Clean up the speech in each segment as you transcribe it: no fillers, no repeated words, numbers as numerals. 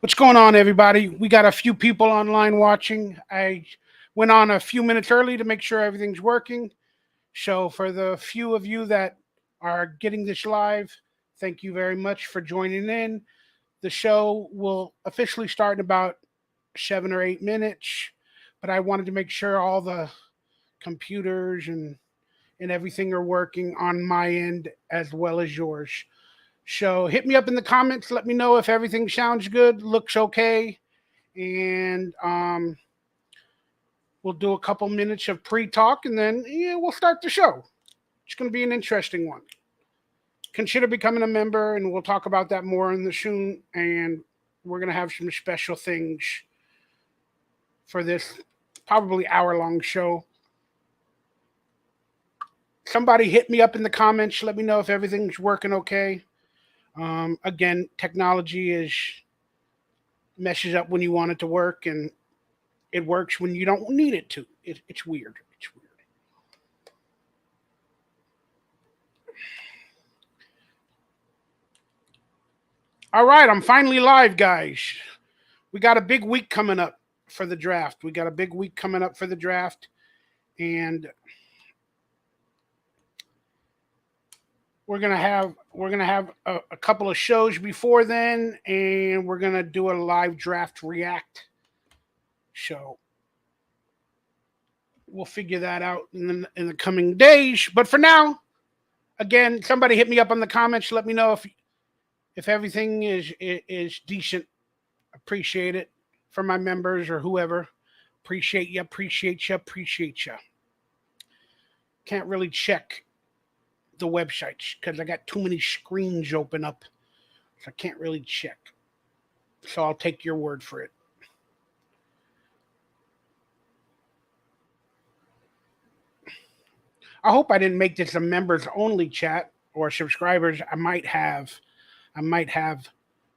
What's going on, everybody? We got a few people online watching. I went on a few minutes early to make sure everything's working. So, for the few of you that are getting this live, thank you very much for joining in. The show will officially start in about 7 or 8 minutes, but I wanted to make sure all the computers and everything are working on my end as well as yours. So hit me up in the comments. Let me know if everything sounds good, looks okay, and we'll do a couple minutes of pre-talk, and then we'll start the show. It's going to be an interesting one. Consider becoming a member, and we'll talk about that more in the soon. And we're going to have some special things for this probably hour-long show. Somebody hit me up in the comments. Let me know if everything's working okay. Again, technology is messes up when you want it to work, and it works when you don't need it to. It's weird. It's weird. All right, I'm finally live, guys. We got a big week coming up for the draft. And we're gonna have a couple of shows before then, and we're gonna do a live draft react show. We'll figure that out in the coming days. But for now, again, somebody hit me up on the comments. Let me know if everything is decent. Appreciate it for my members or whoever. Appreciate you. Can't really check the websites because I got too many screens open up, so I can't really check. So I'll take your word for it. I hope I didn't make this a members only chat or subscribers. I might have.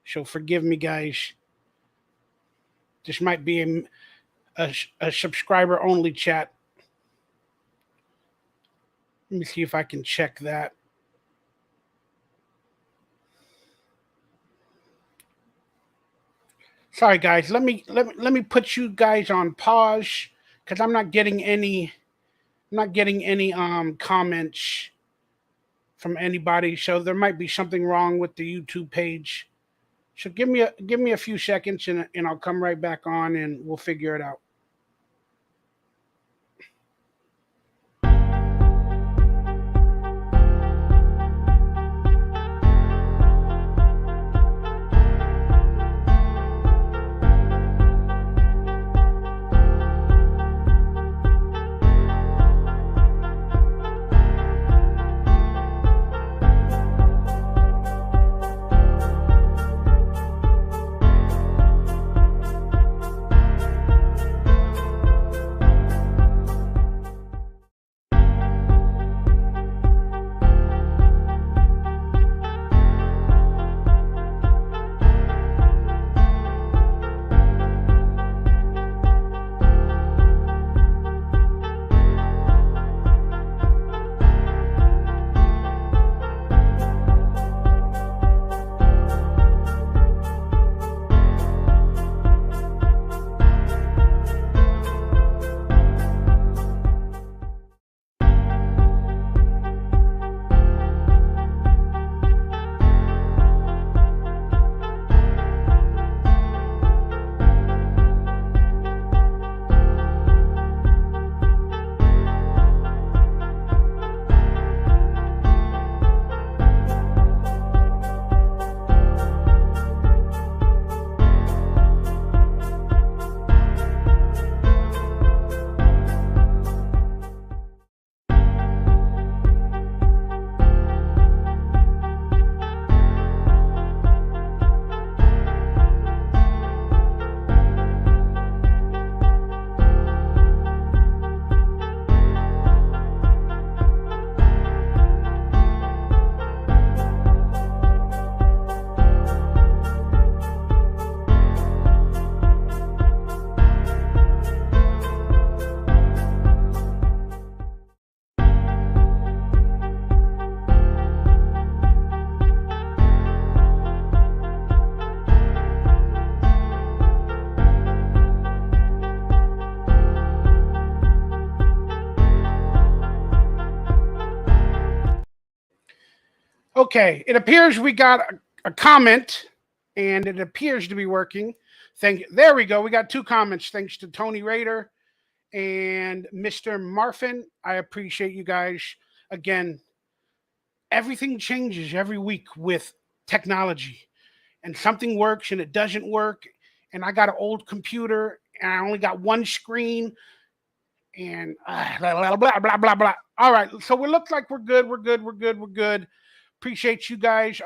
So forgive me, guys. This might be a subscriber only chat. Let me see if I can check that. Sorry, guys. Let me put you guys on pause because I'm not getting any comments from anybody. So there might be something wrong with the YouTube page. So give me a few seconds and I'll come right back on and we'll figure it out. Okay, it appears we got a comment, and it appears to be working. There we go. We got two comments. Thanks to Tony Raider and Mr. Marfin. I appreciate you guys. Again, everything changes every week with technology, and something works and it doesn't work. And I got an old computer, and I only got one screen, and blah blah blah blah blah. All right, so we look like we're good. We're good. We're good. We're good. Appreciate you guys.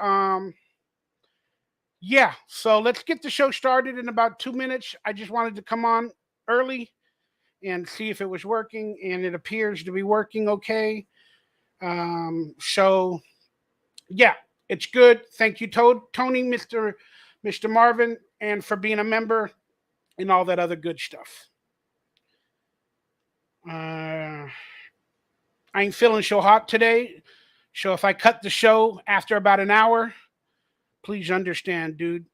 Yeah, so let's get the show started in about 2 minutes. I just wanted to come on early and see if it was working, and it appears to be working okay. So yeah, it's good. Thank you, Tony, Mr. Marvin, and for being a member and all that other good stuff. I ain't feeling so hot today, so if I cut the show after about an hour, please understand, dude.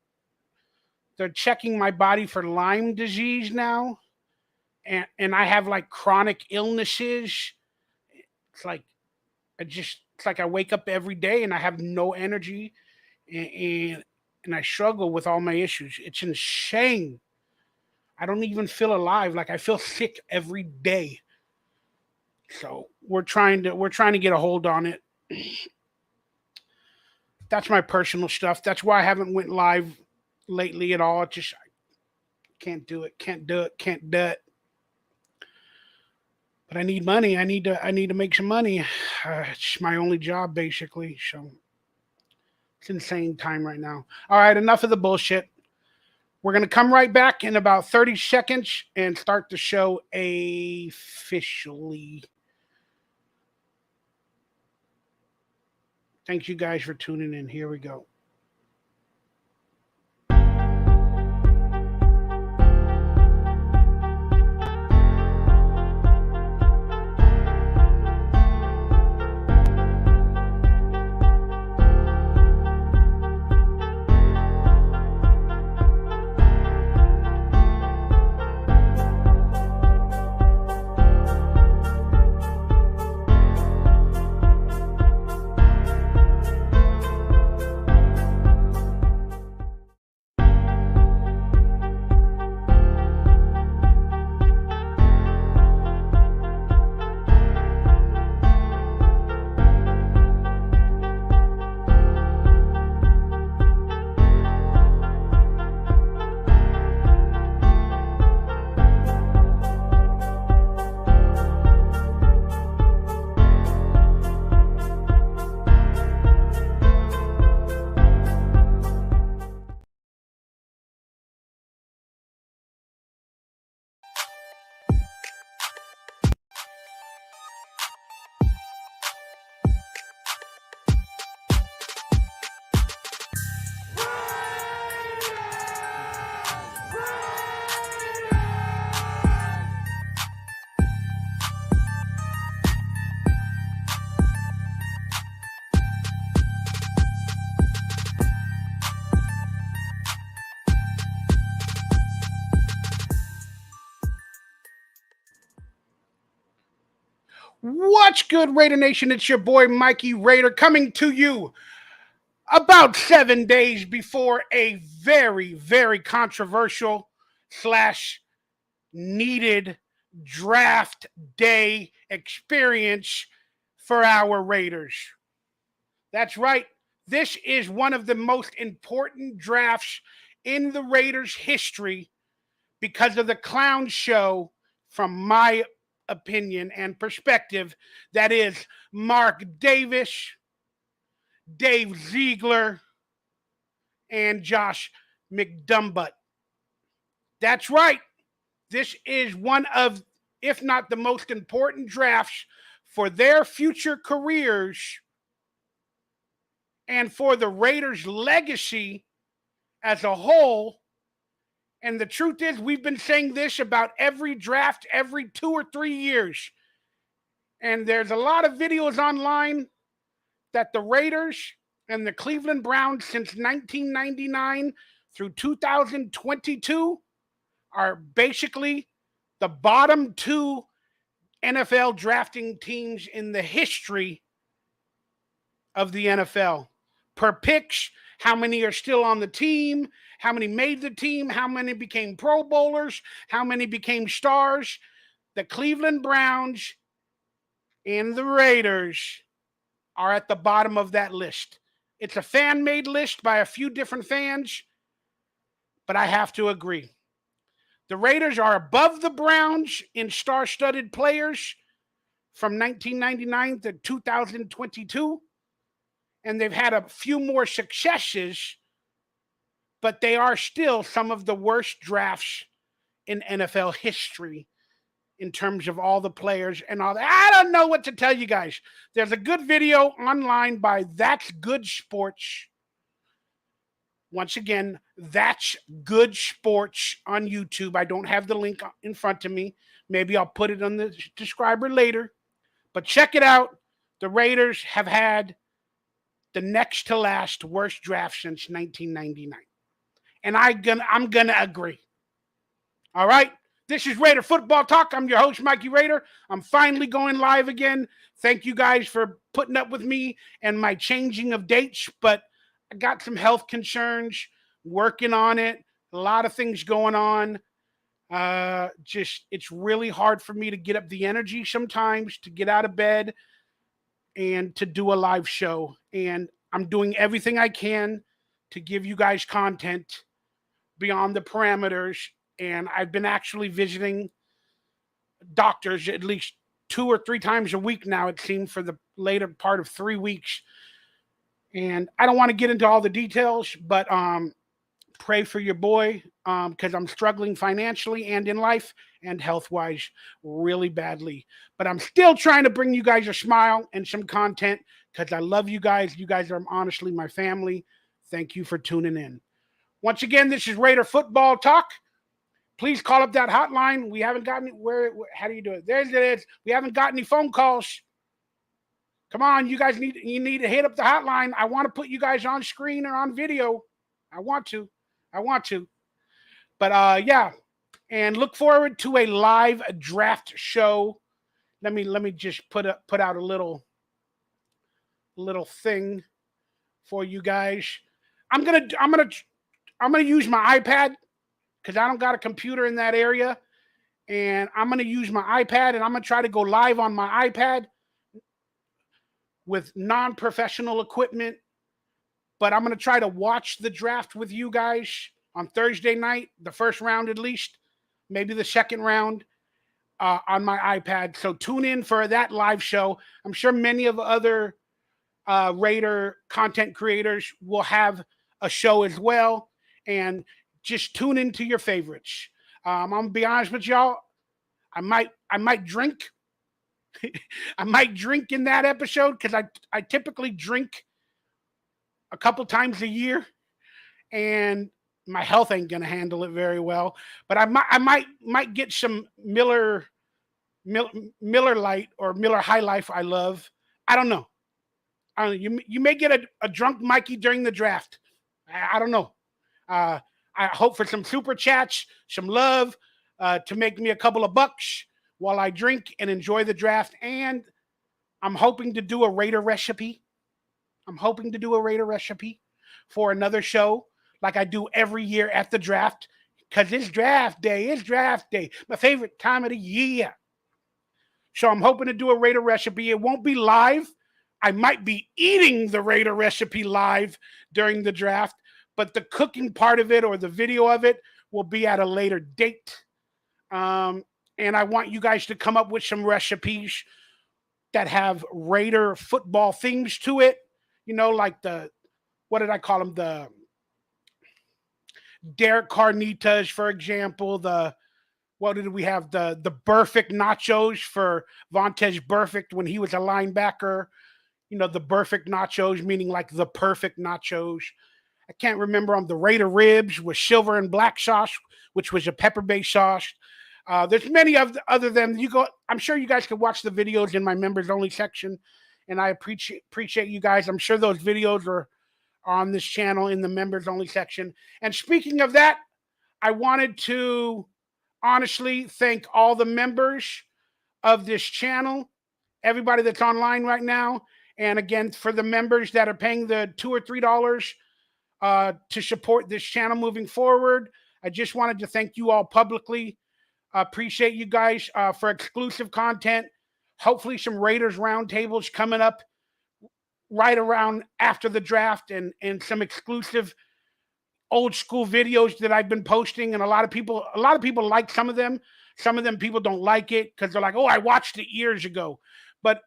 They're checking my body for Lyme disease now, and I have like chronic illnesses. It's like it's like I wake up every day and I have no energy, and and I struggle with all my issues. It's insane. I don't even feel alive. Like I feel sick every day. So we're trying to get a hold on it. That's my personal stuff. That's why I haven't went live lately at all. It's just I can't do it. Can't do it. Can't do it. But I need money. I need to make some money. It's my only job basically. So it's insane time right now. All right, enough of the bullshit. We're going to come right back in about 30 seconds and start the show officially. Thank you guys for tuning in. Here we go. What's good, Raider Nation? It's your boy Mikey Raider coming to you about 7 days before a very, very controversial slash needed draft day experience for our Raiders. That's right. This is one of the most important drafts in the Raiders' history because of the clown show, from my opinion and perspective, that is Mark Davis, Dave Ziegler, and Josh McDumbutt. That's right. This is one of, if not the most important drafts for their future careers and for the Raiders' legacy as a whole. And the truth is, we've been saying this about every draft every 2 or 3 years. And there's a lot of videos online that the Raiders and the Cleveland Browns since 1999 through 2022 are basically the bottom 2 NFL drafting teams in the history of the NFL. per picks, how many are still on the team, how many made the team, how many became Pro Bowlers, how many became stars. The Cleveland Browns and the Raiders are at the bottom of that list. It's a fan made list by a few different fans, but I have to agree. The Raiders are above the Browns in star studded players from 1999 to 2022, and they've had a few more successes, but they are still some of the worst drafts in NFL history in terms of all the players and all that. I don't know what to tell you guys. There's a good video online by That's Good Sports. Once again, That's Good Sports on YouTube. I don't have the link in front of me. Maybe I'll put it on the describer later. But check it out. The Raiders have had the next to last worst draft since 1999. And I'm gonna agree. All right. This is Raider Football Talk. I'm your host, Mikey Raider. I'm finally going live again. Thank you guys for putting up with me and my changing of dates, but I got some health concerns, working on it, a lot of things going on. It's really hard for me to get up the energy sometimes to get out of bed and to do a live show. And I'm doing everything I can to give you guys content beyond the parameters. And I've been actually visiting doctors at least 2 or 3 times a week now, it seemed, for the later part of 3 weeks. And I don't want to get into all the details, but pray for your boy, because I'm struggling financially and in life and health-wise really badly. But I'm still trying to bring you guys a smile and some content because I love you guys. You guys are honestly my family. Thank you for tuning in. Once again, this is Raider Football Talk. Please call up that hotline. We haven't gotten how do you do it? There's it is. We haven't got any phone calls. Come on, you guys need to hit up the hotline. I want to put you guys on screen or on video. I want to. But yeah. And look forward to a live draft show. Let me just put out a little thing for you guys. I'm gonna use my iPad because I don't got a computer in that area. And I'm going to use my iPad, and I'm going to try to go live on my iPad with non-professional equipment. But I'm going to try to watch the draft with you guys on Thursday night, the first round at least, maybe the second round on my iPad. So tune in for that live show. I'm sure many of the other Raider content creators will have a show as well. And just tune into your favorites. I'm gonna be honest with y'all. I might drink. I might drink in that episode because I typically drink a couple times a year, and my health ain't gonna handle it very well. But I might get some Miller Light or Miller High Life. I love. I don't know. You may get a drunk Mikey during the draft. I don't know. I hope for some super chats, some love to make me a couple of bucks while I drink and enjoy the draft. And I'm hoping to do a Raider recipe. For another show like I do every year at the draft because it's draft day. My favorite time of the year. So I'm hoping to do a Raider recipe. It won't be live. I might be eating the Raider recipe live during the draft. But the cooking part of it or the video of it will be at a later date. And I want you guys to come up with some recipes that have Raider football themes to it. You know, like what did I call them? The Derek Carnitas, for example. What did we have? The Perfect nachos for Vontez Burfict when he was a linebacker. You know, the Perfect nachos, meaning like the perfect nachos. I can't remember on the Raider ribs with silver and black sauce, which was a pepper-based sauce. There's many of other than you go. I'm sure you guys can watch the videos in my members only section, and I appreciate you guys. I'm sure those videos are on this channel in the members only section. And speaking of that, I wanted to honestly thank all the members of this channel, everybody that's online right now, And again, for the members that are paying the $2 or $3 to support this channel moving forward, I just wanted to thank you all publicly. Appreciate you guys for exclusive content. Hopefully, some Raiders roundtables coming up right around after the draft, and some exclusive old school videos that I've been posting. And a lot of people like some of them. Some of them people don't like it because they're like, "Oh, I watched it years ago." But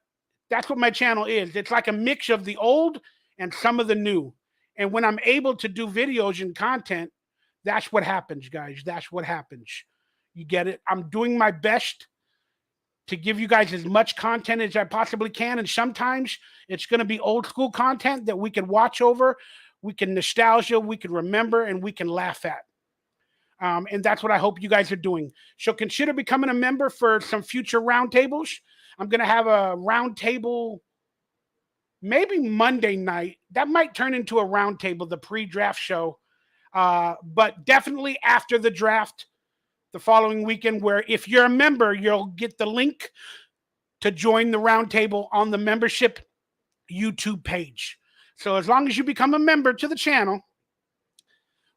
that's what my channel is. It's like a mix of the old and some of the new. And when I'm able to do videos and content, that's what happens, guys. That's what happens. You get it? I'm doing my best to give you guys as much content as I possibly can. And sometimes it's going to be old school content that we can watch over, we can nostalgia, we can remember, and we can laugh at. And that's what I hope you guys are doing. So consider becoming a member for some future roundtables. I'm going to have a roundtable maybe Monday night. That might turn into a roundtable, the pre-draft show. But definitely after the draft, the following weekend, where if you're a member, you'll get the link to join the roundtable on the membership YouTube page. So as long as you become a member to the channel,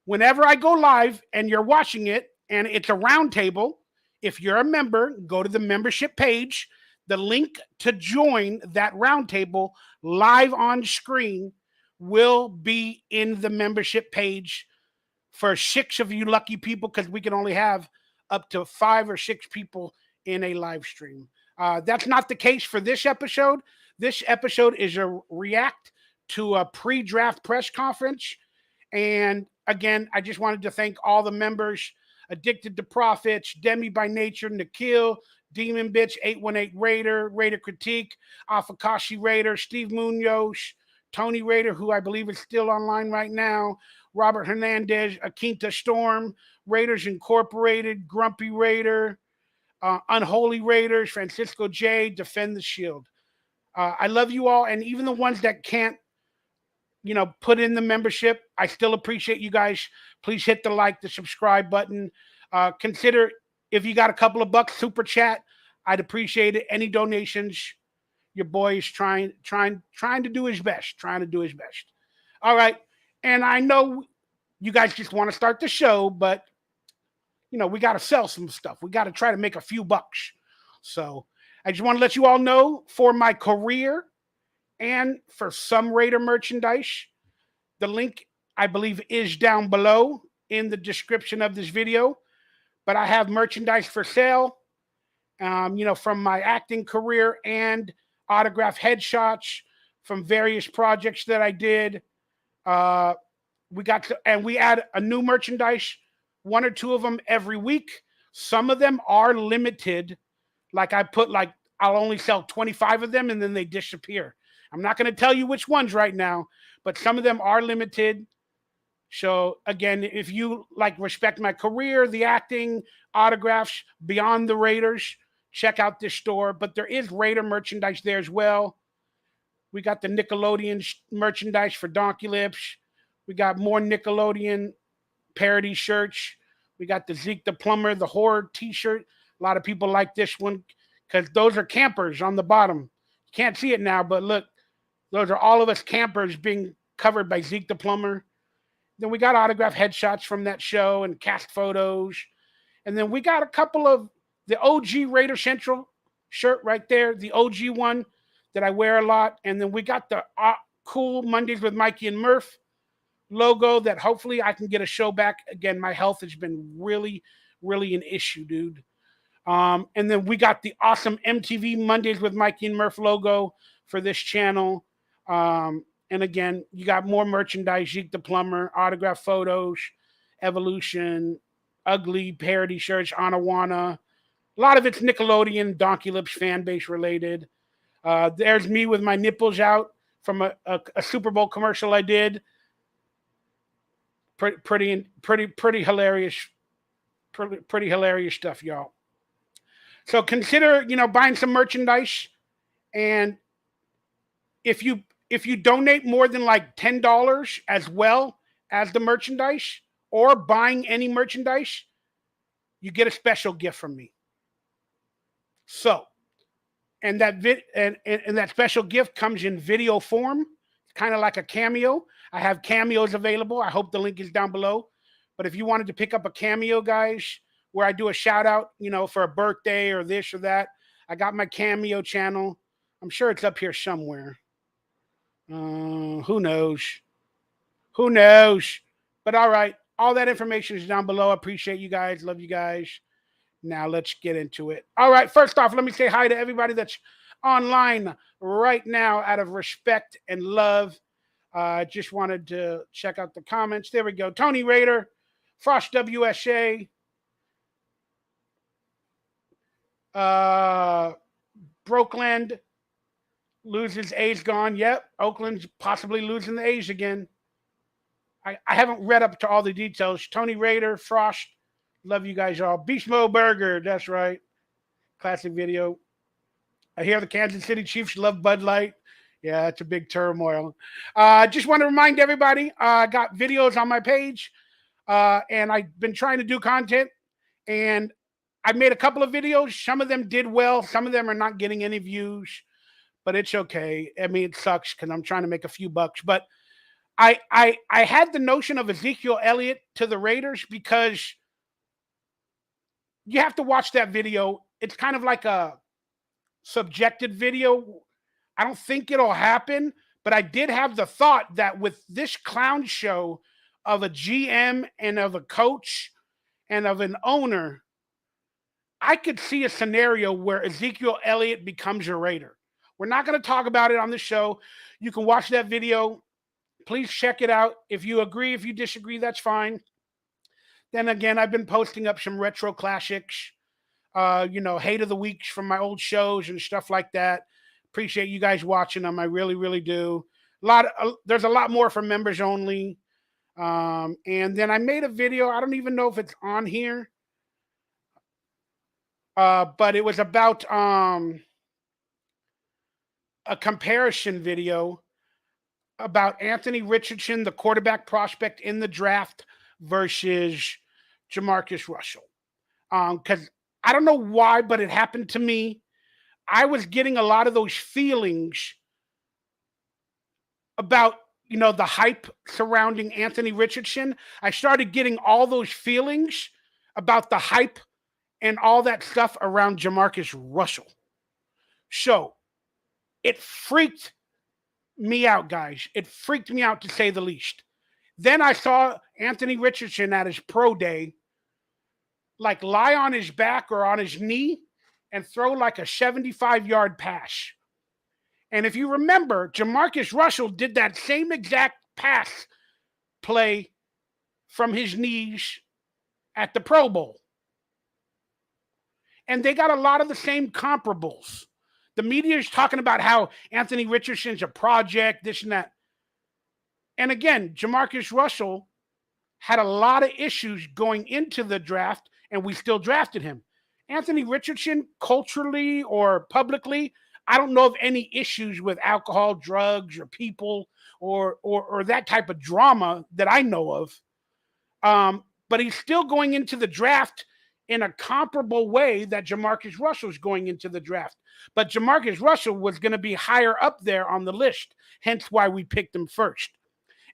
whenever I go live and you're watching it and it's a roundtable, if you're a member, go to the membership page. The link to join that roundtable live on screen will be in the membership page for 6 of you lucky people, because we can only have up to 5 or 6 people in a live stream. That's not the case for this episode. This episode is a react to a pre-draft press conference. And again, I just wanted to thank all the members: Addicted to Profits, Demi by Nature, Nikhil, Demon Bitch, 818 Raider, Raider Critique, Afakashi Raider, Steve Munoz, Tony Raider, who I believe is still online right now, Robert Hernandez, Akinta Storm, Raiders Incorporated, Grumpy Raider, Unholy Raiders, Francisco J, Defend the Shield. I love you all, and even the ones that can't, put in the membership, I still appreciate you guys. Please hit the like, the subscribe button. Consider, if you got a couple of bucks, super chat. I'd appreciate it. Any donations, your boy is trying to do his best. Trying to do his best. All right, and I know you guys just want to start the show, but we got to sell some stuff. We got to try to make a few bucks. So I just want to let you all know, for my career and for some Raider merchandise, the link, I believe, is down below in the description of this video. But I have merchandise for sale, from my acting career, and autograph headshots from various projects that I did. We add a new merchandise, 1 or 2 of them every week. Some of them are limited. I'll only sell 25 of them and then they disappear. I'm not going to tell you which ones right now, but some of them are limited. So again, if you respect my career, the acting, autographs beyond the Raiders, check out this store. But there is Raider merchandise there as well. We got the Nickelodeon merchandise for Donkey Lips. We got more Nickelodeon parody shirts. We got the Zeke the Plumber, the horror t-shirt. A lot of people like this one because those are campers on the bottom. You can't see it now, but look, those are all of us campers being covered by Zeke the Plumber. Then we got autographed headshots from that show and cast photos. And then we got a couple of the OG Raider Central shirt right there, the OG one that I wear a lot. And then we got the cool Mondays with Mikey and Murph logo that hopefully I can get a show back. Again, my health has been really, really an issue, dude. And then we got the awesome MTV Mondays with Mikey and Murph logo for this channel. And again, you got more merchandise: Zeke the Plumber, autograph photos, Evolution, ugly parody shirts, Anawana. A lot of it's Nickelodeon, Donkey Lips fan base related. There's me with my nipples out from a Super Bowl commercial I did. Pretty hilarious, pretty hilarious stuff, y'all. So consider, buying some merchandise, and if you donate more than $10 as well as the merchandise, or buying any merchandise, you get a special gift from me. So and and that special gift comes in video form, kind of like a cameo. I have cameos available. I hope the link is down below. But if you wanted to pick up a cameo, guys, where I do a shout out, for a birthday or this or that, I got my cameo channel. I'm sure it's up here somewhere. Who knows? Who knows? But all right, all that information is down below. I appreciate you guys. Love you guys. Now let's get into it. All right, first off, let me say hi to everybody that's online right now out of respect and love. Just wanted to check out the comments. There we go. Tony Raider, Frost WSA, Brokeland loses A's gone. Yep, Oakland's possibly losing the A's again. I haven't read up to all the details. Tony Raider, Frost, love you guys all. Beast Mode Burger, that's right. Classic video. I hear the Kansas City Chiefs love Bud Light. Yeah, it's a big turmoil. Just want to remind everybody, I got videos on my page, and I've been trying to do content, and I made a couple of videos. Some of them did well. Some of them are not getting any views, but it's okay. I mean, it sucks because I'm trying to make a few bucks. But I had the notion of Ezekiel Elliott to the Raiders because you have to watch that video. It's kind of like a subjected video. I don't think it'll happen, but I did have the thought that with this clown show of a GM and of a coach and of an owner, I could see a scenario where Ezekiel Elliott becomes a Raider. We're not going to talk about it on the show. You can watch that video. Please check it out. If you agree, if you disagree, that's fine. Then again, I've been posting up some retro classics, hate of the weeks from my old shows and stuff like that. Appreciate you guys watching them. I really, really do. There's a lot more for members only. And then I made a video. I don't even know if it's on here. But it was about a comparison video about Anthony Richardson, the quarterback prospect in the draft, versus Jamarcus Russell. Because I don't know why, but it happened to me. I was getting a lot of those feelings about, the hype surrounding Anthony Richardson. I started getting all those feelings about the hype and all that stuff around Jamarcus Russell. So it freaked me out, guys. It freaked me out, to say the least. Then I saw Anthony Richardson at his pro day, like lie on his back or on his knee and throw like a 75-yard pass. And if you remember, Jamarcus Russell did that same exact pass play from his knees at the Pro Bowl. And they got a lot of the same comparables. The media is talking about how Anthony Richardson's a project, this and that. And again, Jamarcus Russell had a lot of issues going into the draft, and we still drafted him. Anthony Richardson, culturally or publicly, I don't know of any issues with alcohol, drugs, or people, or that type of drama that I know of. But he's still going into the draft in a comparable way that Jamarcus Russell is going into the draft. But Jamarcus Russell was going to be higher up there on the list, hence why we picked him first.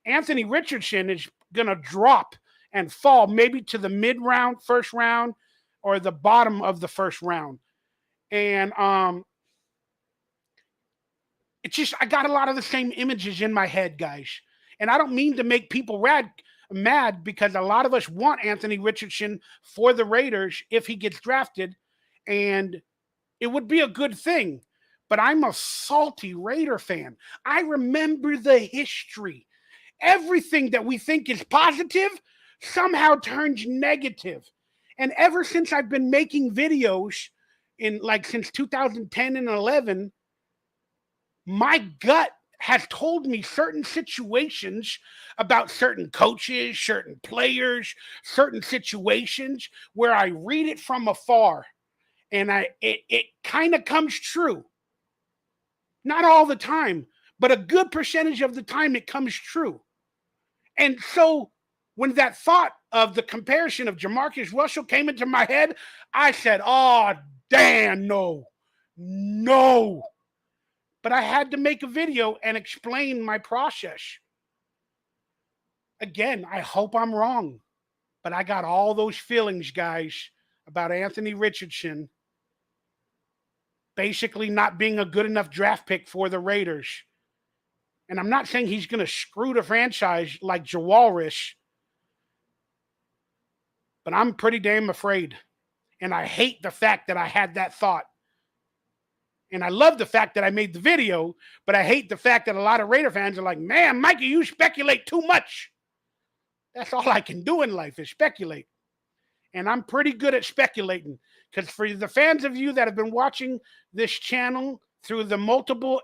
Anthony Richardson is going to drop and fall maybe to the mid-round, first round, or the bottom of the first round. And it's just, I got a lot of the same images in my head, guys. And I don't mean to make people mad, because a lot of us want Anthony Richardson for the Raiders if he gets drafted, and it would be a good thing. But I'm a salty Raider fan. I remember the history. Everything that we think is positive somehow turns negative. And ever since I've been making videos since 2010 and 11, my gut has told me certain situations about certain coaches, certain players, certain situations where I read it from afar, and it kind of comes true. Not all the time, but a good percentage of the time it comes true. And so when that thought of the comparison of Jamarcus Russell came into my head, I said, oh, damn, no. No. But I had to make a video and explain my process. Again, I hope I'm wrong, but I got all those feelings, guys, about Anthony Richardson basically not being a good enough draft pick for the Raiders. And I'm not saying he's going to screw the franchise like Jawalrish, but I'm pretty damn afraid. And I hate the fact that I had that thought. And I love the fact that I made the video, but I hate the fact that a lot of Raider fans are like, man, Mikey, you speculate too much. That's all I can do in life is speculate. And I'm pretty good at speculating because for the fans of you that have been watching this channel through the multiple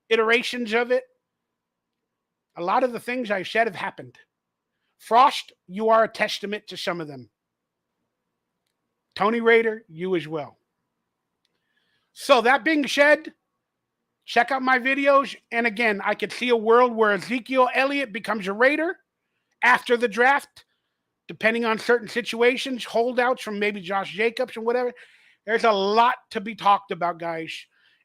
iterations of it, a lot of the things I said have happened. Frost, you are a testament to some of them. Tony Raider, you as well. So that being said, check out my videos. And again, I could see a world where Ezekiel Elliott becomes a Raider after the draft, depending on certain situations, holdouts from maybe Josh Jacobs and whatever. There's a lot to be talked about, guys.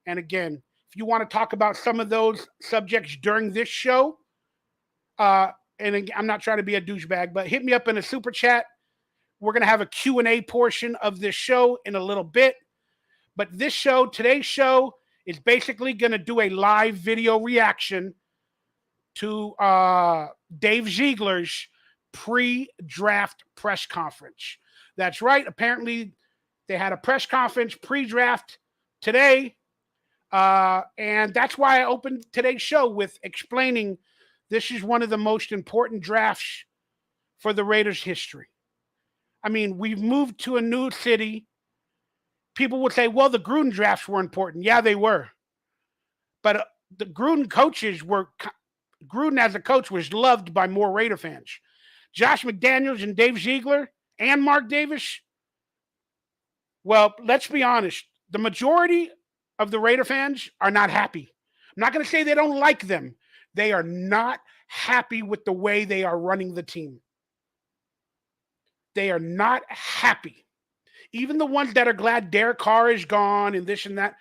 And again, if you want to talk about some of those subjects during this show, and I'm not trying to be a douchebag, but hit me up in a super chat. We're going to have a Q&A portion of this show in a little bit. But this show, today's show, is basically going to do a live video reaction to Dave Ziegler's pre-draft press conference. That's right. Apparently, they had a press conference pre-draft today. And that's why I opened today's show with explaining this is one of the most important drafts for the Raiders' history. I mean, we've moved to a new city. People would say, well, the Gruden drafts were important. Yeah, they were. But the Gruden coaches were, Gruden as a coach was loved by more Raider fans. Josh McDaniels and Dave Ziegler and Mark Davis, well, let's be honest. The majority of the Raider fans are not happy. I'm not going to say they don't like them. They are not happy with the way they are running the team. They are not happy. Even the ones that are glad Derek Carr is gone and this and that,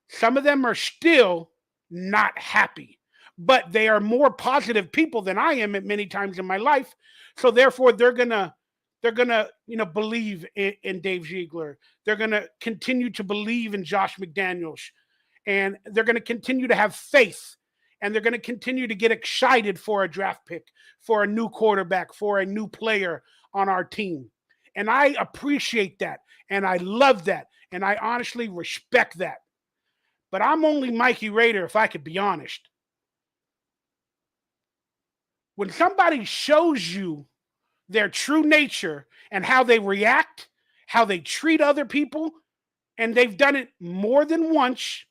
some of them are still not happy. But they are more positive people than I am at many times in my life. So therefore, they're gonna believe in Dave Ziegler. They're gonna continue to believe in Josh McDaniels, and they're gonna continue to have faith, and they're gonna continue to get excited for a draft pick, for a new quarterback, for a new player on our team. And I appreciate that, and I love that, and I honestly respect that. But I'm only Mikey Raider if I could be honest. When somebody shows you their true nature and how they react, how they treat other people, and they've done it more than once,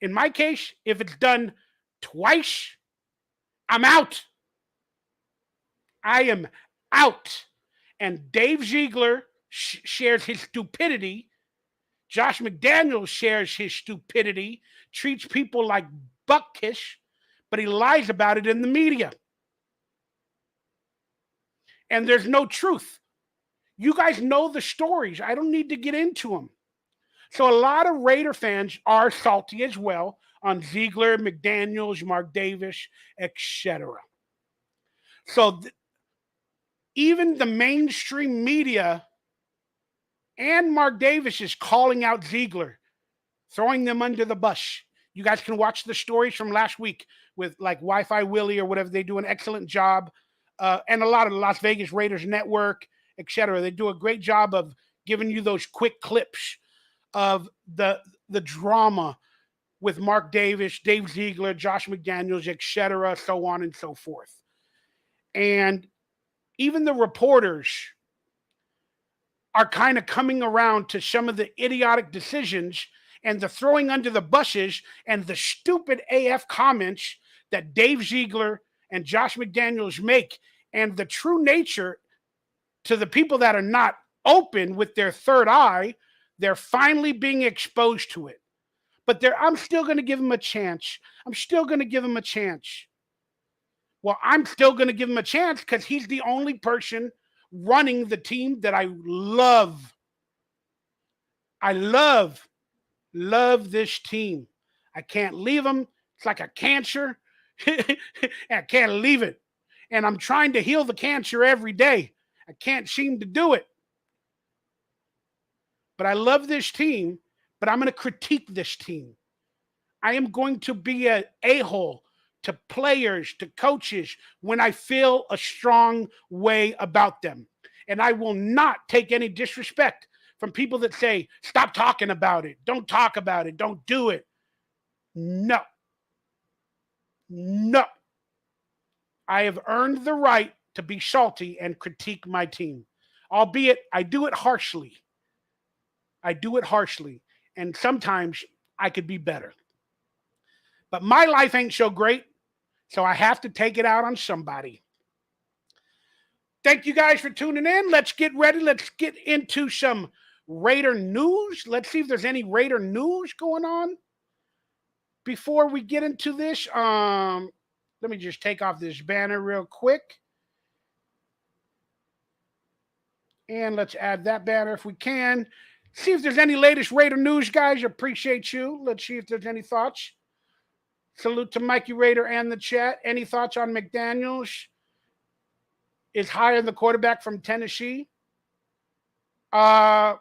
in my case, if it's done twice, I'm out. I am out. And Dave Ziegler shares his stupidity. Josh McDaniels shares his stupidity, treats people like buckkiss, but he lies about it in the media. And there's no truth. You guys know the stories. I don't need to get into them. So a lot of Raider fans are salty as well on Ziegler, McDaniels, Mark Davis, etc. So even the mainstream media and Mark Davis is calling out Ziegler, throwing them under the bus. You guys can watch the stories from last week with like Wi-Fi Willie or whatever. They do an excellent job. And a lot of the Las Vegas Raiders Network, etc. They do a great job of giving you those quick clips of the drama with Mark Davis, Dave Ziegler, Josh McDaniels, etc., so on and so forth. And even the reporters are kind of coming around to some of the idiotic decisions and the throwing under the buses and the stupid AF comments that Dave Ziegler and Josh McDaniels make, and the true nature to the people that are not open with their third eye, they're finally being exposed to it. But I'm still going to give him a chance. I'm still going to give him a chance. Well, I'm still going to give him a chance because he's the only person running the team that I love. I love. Love this team. I can't leave them. It's like a cancer. I can't leave it. And I'm trying to heal the cancer every day. I can't seem to do it. But I love this team, but I'm going to critique this team. I am going to be an a-hole to players, to coaches, when I feel a strong way about them. And I will not take any disrespect from people that say, stop talking about it. Don't talk about it. Don't do it. No. No. I have earned the right to be salty and critique my team, albeit I do it harshly. I do it harshly. And sometimes I could be better. But my life ain't so great, so I have to take it out on somebody. Thank you guys for tuning in. Let's get ready. Let's get into some Raider news. Let's see if there's any Raider news going on. Before we get into this, let me just take off this banner real quick. And let's add that banner if we can. See if there's any latest Raider news, guys. Appreciate you. Let's see if there's any thoughts. Salute to Mikey Raider and the chat. Any thoughts on McDaniels? Is hiring the quarterback from Tennessee? I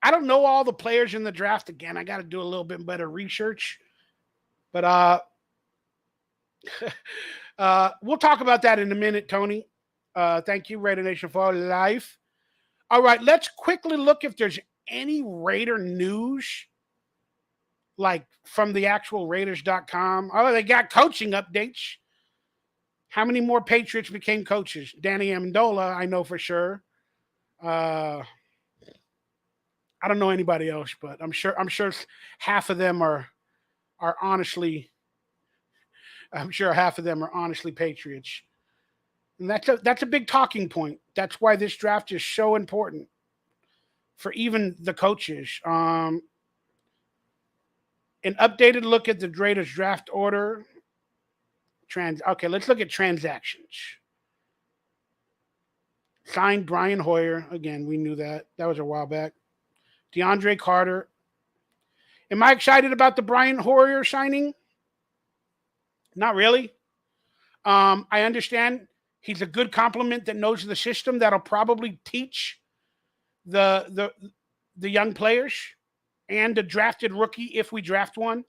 don't know all the players in the draft. Again, I got to do a little bit better research. But we'll talk about that in a minute, Tony. Thank you, Raider Nation, for life. All right, let's quickly look if there's any Raider news, like from the actual Raiders.com. Oh, they got coaching updates. How many more Patriots became coaches? Danny Amendola, I know for sure. I don't know anybody else, but I'm sure half of them are honestly. I'm sure half of them are honestly Patriots, and that's a big talking point. That's why this draft is so important for even the coaches. An updated look at the Raiders draft order. Okay, let's look at transactions. Signed Brian Hoyer. Again, we knew that. That was a while back. DeAndre Carter. Am I excited about the Brian Hoyer signing? Not really. I understand he's a good compliment that knows the system that'll probably teach the young players and a drafted rookie if we draft one.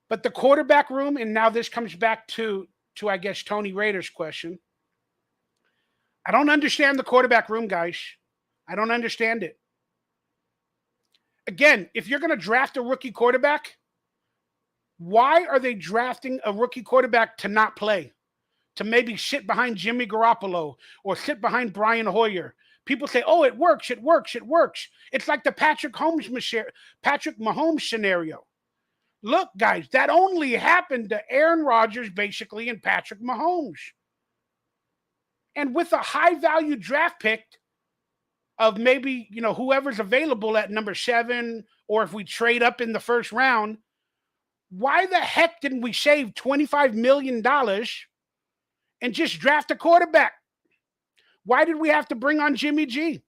But the quarterback room, and now this comes back to I guess Tony Raider's question. I don't understand the quarterback room, guys. I don't understand it. Again, if you're going to draft a rookie quarterback, why are they drafting a rookie quarterback to not play? To maybe sit behind Jimmy Garoppolo or sit behind Brian Hoyer? People say, oh, it works, it works, it works. It's like the Patrick Mahomes scenario. Look, guys, that only happened to Aaron Rodgers, basically, and Patrick Mahomes. And with a high-value draft pick of maybe, whoever's available at number 7, or if we trade up in the first round, why the heck didn't we save $25 million and just draft a quarterback? Why did we have to bring on Jimmy G?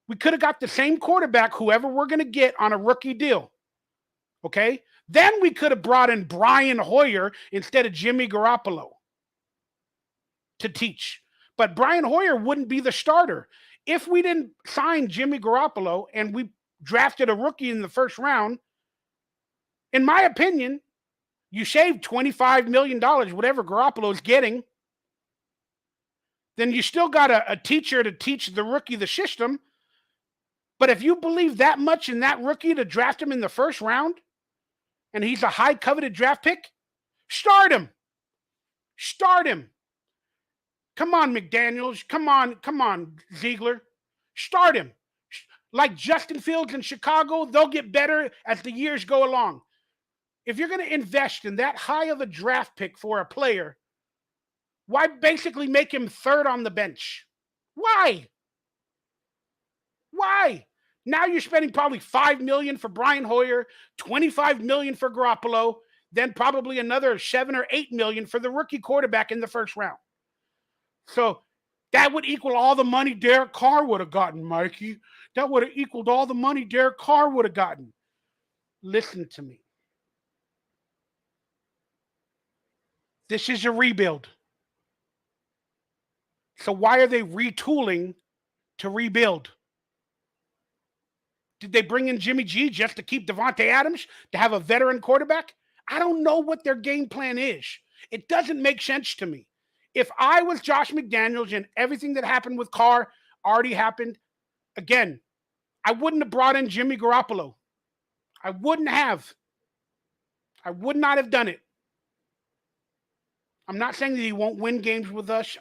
We could have got the same quarterback, whoever we're going to get, on a rookie deal. Okay? Then we could have brought in Brian Hoyer instead of Jimmy Garoppolo to teach. But Brian Hoyer wouldn't be the starter. If we didn't sign Jimmy Garoppolo and we drafted a rookie in the first round, in my opinion, you saved $25 million, whatever Garoppolo's getting. Then you still got a teacher to teach the rookie the system. But if you believe that much in that rookie to draft him in the first round, and he's a high coveted draft pick, start him. Start him. Come on, McDaniels. Come on, Ziegler. Start him. Like Justin Fields in Chicago, they'll get better as the years go along. If you're going to invest in that high of a draft pick for a player, why basically make him third on the bench? Why? Why? Now you're spending probably $5 million for Brian Hoyer, $25 million for Garoppolo, then probably another $7 or $8 million for the rookie quarterback in the first round. So that would equal all the money Derek Carr would have gotten, Mikey. That would have equaled all the money Derek Carr would have gotten. Listen to me. This is a rebuild. So why are they retooling to rebuild? Did they bring in Jimmy G just to keep Devontae Adams, to have a veteran quarterback? I don't know what their game plan is. It doesn't make sense to me. If I was Josh McDaniels and everything that happened with Carr already happened, again, I wouldn't have brought in Jimmy Garoppolo. I wouldn't have. I would not have done it. I'm not saying that he won't win games with us.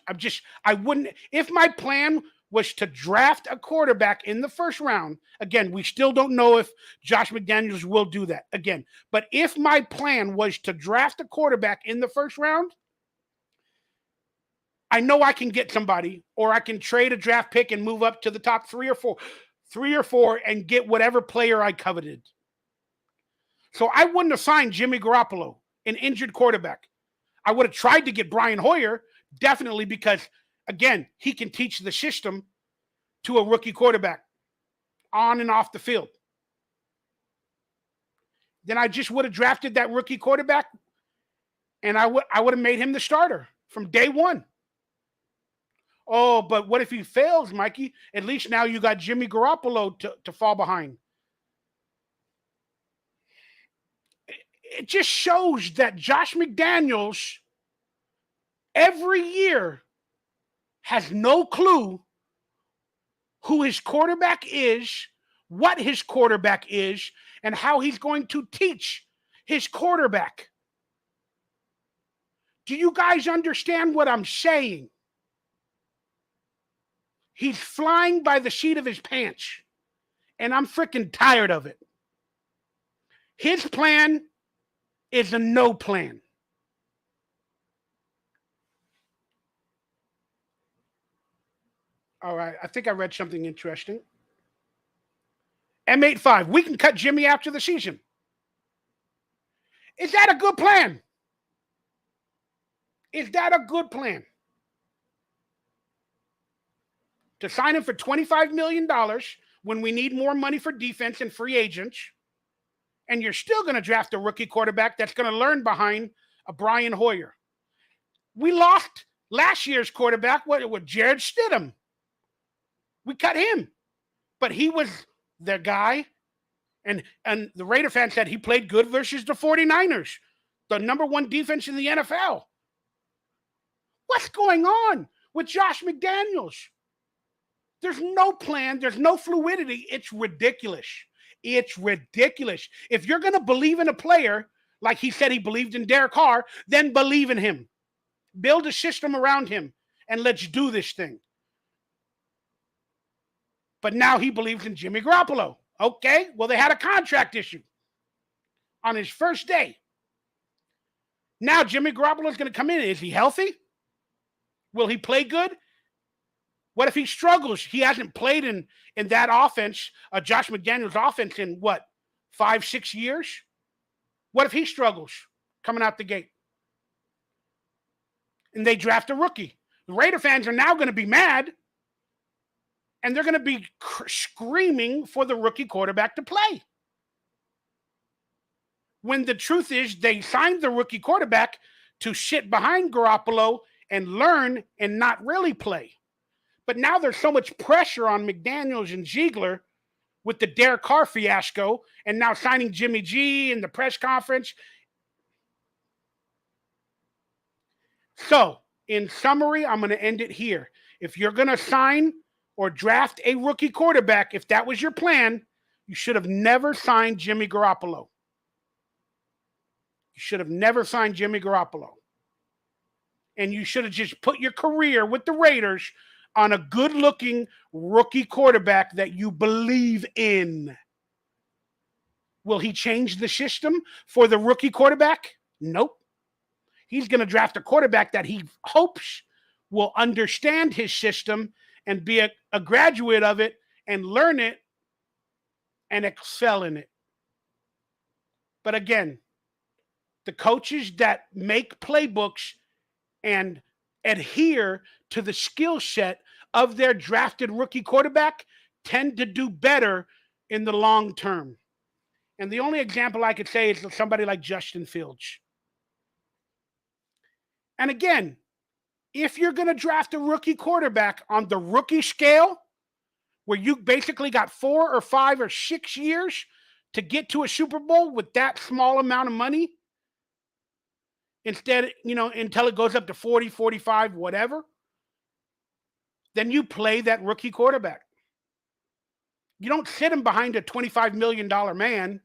I wouldn't. If my plan was to draft a quarterback in the first round, again, we still don't know if Josh McDaniels will do that again. But if my plan was to draft a quarterback in the first round, I know I can get somebody, or I can trade a draft pick and move up to the top three or four and get whatever player I coveted. So I wouldn't have signed Jimmy Garoppolo, an injured quarterback. I would have tried to get Brian Hoyer, definitely, because, again, he can teach the system to a rookie quarterback on and off the field. Then I just would have drafted that rookie quarterback, and I would have made him the starter from day one. Oh, but what if he fails, Mikey? At least now you got Jimmy Garoppolo to fall behind. It just shows that Josh McDaniels every year has no clue who his quarterback is, what his quarterback is, and how he's going to teach his quarterback. Do you guys understand what I'm saying? He's flying by the seat of his pants, and I'm freaking tired of it. His plan is a no plan. All right, I think I read something interesting. M85, we can cut Jimmy after the season. Is that a good plan? Is that a good plan? To sign him for $25 million when we need more money for defense and free agents, and you're still going to draft a rookie quarterback that's going to learn behind a Brian Hoyer. We lost last year's quarterback with Jared Stidham. We cut him, but he was their guy, and the Raider fan said he played good versus the 49ers, the number one defense in the NFL. What's going on with Josh McDaniels? There's no plan. There's no fluidity. It's ridiculous. It's ridiculous. If you're going to believe in a player, like he said he believed in Derek Carr, then believe in him. Build a system around him, and let's do this thing. But now he believes in Jimmy Garoppolo. Okay, well, they had a contract issue on his first day. Now Jimmy Garoppolo is going to come in. Is he healthy? Will he play good? What if he struggles? He hasn't played in that offense, Josh McDaniels' offense, in what, 5-6 years? What if he struggles coming out the gate? And they draft a rookie. The Raider fans are now going to be mad, and they're going to be screaming for the rookie quarterback to play. When the truth is, they signed the rookie quarterback to sit behind Garoppolo and learn and not really play. But now there's so much pressure on McDaniels and Ziegler with the Derek Carr fiasco, and now signing Jimmy G in the press conference. So, in summary, I'm going to end it here. If you're going to sign or draft a rookie quarterback, if that was your plan, you should have never signed Jimmy Garoppolo. You should have never signed Jimmy Garoppolo. And you should have just put your career with the Raiders on a good-looking rookie quarterback that you believe in. Will he change the system for the rookie quarterback? Nope. He's going to draft a quarterback that he hopes will understand his system and be a graduate of it and learn it and excel in it. But again, the coaches that make playbooks and adhere to the skill set of their drafted rookie quarterback tend to do better in the long term. And the only example I could say is somebody like Justin Fields. And again, if you're going to draft a rookie quarterback on the rookie scale, where you basically got 4 or 5 or 6 years to get to a Super Bowl with that small amount of money, instead, until it goes up to 40, 45, whatever, then you play that rookie quarterback. You don't sit him behind a $25 million man.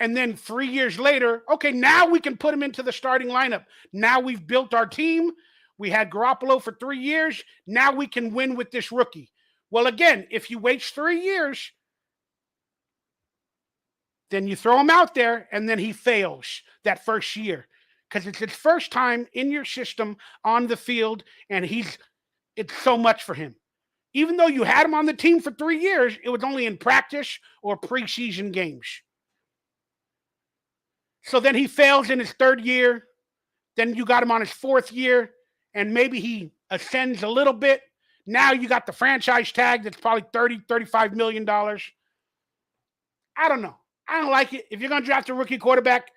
And then 3 years later, okay, now we can put him into the starting lineup. Now we've built our team. We had Garoppolo for 3 years. Now we can win with this rookie. Well, again, if you wait 3 years, then you throw him out there and then he fails that first year because it's his first time in your system on the field, and it's so much for him. Even though you had him on the team for 3 years, it was only in practice or preseason games. So then he fails in his third year. Then you got him on his fourth year, and maybe he ascends a little bit. Now you got the franchise tag that's probably $30, $35 million. I don't know. I don't like it. If you're going to draft a rookie quarterback,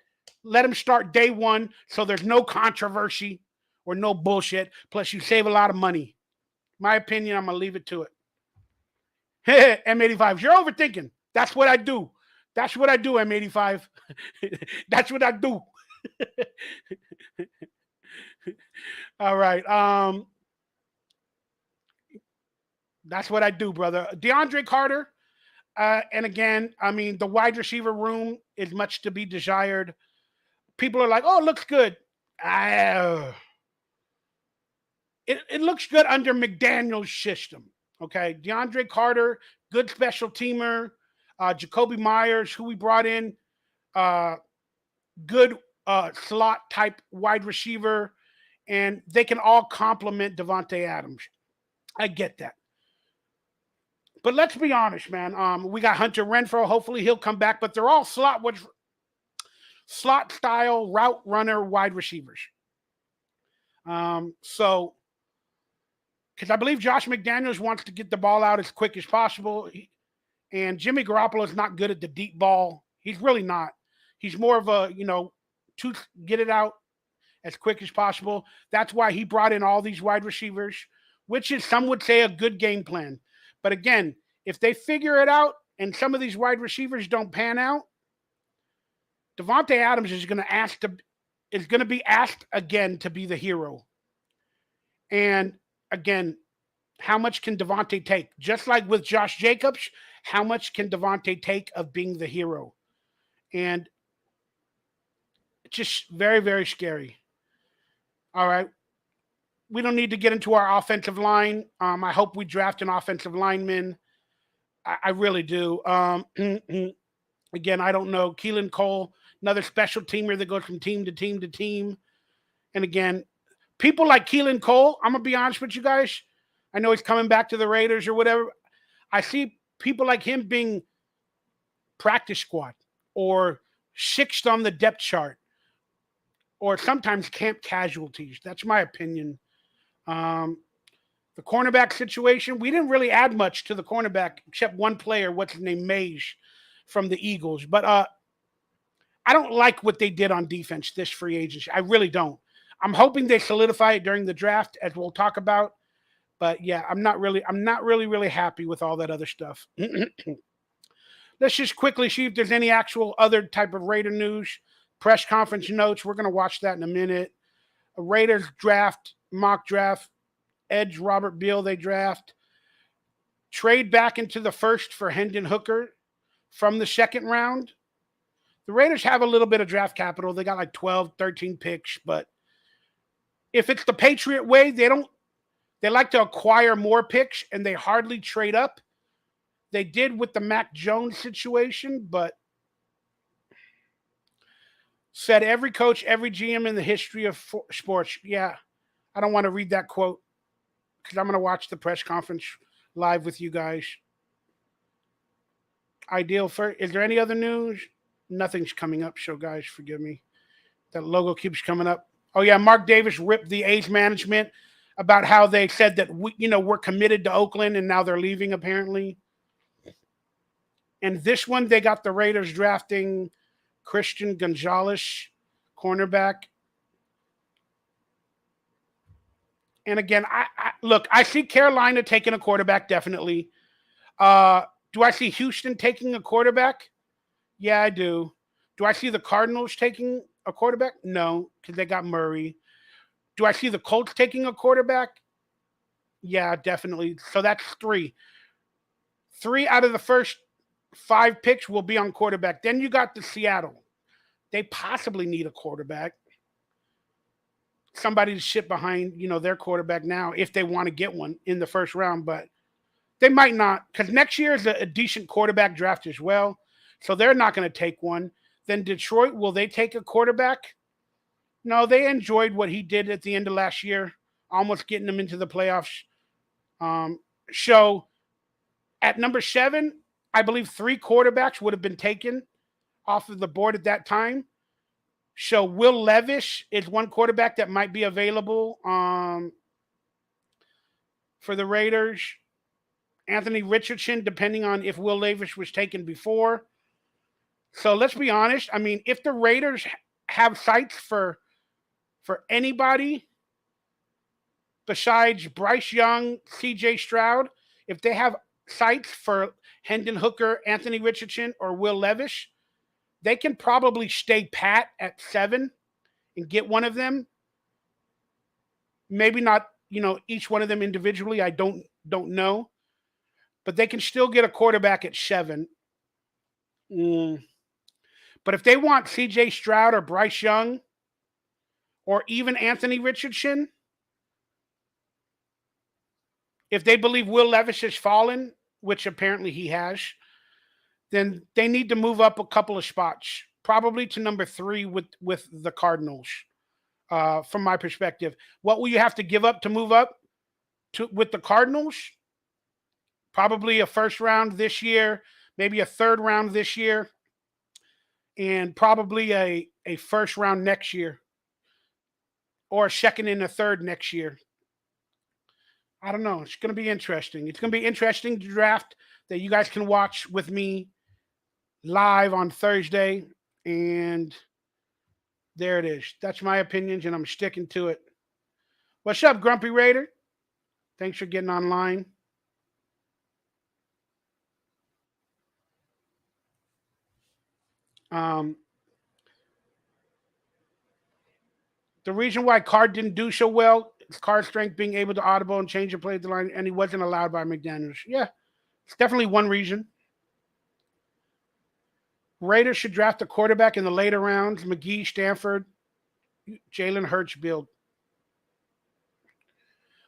let him start day one so there's no controversy or no bullshit. Plus, you save a lot of money. My opinion, I'm going to leave it to it. M85, you're overthinking. That's what I do. That's what I do, M85. That's what I do. All right. That's what I do, brother. DeAndre Carter. And again, I mean, the wide receiver room is much to be desired. People are like, oh, it looks good. It looks good under McDaniel's system. Okay. DeAndre Carter, good special teamer. Jacoby Myers, who we brought in, good slot type wide receiver. And they can all complement Devontae Adams. I get that. But let's be honest, man. We got Hunter Renfrow. Hopefully he'll come back. But they're all slot style route runner wide receivers. So, because I believe Josh McDaniels wants to get the ball out as quick as possible. And Jimmy Garoppolo is not good at the deep ball. He's really not. He's more of a, to get it out as quick as possible. That's why he brought in all these wide receivers, which is, some would say, a good game plan. But again, if they figure it out and some of these wide receivers don't pan out, Devontae Adams is going to be asked again to be the hero. And again, how much can Devontae take? Just like with Josh Jacobs, how much can Devontae take of being the hero? And it's just very, very scary. All right. We don't need to get into our offensive line. I hope we draft an offensive lineman. I really do. Again, I don't know. Keelan Cole, another special teamer that goes from team to team to team. And again, people like Keelan Cole, I'm going to be honest with you guys. I know he's coming back to the Raiders or whatever. I see people like him being practice squad or sixth on the depth chart or sometimes camp casualties. That's my opinion. The cornerback situation, we didn't really add much to the cornerback except one player, what's his name, Mays from the Eagles. But I don't like what they did on defense this free agency. I really don't. I'm hoping they solidify it during the draft, as we'll talk about. But yeah, I'm not really happy with all that other stuff. Let's just quickly see if there's any actual other type of Raider news. Press conference notes. We're going to watch that in a minute. A Raiders draft, mock draft. Edge Robert Beal, they draft. Trade back into the first for Hendon Hooker from the second round. The Raiders have a little bit of draft capital. They got like 12, 13 picks. But if it's the Patriot way, they like to acquire more picks and they hardly trade up. They did with the Mac Jones situation, but said every coach, every GM in the history of sports. Yeah, I don't want to read that quote because I'm going to watch the press conference live with you guys. Ideal for, is there any other news? Nothing's coming up, so guys, forgive me. That logo keeps coming up. Oh yeah, Mark Davis ripped the A's management about how they said that we're committed to Oakland and now they're leaving apparently. And this one, they got the Raiders drafting Christian Gonzalez, cornerback. And again, look, I see Carolina taking a quarterback, definitely. Do I see Houston taking a quarterback? Yeah, I do. Do I see the Cardinals taking a quarterback? No, because they got Murray. Do I see the Colts taking a quarterback? Yeah, definitely. So that's three. Three out of the first five picks will be on quarterback. Then you got the Seattle. They possibly need a quarterback. Somebody to sit behind, their quarterback now if they want to get one in the first round, but they might not because next year is a decent quarterback draft as well. So they're not going to take one. Then Detroit, will they take a quarterback? No, they enjoyed what he did at the end of last year, almost getting them into the playoffs. So at number 7, I believe 3 quarterbacks would have been taken off of the board at that time. So Will Levis is one quarterback that might be available for the Raiders. Anthony Richardson, depending on if Will Levis was taken before. So let's be honest. I mean, if the Raiders have sights for anybody besides Bryce Young, C.J. Stroud, if they have sights for Hendon Hooker, Anthony Richardson, or Will Levis, they can probably stay pat at 7 and get one of them. Maybe not, each one of them individually. I don't know. But they can still get a quarterback at 7. But if they want C.J. Stroud or Bryce Young or even Anthony Richardson, if they believe Will Levis has fallen, which apparently he has, then they need to move up a couple of spots, probably to number 3 with the Cardinals. From my perspective, what will you have to give up to move up with the Cardinals? Probably a first round this year, maybe a third round this year, and probably a first round next year, or a second and a third next year. I don't know. It's going to be interesting. It's going to be interesting to draft that you guys can watch with me live on Thursday. And there it is. That's my opinions, and I'm sticking to it. What's up, Grumpy Raider? Thanks for getting online. The reason why Carr didn't do so well is Carr's strength being able to audible and change the play at the line, and he wasn't allowed by McDaniels. Yeah, it's definitely one reason. Raiders should draft a quarterback in the later rounds. McGee, Stanford, Jalen Hurts build.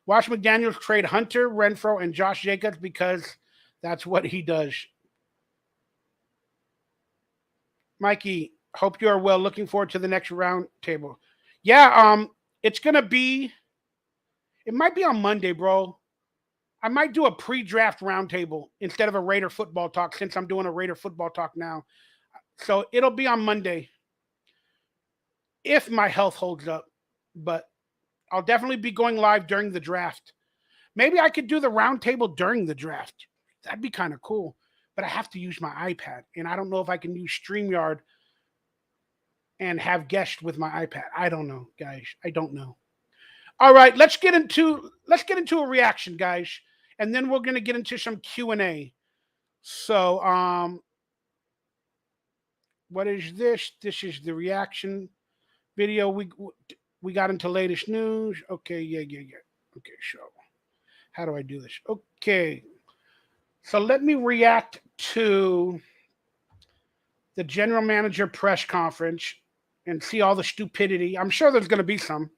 Watch McDaniels trade Hunter, Renfro, and Josh Jacobs because that's what he does. Mikey, hope you are well. Looking forward to the next round table. Yeah, it's gonna be. It might be on Monday, bro. I might do a pre-draft roundtable instead of a Raider football talk since I'm doing a Raider football talk now. So it'll be on Monday if my health holds up. But I'll definitely be going live during the draft. Maybe I could do the roundtable during the draft. That'd be kind of cool. But I have to use my iPad, and I don't know if I can use StreamYard and have guests with my iPad. I don't know, guys. I don't know. All right, let's get into a reaction, guys, and then we're gonna get into some Q&A. So, what is this? This is the reaction video. We got into latest news. Okay, yeah. Okay, so how do I do this? Okay, so let me react to the general manager press conference and see all the stupidity. I'm sure there's going to be some.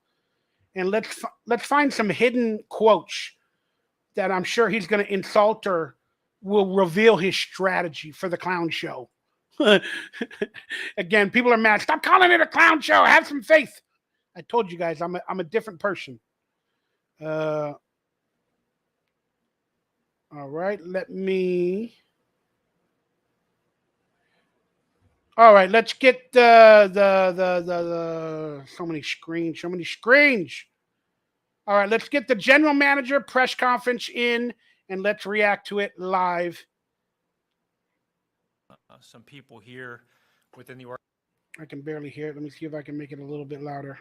And let's find some hidden quotes that I'm sure he's going to insult or will reveal his strategy for the clown show. Again, people are mad. Stop calling it a clown show. Have some faith. I told you guys I'm a different person. All right, All right, let's get the so many screens. All right, let's get the general manager press conference in and let's react to it live. some people here within the I can barely hear it. Let me see if I can make it a little bit louder.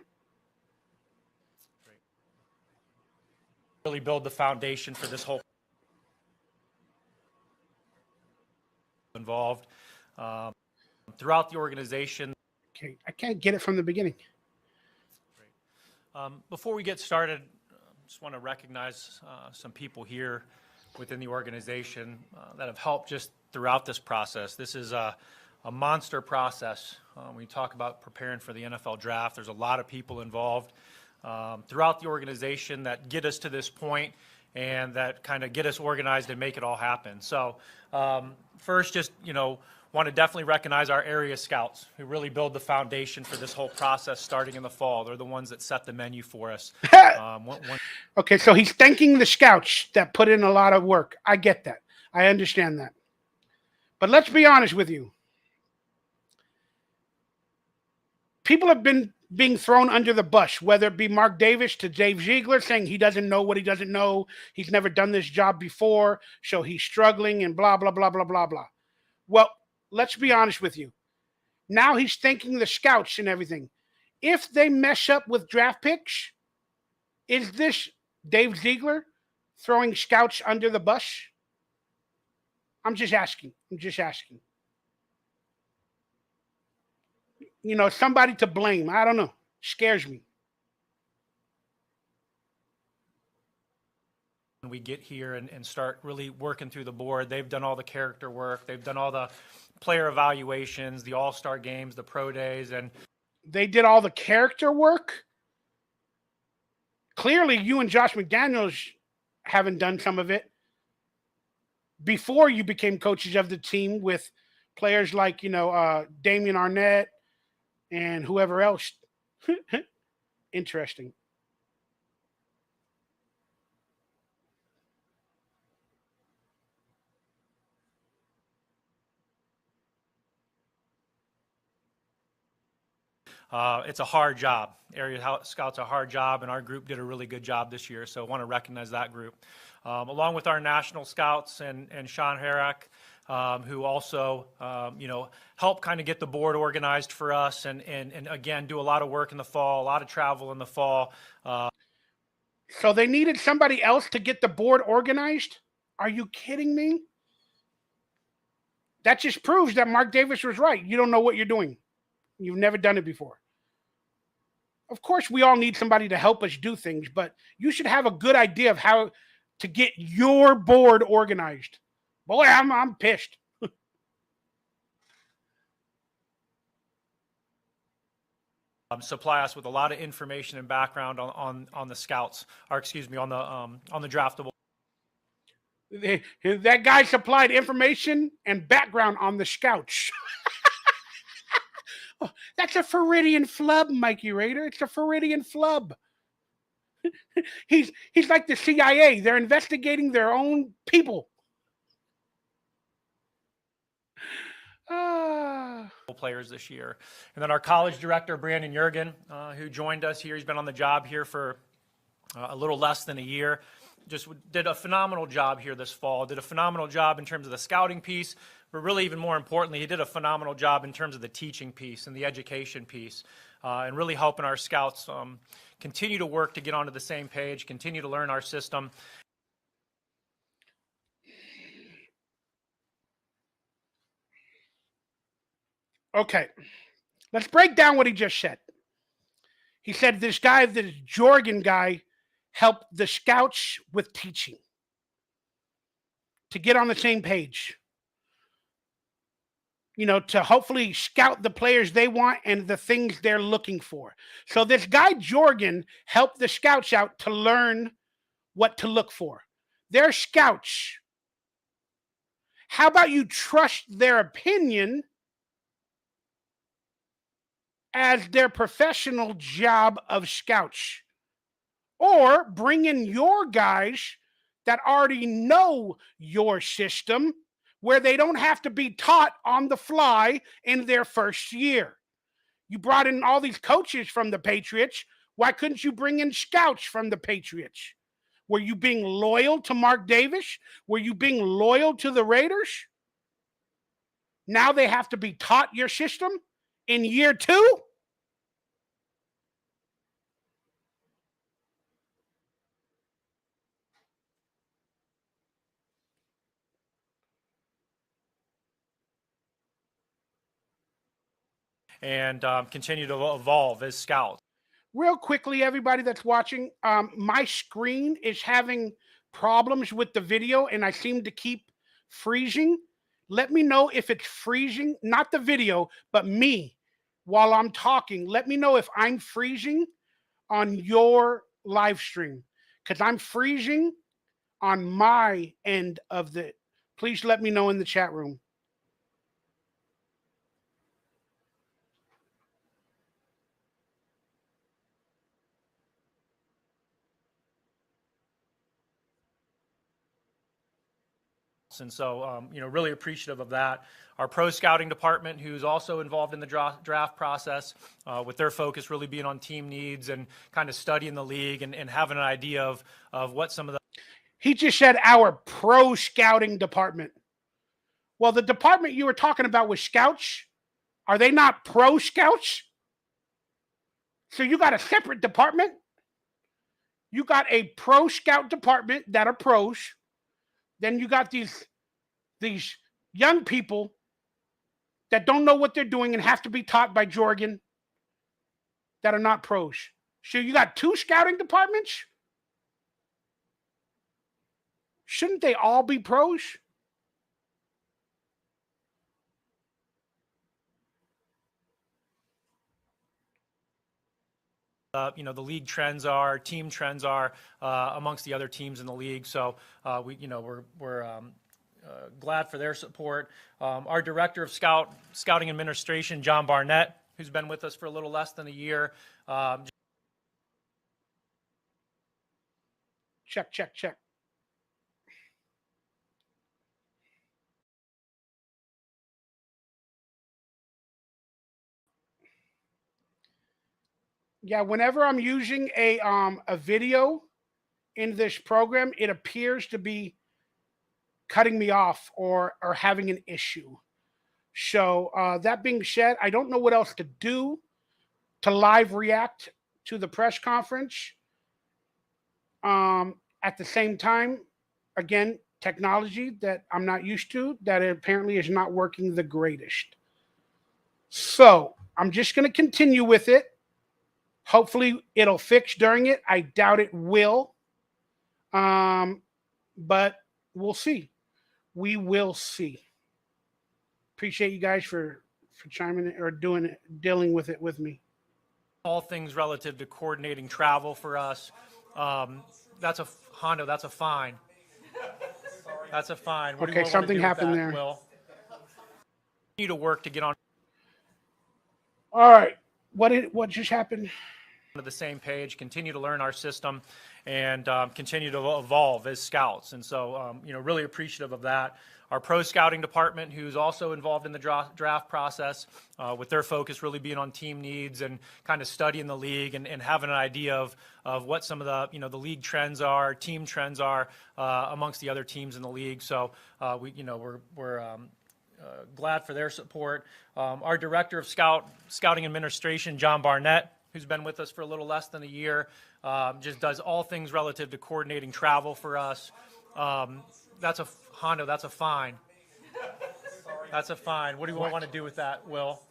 really build the foundation for this whole involved throughout the organization. Okay, I can't get it from the beginning. Before we get started, just want to recognize some people here within the organization that have helped just throughout this process. This is a monster process. When you talk about preparing for the NFL draft, there's a lot of people involved throughout the organization that get us to this point and that kind of get us organized and make it all happen. So first, just, want to definitely recognize our area scouts who really build the foundation for this whole process starting in the fall. They're the ones that set the menu for us. Okay, so he's thanking the scouts that put in a lot of work. I get that. I understand that. But let's be honest with you. People have been being thrown under the bus, whether it be Mark Davis to Dave Ziegler saying he doesn't know what he doesn't know. He's never done this job before, so he's struggling and blah, blah, blah, blah, blah, blah. Well, let's be honest with you. Now he's thanking the scouts and everything. If they mess up with draft picks, is this Dave Ziegler throwing scouts under the bus? I'm just asking. Somebody to blame. I don't know. Scares me. When we get here and start really working through the board, they've done all the character work. They've done all the player evaluations, the all-star games, the pro days, and they did all the character work. Clearly, you and Josh McDaniels haven't done some of it before you became coaches of the team with players like, Damian Arnett and whoever else. Interesting. It's a hard job. Area Scouts a hard job, and our group did a really good job this year, so I want to recognize that group. Along with our national scouts and Sean Herrick, who also, help kind of get the board organized for us and again, do a lot of work in the fall, a lot of travel in the fall. So they needed somebody else to get the board organized? Are you kidding me? That just proves that Mark Davis was right. You don't know what you're doing. You've never done it before. Of course, we all need somebody to help us do things, but you should have a good idea of how to get your board organized. Boy, I'm pissed. Supply us with a lot of information and background on the scouts, or excuse me, on the draftable. That guy supplied information and background on the scouts. Oh, that's a Floridian flub, Mikey Rader. It's a Floridian flub. He's like the CIA. They're investigating their own people. Players this year. And then our college director, Brandon Jurgen, who joined us here. He's been on the job here for a little less than a year. Just did a phenomenal job here this fall. Did a phenomenal job in terms of the scouting piece, but really even more importantly, he did a phenomenal job in terms of the teaching piece and the education piece, and really helping our scouts continue to work to get onto the same page, continue to learn our system. Okay, let's break down what he just said. He said this Jorgen guy, helped the scouts with teaching to get on the same page. To hopefully scout the players they want and the things they're looking for. So this guy Jorgen helped the scouts out to learn what to look for. They're scouts. How about you trust their opinion as their professional job of scouts? Or bring in your guys that already know your system where they don't have to be taught on the fly in their first year. You brought in all these coaches from the Patriots. Why couldn't you bring in scouts from the Patriots? Were you being loyal to Mark Davis? Were you being loyal to the Raiders? Now they have to be taught your system in year 2? and continue to evolve as scouts. Real quickly, everybody that's watching, my screen is having problems with the video and I seem to keep freezing. Let me know if it's freezing, not the video, but me while I'm talking. Let me know if I'm freezing on your live stream because I'm freezing on my end of the. Please let me know in the chat room. And so, really appreciative of that. Our pro scouting department, who's also involved in the draft process, with their focus really being on team needs and kind of studying the league and having an idea of what some of the. He just said our pro scouting department. Well, the department you were talking about was scouts. Are they not pro scouts? So you got a separate department? You got a pro scout department that are pros. Then you got these young people that don't know what they're doing and have to be taught by Jorgen that are not pros. So you got 2 scouting departments? Shouldn't they all be pros? The league trends are, team trends are amongst the other teams in the league. So we're glad for their support. Our director of scouting administration, John Barnett, who's been with us for a little less than a year. Check. Yeah, whenever I'm using a video in this program, it appears to be cutting me off or having an issue. So that being said, I don't know what else to do to live react to the press conference. At the same time, again, technology that I'm not used to that apparently is not working the greatest. So I'm just going to continue with it. Hopefully it'll fix during it. I doubt it will. But we'll see. We will see. Appreciate you guys for chiming in or dealing with it with me. All things relative to coordinating travel for us. That's a Hondo. That's a fine. That's a fine. What Okay, something happened there. Will? Need to work to get on. All right. What just happened? To the same page, continue to learn our system, and continue to evolve as scouts. And so, really appreciative of that. Our pro scouting department, who's also involved in the draft process, with their focus really being on team needs and kind of studying the league and having an idea of what some of the the league trends are, team trends are amongst the other teams in the league. So we're glad for their support. Our director of scouting administration, John Barnett, who's been with us for a little less than a year, just does all things relative to coordinating travel for us. That's a Hondo. That's a fine. That's a fine. What do you want to do with that, Will?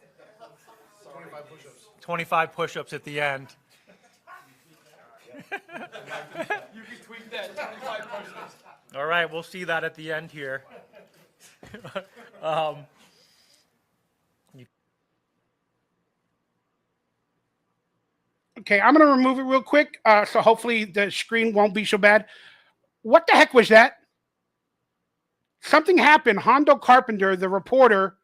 25 push-ups. 25 push-ups at the end. You can tweak that. 25 push-ups. All right, we'll see that at the end here. Okay, I'm going to remove it real quick, so hopefully the screen won't be so bad. What the heck was that? Something happened. Hondo Carpenter, the reporter,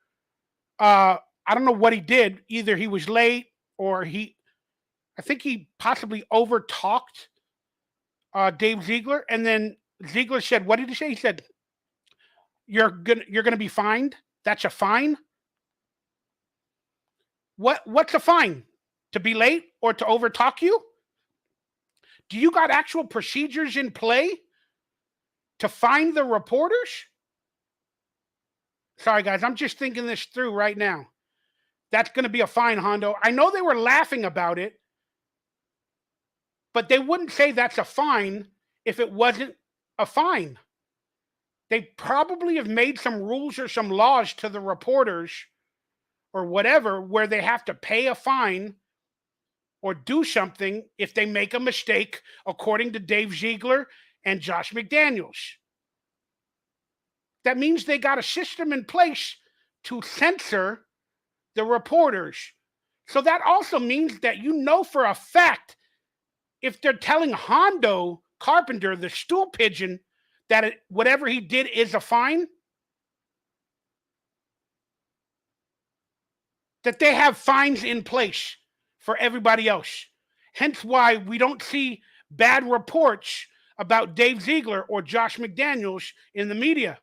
I don't know what he did. Either he was late or I think he possibly overtalked Dave Ziegler. And then Ziegler said, what did he say? He said, you're gonna be fined. That's a fine. What's a fine? To be late or to overtalk you? Do you got actual procedures in play to find the reporters? Sorry, guys. I'm just thinking this through right now. That's going to be a fine, Hondo. I know they were laughing about it, but they wouldn't say that's a fine if it wasn't a fine. They probably have made some rules or some laws to the reporters or whatever where they have to pay a fine or do something if they make a mistake, according to Dave Ziegler and Josh McDaniels. That means they got a system in place to censor the reporters. So that also means that you know for a fact if they're telling Hondo Carpenter, the stool pigeon, that whatever he did is a fine, that they have fines in place for everybody else. Hence why we don't see bad reports about Dave Ziegler or Josh McDaniels in the media.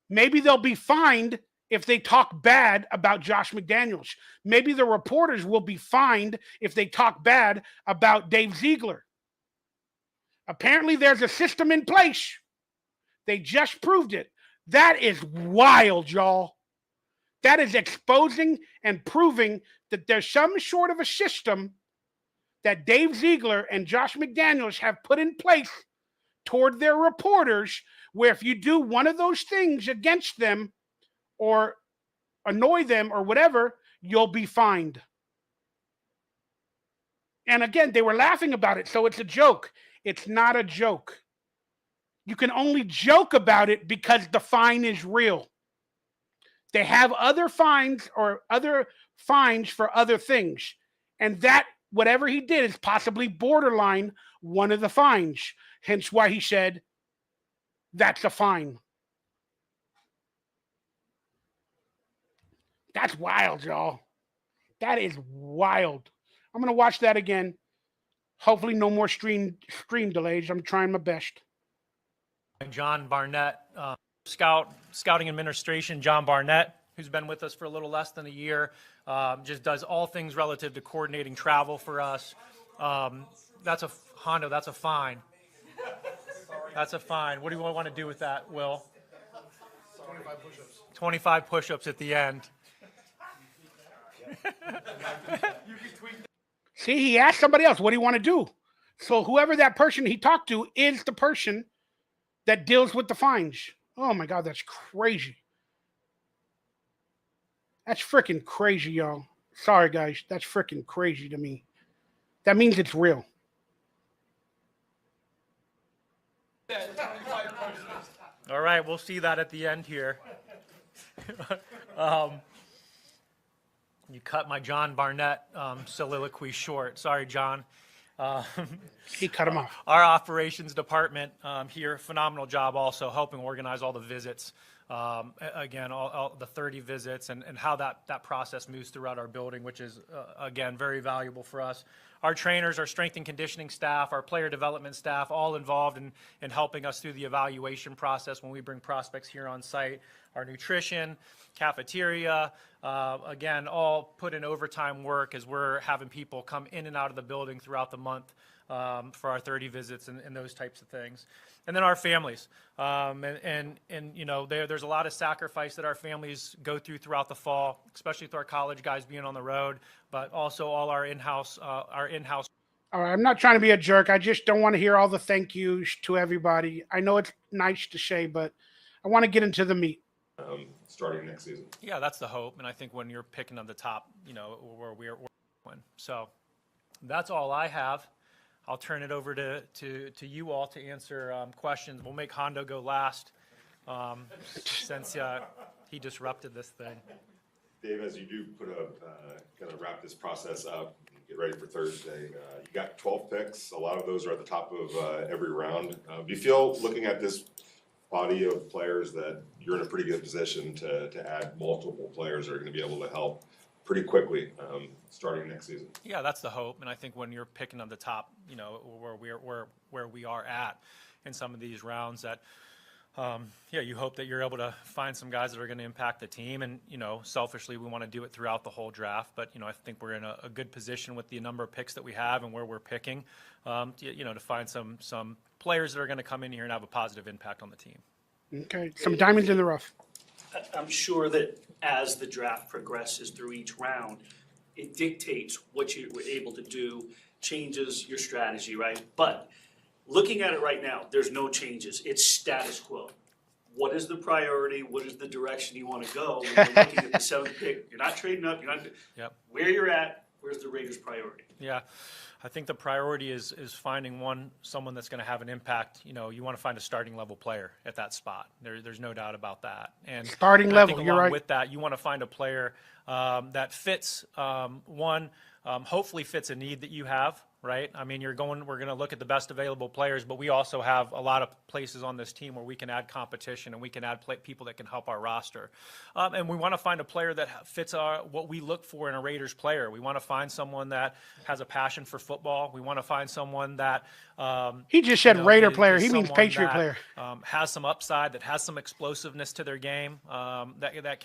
Maybe they'll be fined if they talk bad about Josh McDaniels. Maybe the reporters will be fined if they talk bad about Dave Ziegler. Apparently, there's a system in place. They just proved it. That is wild, y'all. That is exposing and proving that there's some sort of a system that Dave Ziegler and Josh McDaniels have put in place toward their reporters, where if you do one of those things against them or annoy them or whatever, you'll be fined. And again, they were laughing about it, so it's a joke. It's not a joke. You can only joke about it because the fine is real. They have other fines or other fines for other things. And that, whatever he did, is possibly borderline one of the fines. Hence why he said, that's a fine. That's wild, y'all. That is wild. I'm going to watch that again. Hopefully no more stream delays. I'm trying my best. John Barnett, scouting administration, John Barnett, who's been with us for a little less than a year, just does all things relative to coordinating travel for us. That's a Hondo. That's a fine. That's a fine. What do you want to do with that, Will? 25 push-ups. 25 push-ups at the end. See, he asked somebody else, what do you want to do? So whoever that person he talked to is the person that deals with the fines. Oh my God, that's crazy. That's freaking crazy, y'all. Sorry, guys. That's freaking crazy to me. That means it's real. All right, we'll see that at the end here. You cut my John Barnett soliloquy short. Sorry, John. He cut him off. Our operations department here, phenomenal job also helping organize all the visits. Again, all the 30 visits and how that process moves throughout our building, which is, again, very valuable for us. Our trainers, our strength and conditioning staff, our player development staff, all involved in helping us through the evaluation process when we bring prospects here on site. Our nutrition, cafeteria, again, all put in overtime work as we're having people come in and out of the building throughout the month for our 30 visits and those types of things. And then our families. And you know, there's a lot of sacrifice that our families go through throughout the fall, especially with our college guys being on the road, but also all our in-house. All right, I'm not trying to be a jerk. I just don't want to hear all the thank yous to everybody. I know it's nice to say, but I want to get into the meat. Starting next season. Yeah, that's the hope. And I think when you're picking on the top, you know, where we're going. So that's all I have. I'll turn it over to you all to answer questions. We'll make Hondo go last since he disrupted this thing. Dave, as you do kind of wrap this process up, get ready for Thursday, you got 12 picks. A lot of those are at the top of every round. Do you feel, looking at this body of players, that you're in a pretty good position to add multiple players that are going to be able to help pretty quickly starting next season? Yeah, that's the hope. And I think when you're picking on the top, you know, where we are at in some of these rounds, that yeah, you hope that you're able to find some guys that are going to impact the team. And, you know, selfishly, we want to do it throughout the whole draft. But, you know, I think we're in a good position with the number of picks that we have and where we're picking, to find some players that are going to come in here and have a positive impact on the team. Okay, some diamonds in the rough. I'm sure that as the draft progresses through each round, it dictates what you were able to do, changes your strategy, right? But looking at it right now, there's no changes. It's status quo. What is the priority? What is the direction you want to go? When you're looking at the 7th pick, you're not trading up. You're not. Yep. Where you're at, where's the Raiders' priority? Yeah, I think the priority is finding someone that's going to have an impact. You know, you want to find a starting level player at that spot. There's no doubt about that. And Starting I level, think you're along right. with that, you want to find a player that fits hopefully fits a need that you have. Right? I mean, we're going to look at the best available players, but we also have a lot of places on this team where we can add competition and we can add people that can help our roster. And we want to find a player that fits what we look for in a Raiders player. We want to find someone that has a passion for football. We want to find someone that He just said Raider is player. He means someone Patriot that, player. has some upside, that has some explosiveness to their game, that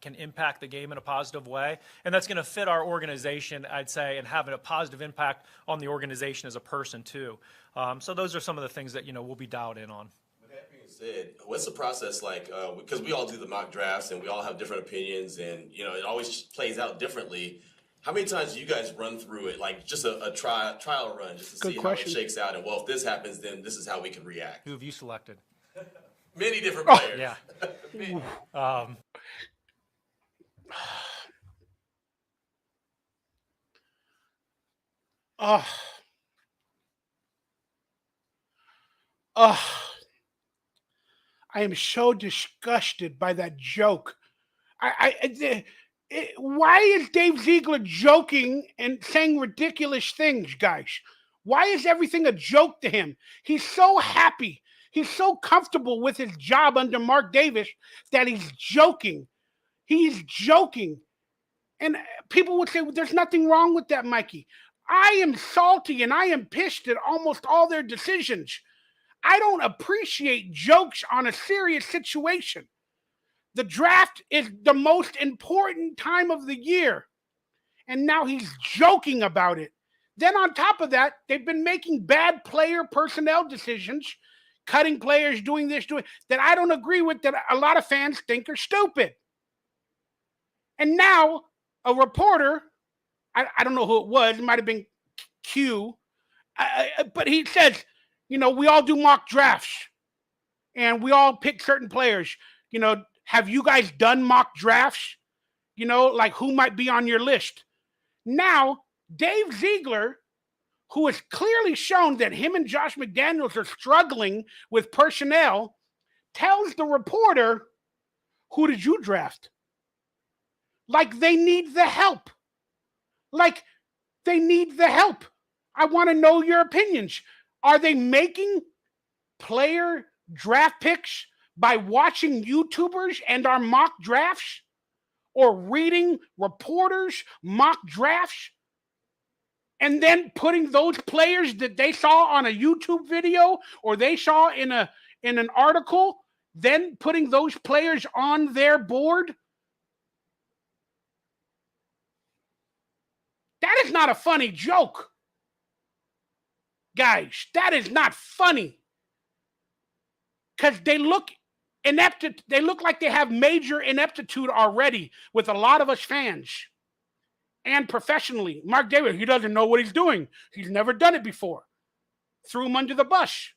can impact the game in a positive way, and that's going to fit our organization, I'd say, and have a positive impact on the organization as a person too. So those are some of the things that we'll be dialed in on. With that being said, what's the process like? Because we all do the mock drafts and we all have different opinions, and it always plays out differently. How many times do you guys run through it, like just a trial run, just to Good see question. how it shakes out? And well, if this happens, then this is how we can react. Who have you selected? Many different players. Yeah. Oh. I am so disgusted by that joke. Why is Dave Ziegler joking and saying ridiculous things, guys? Why is everything a joke to him? He's so happy. He's so comfortable with his job under Mark Davis that he's joking. He's joking. And people would say, well, there's nothing wrong with that, Mikey. I am salty and I am pissed at almost all their decisions. I don't appreciate jokes on a serious situation. The draft is the most important time of the year. And now he's joking about it. Then on top of that, they've been making bad player personnel decisions, cutting players, doing this, doing that I don't agree with, that a lot of fans think are stupid. And now a reporter, I don't know who it was, it might have been Q, but he says, we all do mock drafts and we all pick certain players. Have you guys done mock drafts? Like who might be on your list? Now, Dave Ziegler, who has clearly shown that him and Josh McDaniels are struggling with personnel, tells the reporter, who did you draft? Like they need the help. Like they need the help. I want to know your opinions. Are they making player draft picks by watching YouTubers and our mock drafts, or reading reporters' mock drafts, and then putting those players that they saw on a YouTube video or they saw in an article, then putting those players on their board? That is not a funny joke. Guys, that is not funny. Because they look inept. They look like they have major ineptitude already with a lot of us fans. And professionally, Mark Davis, he doesn't know what he's doing. He's never done it before. Threw him under the bus.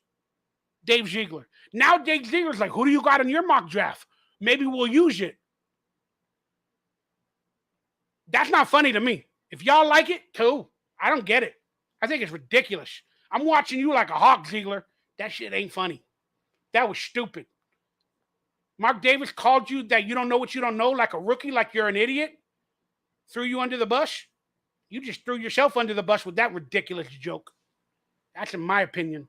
Dave Ziegler. Now Dave Ziegler's like, who do you got in your mock draft? Maybe we'll use it. That's not funny to me. If y'all like it, cool. I don't get it. I think it's ridiculous. I'm watching you like a hawk, Ziegler. That shit ain't funny. That was stupid. Mark Davis called you that you don't know what you don't know, like a rookie, like you're an idiot. Threw you under the bus. You just threw yourself under the bus with that ridiculous joke. That's in my opinion.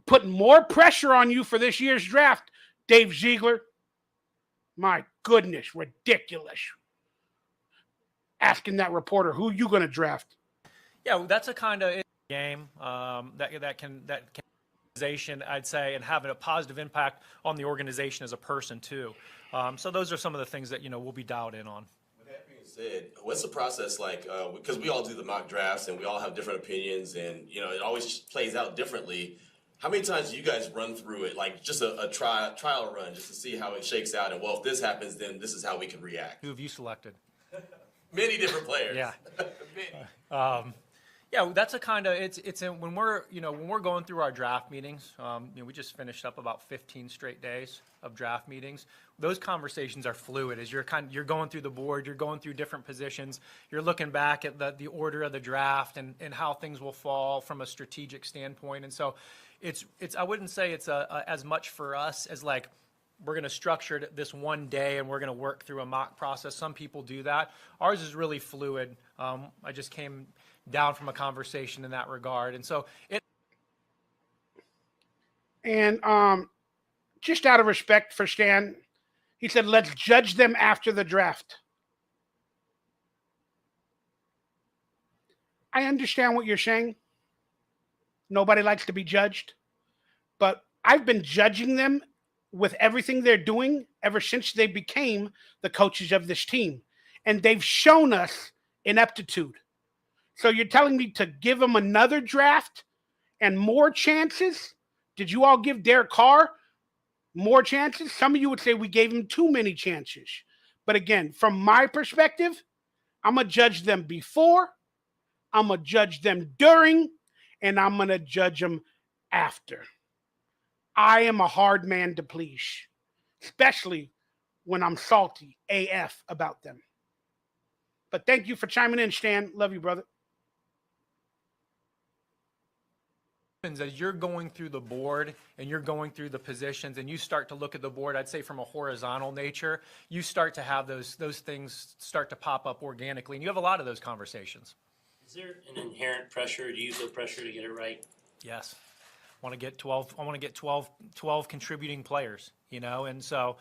Putting more pressure on you for this year's draft, Dave Ziegler. My goodness, ridiculous. Asking that reporter, who you going to draft? Yeah, that's a kind of game that can organization, I'd say, and have a positive impact on the organization as a person too. So those are some of the things that we'll be dialed in on. With that being said, what's the process like? Because we all do the mock drafts and we all have different opinions, and it always plays out differently. How many times do you guys run through it, like just a trial run, just to see how it shakes out? And well, if this happens, then this is how we can react. Who have you selected? Many different players. Yeah. Many. Yeah, that's a kind of when we're going through our draft meetings. We just finished up about 15 straight days of draft meetings. Those conversations are fluid as you're going through the board, you're going through different positions, you're looking back at the order of the draft and how things will fall from a strategic standpoint. And so it's I wouldn't say it's as much for us as like we're going to structure it this one day and we're going to work through a mock process. Some people do that. Ours is really fluid. I just came down from a conversation in that regard. And so just out of respect for Stan, he said, let's judge them after the draft. I understand what you're saying. Nobody likes to be judged. But I've been judging them with everything they're doing ever since they became the coaches of this team. And they've shown us ineptitude. So you're telling me to give them another draft and more chances? Did you all give Derek Carr more chances? Some of you would say we gave him too many chances. But again, from my perspective, I'm going to judge them before, I'm going to judge them during, and I'm going to judge them after. I am a hard man to please, especially when I'm salty AF about them. But thank you for chiming in, Stan. Love you, brother. as you're going through the board and you're going through the positions and you start to look at the board, I'd say from a horizontal nature, you start to have those things start to pop up organically, and you have a lot of those conversations. Is there an inherent pressure? Do you feel pressure to get it right? Yes. I want to get 12 contributing players, and so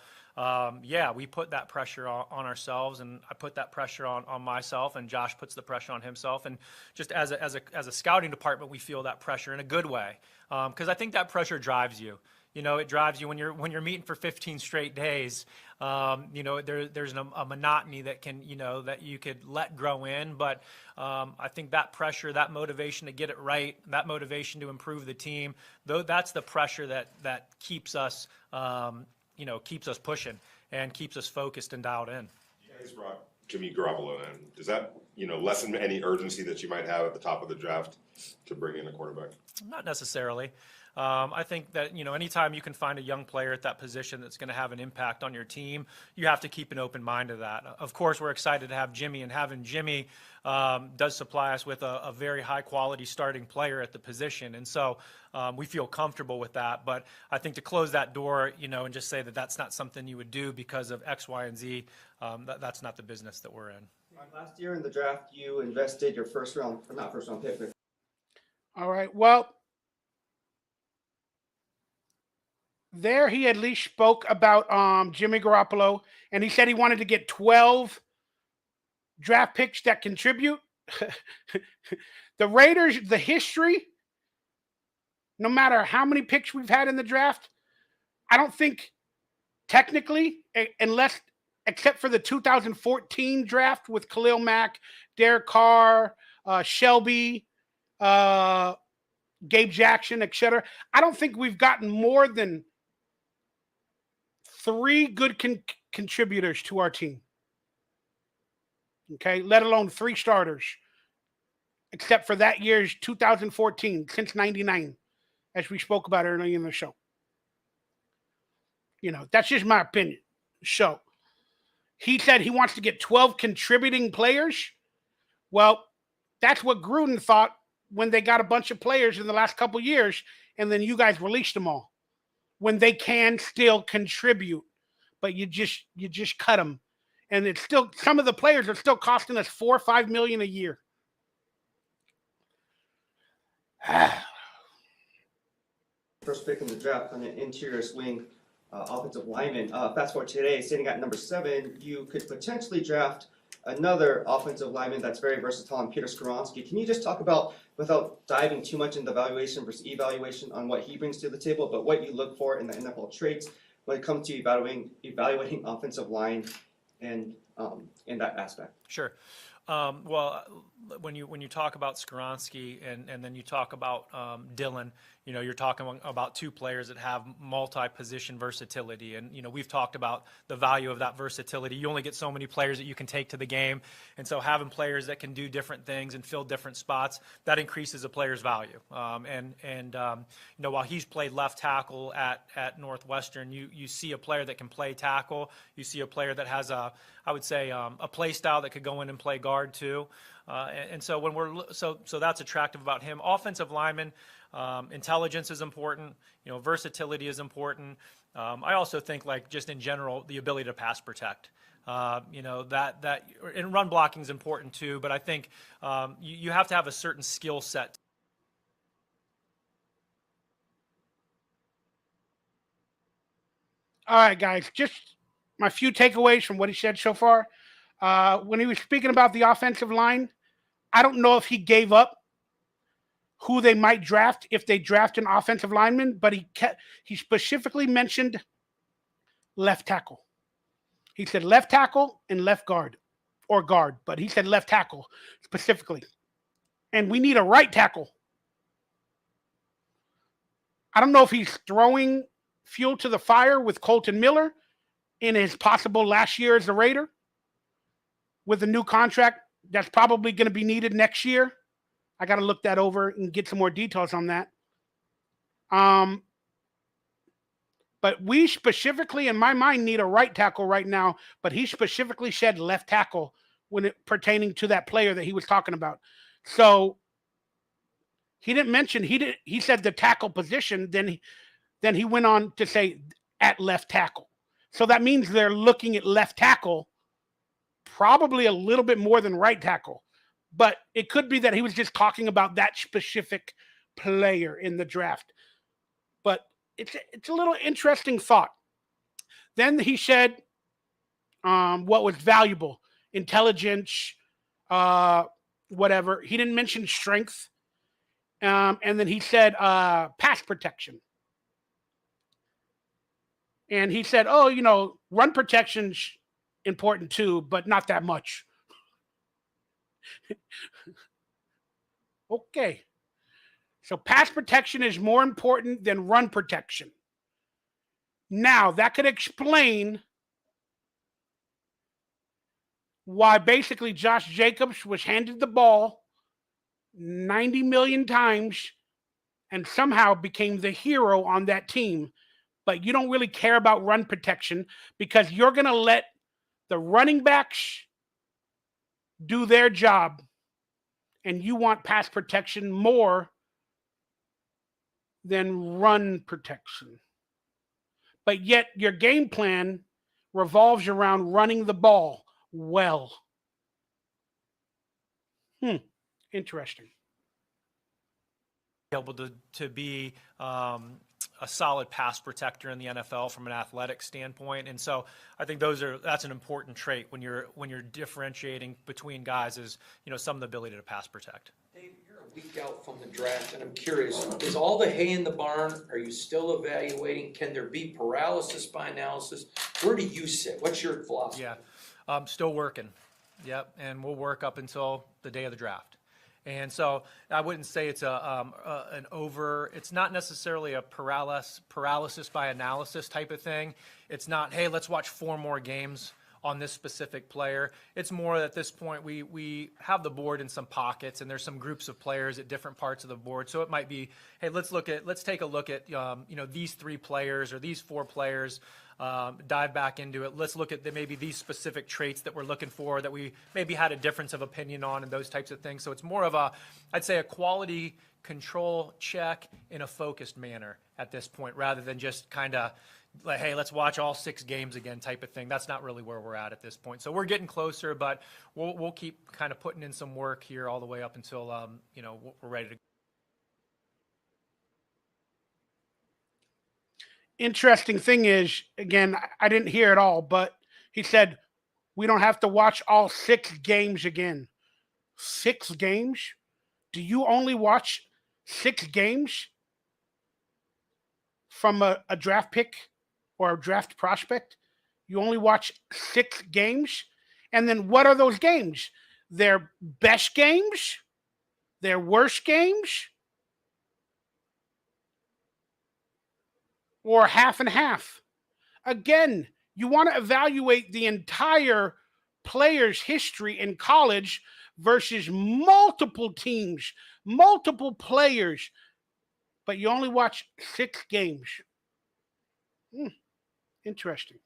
yeah, we put that pressure on ourselves, and I put that pressure on myself, and Josh puts the pressure on himself, and just as a scouting department, we feel that pressure in a good way, because I think that pressure drives you. It drives you when you're meeting for 15 straight days. There's a monotony that can, that you could let grow in. But I think that pressure, that motivation to get it right, that motivation to improve the team, though, that's the pressure that keeps us, keeps us pushing and keeps us focused and dialed in. You guys brought Jimmy Garoppolo in. Does that, lessen any urgency that you might have at the top of the draft to bring in a quarterback? Not necessarily. I think that, anytime you can find a young player at that position that's going to have an impact on your team, you have to keep an open mind to that. Of course, we're excited to have Jimmy, and having Jimmy does supply us with a very high-quality starting player at the position. And so we feel comfortable with that. But I think to close that door, and just say that that's not something you would do because of X, Y, and Z, that's not the business that we're in. Last year in the draft, you invested your not first round pick. All right. Well, there he at least spoke about Jimmy Garoppolo, and he said he wanted to get 12 draft picks that contribute. The Raiders, the history, no matter how many picks we've had in the draft, I don't think technically, except for the 2014 draft with Khalil Mack, Derek Carr, Shelby, Gabe Jackson, etc., I don't think we've gotten more than 3 good contributors to our team. Okay, let alone 3 starters, except for that year's 2014, since 99, as we spoke about earlier in the show. That's just my opinion. So he said he wants to get 12 contributing players. Well, that's what Gruden thought when they got a bunch of players in the last couple years, and then you guys released them all when they can still contribute, but you just cut them. And it's still, some of the players are still costing us $4 or $5 million a year. First pick in the draft on an interior swing offensive lineman. Fast forward today, sitting at number 7, you could potentially draft another offensive lineman that's very versatile, and Peter Skoronski. Can you just talk about, without diving too much into valuation versus evaluation, on what he brings to the table, but what you look for in the NFL traits when it comes to evaluating offensive line and in that aspect? Sure. Well, when you talk about Skaronski and then you talk about Dylan, you're talking about two players that have multi-position versatility, and we've talked about the value of that versatility. You only get so many players that you can take to the game, and so having players that can do different things and fill different spots, that increases a player's value. While he's played left tackle at Northwestern, you see a player that can play tackle. You see a player that has a play style that could go in and play guard too. And so when so that's attractive about him. Offensive lineman, intelligence is important. Versatility is important. I also think, like, just in general, the ability to pass protect. That and run blocking is important too. But I think you have to have a certain skill set. All right, guys, just my few takeaways from what he said so far. When he was speaking about the offensive line, I don't know if he gave up who they might draft if they draft an offensive lineman, but he specifically mentioned left tackle. He said left tackle and left guard, or guard, but he said left tackle specifically. And we need a right tackle. I don't know if he's throwing fuel to the fire with Colton Miller in his possible last year as a Raider with a new contract that's probably going to be needed next year. I got to look that over and get some more details on that. But we specifically, in my mind, need a right tackle right now. But he specifically said left tackle when it pertaining to that player that he was talking about. So he didn't mention he said the tackle position. Then he went on to say at left tackle. So that means they're looking at left tackle probably a little bit more than right tackle. But it could be that he was just talking about that specific player in the draft. But it's a little interesting thought. Then he said what was valuable, intelligence, whatever. He didn't mention strength. And then he said pass protection. And he said, run protection's important too, but not that much. Okay. So pass protection is more important than run protection. Now, that could explain why basically Josh Jacobs was handed the ball 90 million times and somehow became the hero on that team. But you don't really care about run protection because you're going to let the running backs do their job, and you want pass protection more than run protection. But yet your game plan revolves around running the ball well. Interesting. Able to be a solid pass protector in the NFL from an athletic standpoint, and so I think that's an important trait when you're differentiating between guys is some of the ability to pass protect. Dave, you're a week out from the draft, and I'm curious: is all the hay in the barn? Are you still evaluating? Can there be paralysis by analysis? Where do you sit? What's your philosophy? Yeah, still working. Yep, and we'll work up until the day of the draft. And so I wouldn't say it's it's not necessarily a paralysis by analysis type of thing. It's not, hey, let's watch 4 more games on this specific player. It's more at this point we have the board in some pockets, and there's some groups of players at different parts of the board. So it might be, hey, let's take a look at these 3 players or these 4 players. Dive back into it. Let's look at maybe these specific traits that we're looking for that we maybe had a difference of opinion on and those types of things. So it's more of I'd say a quality control check in a focused manner at this point, rather than just kind of like, hey, let's watch all 6 games again type of thing. That's not really where we're at this point. So we're getting closer, but we'll keep kind of putting in some work here all the way up until we're ready to go. Interesting thing is, again, I didn't hear it all, but he said we don't have to watch all 6 games again. 6 games? Do you only watch 6 games from a draft pick or a draft prospect? You only watch 6 games? And then what are those games? their best games, their worst games, or half and half. Again, you want to evaluate the entire player's history in college versus multiple teams, multiple players, but you only watch 6 games. Interesting.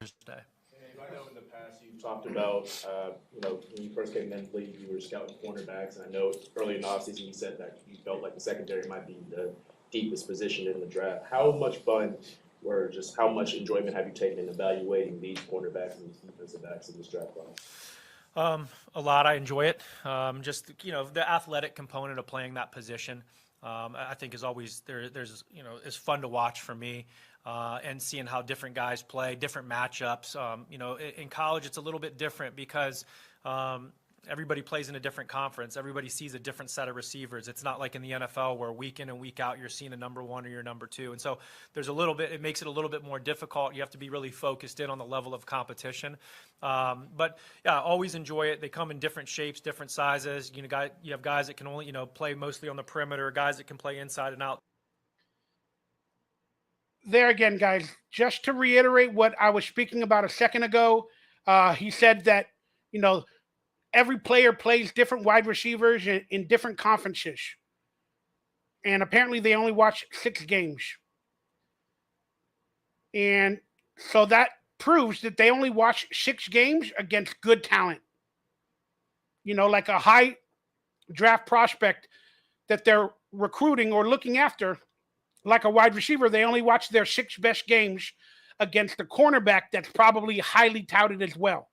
Thursday. And I know in the past you've talked about, when you first came in the league, you were scouting cornerbacks, and I know early in the offseason you said that you felt like the secondary might be the deepest position in the draft. How much fun or just how much enjoyment have you taken in evaluating these cornerbacks and these defensive backs in this draft class? A lot. I enjoy it. Just, the athletic component of playing that position, I think is always there's, is fun to watch for me. And seeing how different guys play, different matchups. In college, it's a little bit different because everybody plays in a different conference. Everybody sees a different set of receivers. It's not like in the NFL where week in and week out you're seeing a number 1 or your number 2. And so it makes it a little bit more difficult. You have to be really focused in on the level of competition. But yeah, I always enjoy it. They come in different shapes, different sizes. You have guys that can only, play mostly on the perimeter, guys that can play inside and out. There again, guys, just to reiterate what I was speaking about a second ago, he said that, every player plays different wide receivers in different conferences. And apparently they only watch 6 games. And so that proves that they only watch 6 games against good talent. Like a high draft prospect that they're recruiting or looking after, like a wide receiver, they only watch their 6 best games against a cornerback that's probably highly touted as well.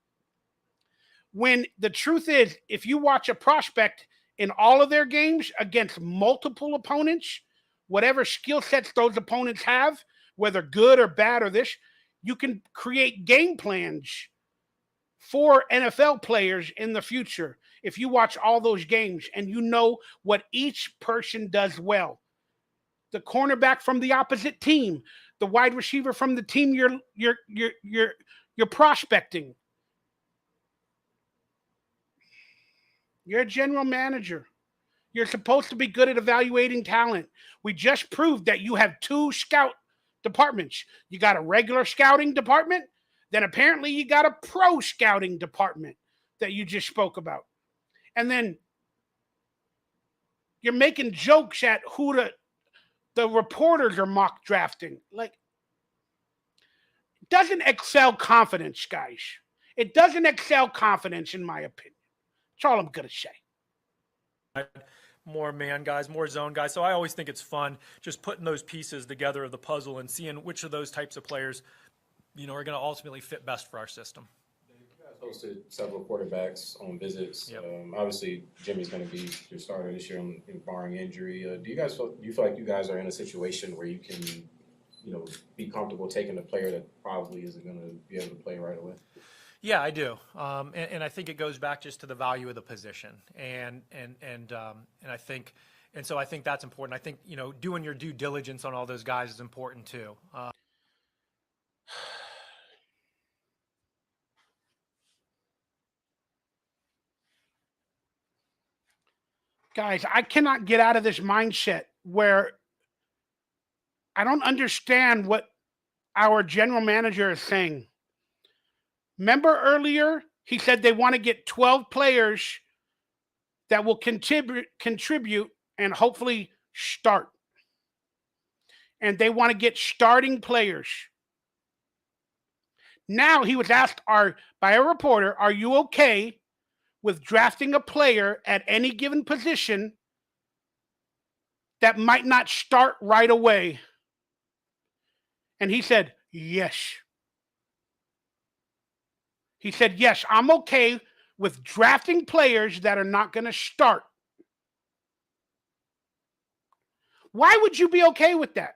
When the truth is, if you watch a prospect in all of their games against multiple opponents, whatever skill sets those opponents have, whether good or bad or this, you can create game plans for NFL players in the future if you watch all those games and you know what each person does well. The cornerback from the opposite team, the wide receiver from the team you're prospecting. You're a general manager. You're supposed to be good at evaluating talent. We just proved that you have 2 scout departments. You got a regular scouting department, then apparently you got a pro scouting department that you just spoke about. And then you're making jokes at who the reporters are mock drafting. Like, doesn't excel confidence, guys. It doesn't excel confidence, in my opinion. That's all I'm going to say. More man guys, more zone guys. So I always think it's fun just putting those pieces together of the puzzle and seeing which of those types of players, are going to ultimately fit best for our system. You guys hosted several quarterbacks on visits. Yep. Obviously, Jimmy's going to be your starter this year, barring injury. Do you feel like you guys are in a situation where you can, be comfortable taking a player that probably isn't going to be able to play right away? Yeah, I do, and I think it goes back just to the value of the position, and I think, and so I think that's important. I think doing your due diligence on all those guys is important too. Guys, I cannot get out of this mindset where I don't understand what our general manager is saying. Remember earlier, he said they want to get 12 players that will contribute and hopefully start. And they want to get starting players. Now he was asked by a reporter, are you okay with drafting a player at any given position that might not start right away? And he said, yes. He said, yes, I'm okay with drafting players that are not going to start. Why would you be okay with that?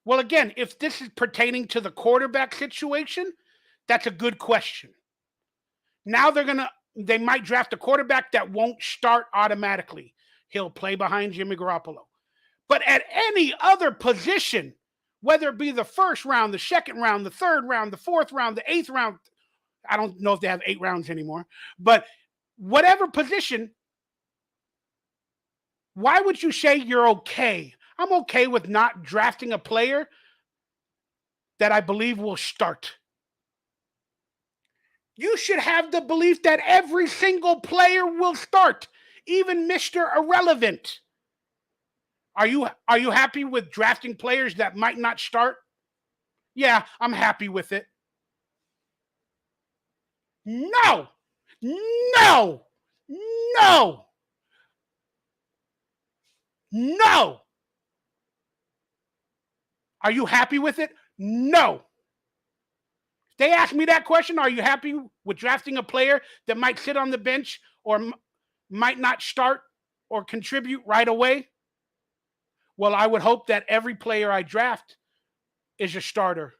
Well, again, if this is pertaining to the quarterback situation, that's a good question. Now they might draft a quarterback that won't start automatically. He'll play behind Jimmy Garoppolo. But at any other position, whether it be the first round, the second round, the third round, the fourth round, the eighth round. I don't know if they have 8 rounds anymore, but whatever position, why would you say you're okay? I'm okay with not drafting a player that I believe will start. You should have the belief that every single player will start, even Mr. Irrelevant. Are you happy with drafting players that might not start? Yeah, I'm happy with it. No. No. No. No. Are you happy with it? No. They ask me that question, are you happy with drafting a player that might sit on the bench or might not start or contribute right away? Well, I would hope that every player I draft is a starter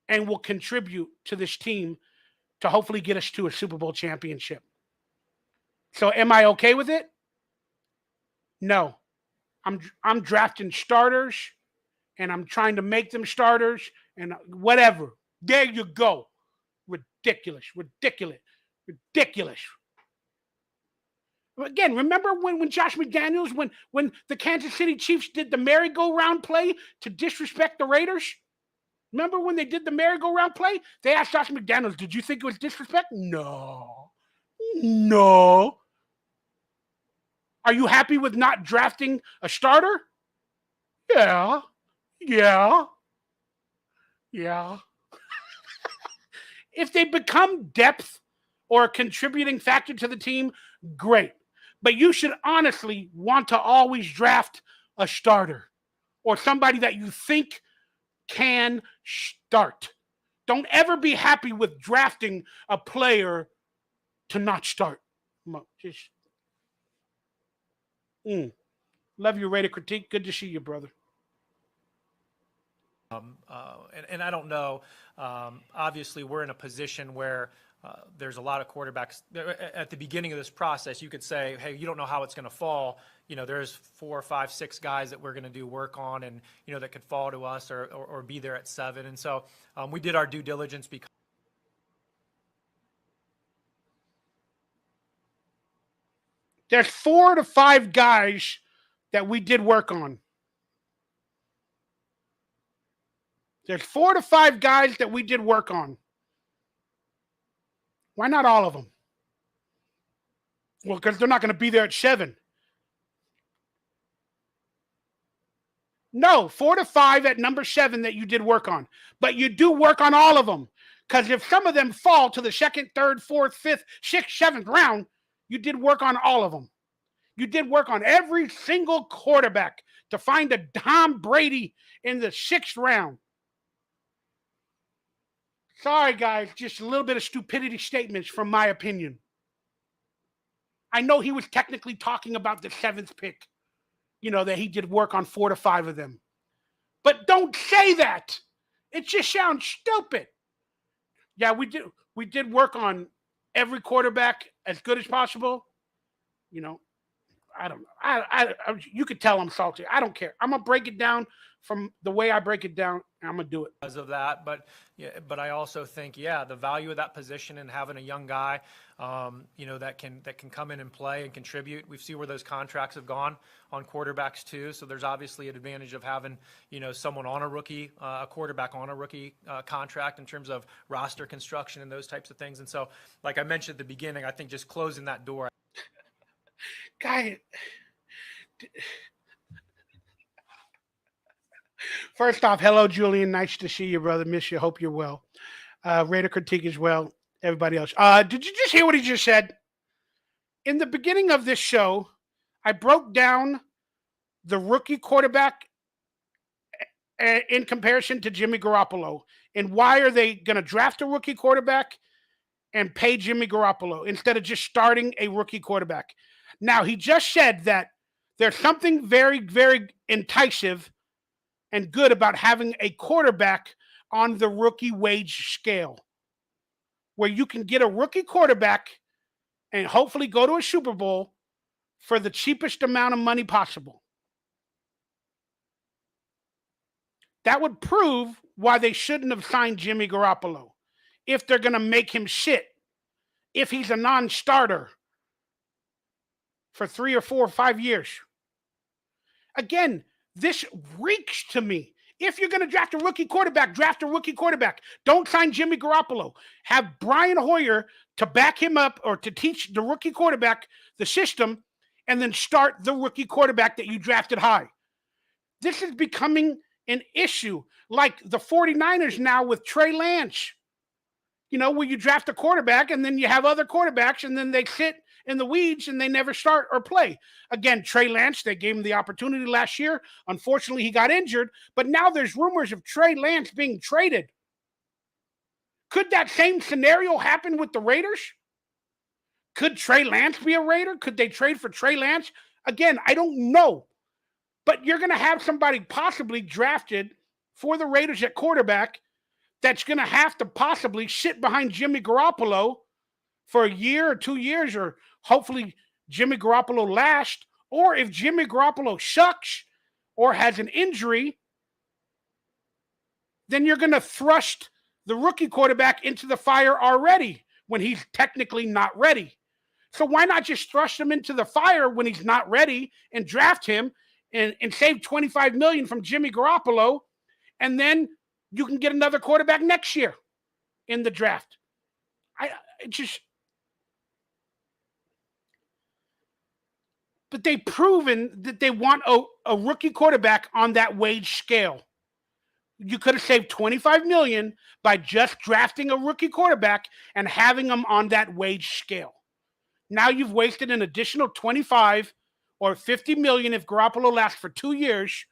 and will contribute to this team to hopefully get us to a Super Bowl championship. So am I okay with it? No. I'm drafting starters and I'm trying to make them starters and whatever. There you go. Ridiculous. Again, remember when Josh McDaniels, when the Kansas City Chiefs did the merry-go-round play to disrespect the Raiders? Remember when they did the merry-go-round play? They asked Josh McDaniels, did you think it was disrespect? No. Are you happy with not drafting a starter? Yeah. If they become depth or a contributing factor to the team, great. But you should honestly want to always draft a starter or somebody that you think can start. Don't ever be happy with drafting a player to not start. Just, love your Raider critique. Good to see you, brother. And I don't know. Obviously, we're in a position where there's a lot of quarterbacks. At the beginning of this process, you could say, hey, you don't know how it's going to fall. There's 4, 5, 6 guys that we're going to do work on and, that could fall to us or be there at 7. And so we did our due diligence because there's 4 to 5 guys that we did work on. There's 4 to 5 guys that we did work on. Why not all of them? Well, because they're not going to be there at 7. No, 4 to 5 at number 7 that you did work on. But you do work on all of them. Because if some of them fall to the 2nd, 3rd, 4th, 5th, 6th, 7th round, you did work on all of them. You did work on every single quarterback to find a Tom Brady in the 6th round. Sorry, guys, just a little bit of stupidity statements from my opinion. I know he was technically talking about the 7th pick, that he did work on 4 to 5 of them. But don't say that. It just sounds stupid. Yeah, we did work on every quarterback as good as possible. I don't know. You could tell I'm salty. I don't care. I'm going to break it down from the way I break it down, and I'm going to do it. Because of that, but I also think, the value of that position and having a young guy, that can come in and play and contribute. We see where those contracts have gone on quarterbacks too. So there's obviously an advantage of having, someone on a rookie, a quarterback on a rookie contract in terms of roster construction and those types of things. And so, like I mentioned at the beginning, I think just closing that door. Guy, first off, hello, Julian. Nice to see you, brother. Miss you. Hope you're well. Raider critique as well. Everybody else. Did you just hear what he just said? In the beginning of this show, I broke down the rookie quarterback in comparison to Jimmy Garoppolo. And why are they going to draft a rookie quarterback and pay Jimmy Garoppolo instead of just starting a rookie quarterback? Now, he just said that there's something very, very enticing and good about having a quarterback on the rookie wage scale, where you can get a rookie quarterback and hopefully go to a Super Bowl for the cheapest amount of money possible. That would prove why they shouldn't have signed Jimmy Garoppolo if they're going to make him sit, if he's a non-starter for 3 or 4 or 5 years. Again, this reeks to me. If you're going to draft a rookie quarterback, draft a rookie quarterback. Don't sign Jimmy Garoppolo. Have Brian Hoyer to back him up or to teach the rookie quarterback the system, and then start the rookie quarterback that you drafted high. This is becoming an issue like the 49ers now with Trey Lance. You know, where you draft a quarterback and then you have other quarterbacks and then they sit in the weeds and they never start or play. Again, Trey Lance, they gave him the opportunity last year. Unfortunately, he got injured, but now there's rumors of Trey Lance being traded. Could that same scenario happen with the Raiders? Could Trey Lance be a Raider? Could they trade for Trey Lance? Again, I don't know. But you're going to have somebody possibly drafted for the Raiders at quarterback that's going to have to possibly sit behind Jimmy Garoppolo for a year or 2 years, or hopefully Jimmy Garoppolo lasts. Or if Jimmy Garoppolo sucks or has an injury, then you're going to thrust the rookie quarterback into the fire already when he's technically not ready. So why not just thrust him into the fire when he's not ready and draft him and save $25 million from Jimmy Garoppolo, and then you can get another quarterback next year in the draft. But they've proven that they want a rookie quarterback on that wage scale. You could have saved $25 million by just drafting a rookie quarterback and having him on that wage scale. Now you've wasted an additional 25 or 50 million if Garoppolo lasts for 2 years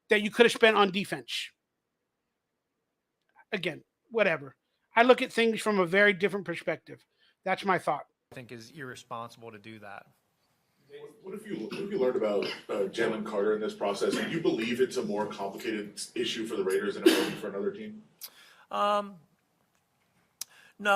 that you could have spent on defense. Again, whatever. I look at things from a very different perspective. That's my thought. I think is irresponsible to do that. What if you learned about Jalen Carter in this process, and you believe it's a more complicated issue for the Raiders than it would be for another team? No,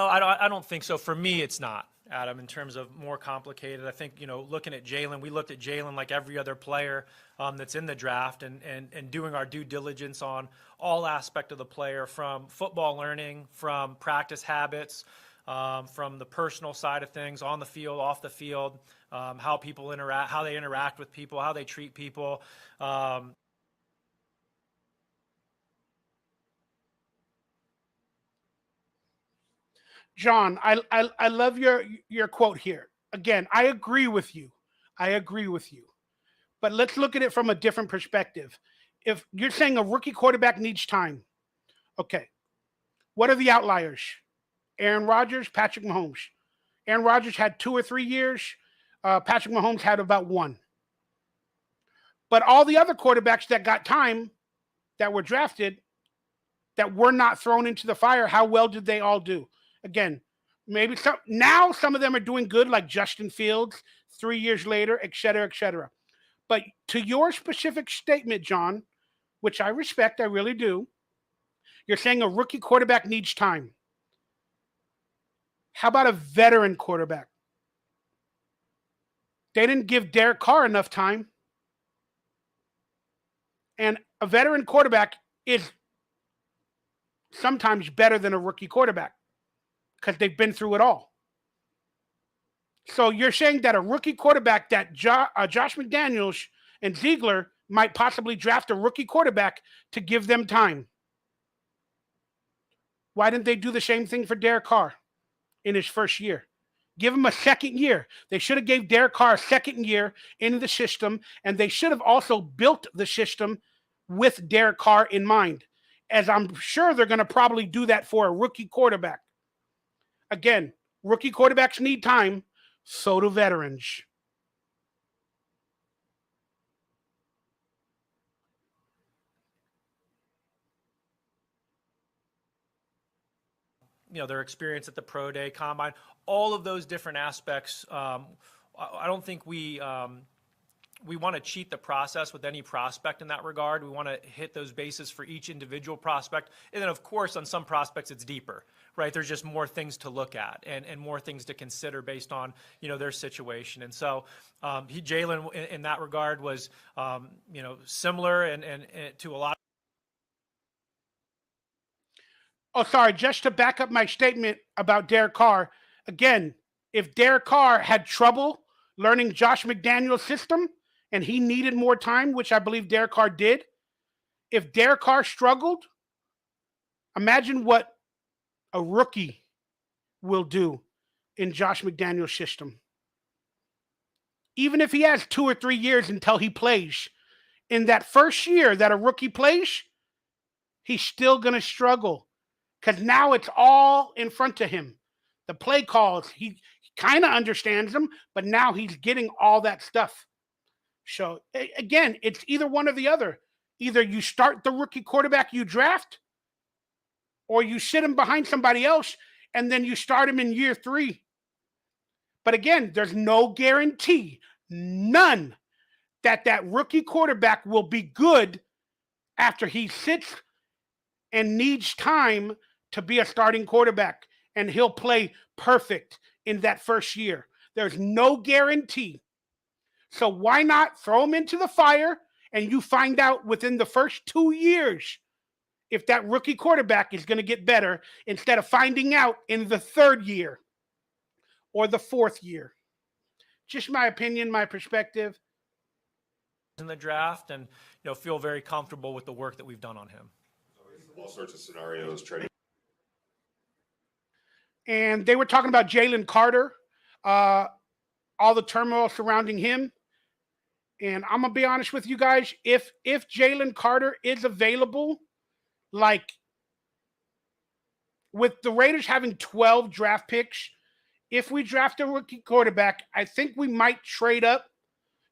I don't think so. For me, it's not, Adam, in terms of more complicated. I think, looking at Jalen, we looked at Jalen like every other player that's in the draft and doing our due diligence on all aspect of the player, from football learning, from practice habits, from the personal side of things, on the field, off the field, how people interact, how they interact with people, how they treat people. John, I love your quote here. Again, I agree with you. But let's look at it from a different perspective. If you're saying a rookie quarterback needs time, okay, what are the outliers? Aaron Rodgers, Patrick Mahomes. Aaron Rodgers had 2 or 3 years. Patrick Mahomes had about 1. But all the other quarterbacks that got time, that were drafted, that were not thrown into the fire, how well did they all do? Again, maybe some of them are doing good, like Justin Fields, 3 years later, et cetera, et cetera. But to your specific statement, John, which I respect, I really do, you're saying a rookie quarterback needs time. How about a veteran quarterback? They didn't give Derek Carr enough time. And a veteran quarterback is sometimes better than a rookie quarterback because they've been through it all. So you're saying that a rookie quarterback, that Josh McDaniels and Ziegler might possibly draft a rookie quarterback to give them time. Why didn't they do the same thing for Derek Carr in his first year? Give him a second year. They should have gave Derek Carr a second year in the system, and they should have also built the system with Derek Carr in mind, as I'm sure they're going to probably do that for a rookie quarterback. Again, rookie quarterbacks need time, so do veterans. Their experience at the Pro Day, Combine, all of those different aspects. I don't think we want to cheat the process with any prospect in that regard. We want to hit those bases for each individual prospect. And then, of course, on some prospects, it's deeper, right? There's just more things to look at and more things to consider based on, their situation. And so Jalen, in that regard, was, similar and to a lot Oh, sorry. Just to back up my statement about Derek Carr, again, if Derek Carr had trouble learning Josh McDaniel's system and he needed more time, which I believe Derek Carr did, if Derek Carr struggled, imagine what a rookie will do in Josh McDaniel's system. Even if he has 2 or 3 years until he plays, in that first year that a rookie plays, he's still going to struggle because now it's all in front of him. The play calls, he kind of understands them, but now he's getting all that stuff. So, again, it's either one or the other. Either you start the rookie quarterback you draft, or you sit him behind somebody else, and then you start him in year 3. But again, there's no guarantee, none, that that rookie quarterback will be good after he sits and needs time to be a starting quarterback, and he'll play perfect in that first year. There's no guarantee. So why not throw him into the fire and you find out within the first 2 years if that rookie quarterback is going to get better instead of finding out in the 3rd year or the 4th year. Just my opinion, my perspective. In the draft, and feel very comfortable with the work that we've done on him. All sorts of scenarios, trading. And they were talking about Jalen Carter, all the turmoil surrounding him. And I'm gonna be honest with you guys, if Jalen Carter is available, like with the Raiders having 12 draft picks, if we draft a rookie quarterback, I think we might trade up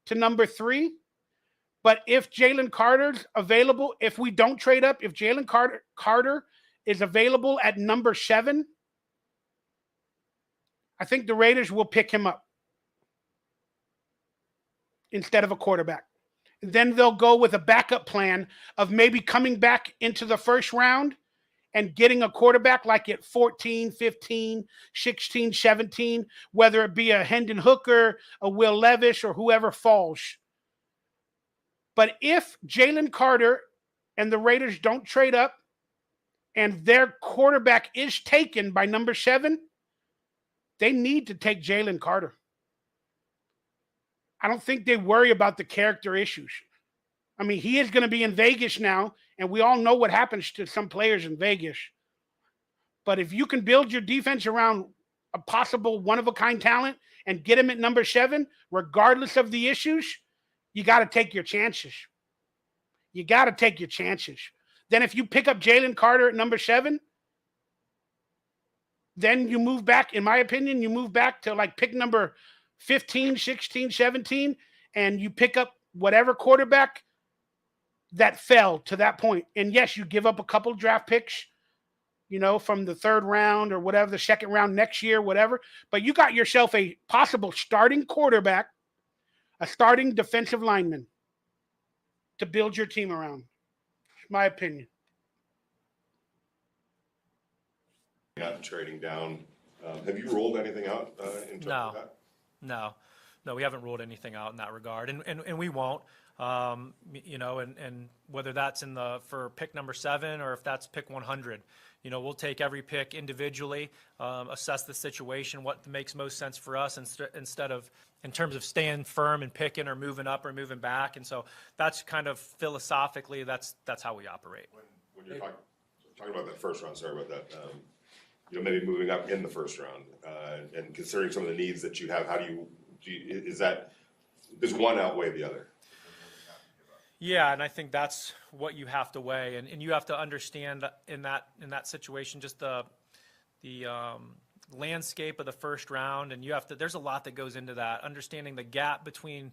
to number 3. But if Jalen Carter's available, if we don't trade up, if Jalen Carter is available at number 7, I think the Raiders will pick him up instead of a quarterback. And then they'll go with a backup plan of maybe coming back into the first round and getting a quarterback like at 14, 15, 16, 17, whether it be a Hendon Hooker, a Will Levis, or whoever falls. But if Jalen Carter and the Raiders don't trade up and their quarterback is taken by number 7, they need to take Jalen Carter. I don't think they worry about the character issues. I mean, he is going to be in Vegas now, and we all know what happens to some players in Vegas. But if you can build your defense around a possible one-of-a-kind talent and get him at number 7, regardless of the issues, you got to take your chances. You got to take your chances. Then if you pick up Jalen Carter at number 7, then you move back, in my opinion, you move back to like pick number 15, 16, 17, and you pick up whatever quarterback that fell to that point. And yes, you give up a couple draft picks, from the 3rd round or whatever, the 2nd round next year, whatever. But you got yourself a possible starting quarterback, a starting defensive lineman to build your team around. My opinion. Not trading down. Have you rolled anything out in terms of that? No, we haven't ruled anything out in that regard, and we won't. And whether that's for pick number 7 or if that's pick 100, we'll take every pick individually, assess the situation, what makes most sense for us, instead of in terms of staying firm and picking or moving up or moving back. And so that's kind of philosophically, that's how we operate. When you're talking about that first round, sorry about that. Maybe moving up in the first round and considering some of the needs that you have, how do you does one outweigh the other? Yeah, and I think that's what you have to weigh, and you have to understand in that situation just the landscape of the first round, and there's a lot that goes into that. Understanding the gap between,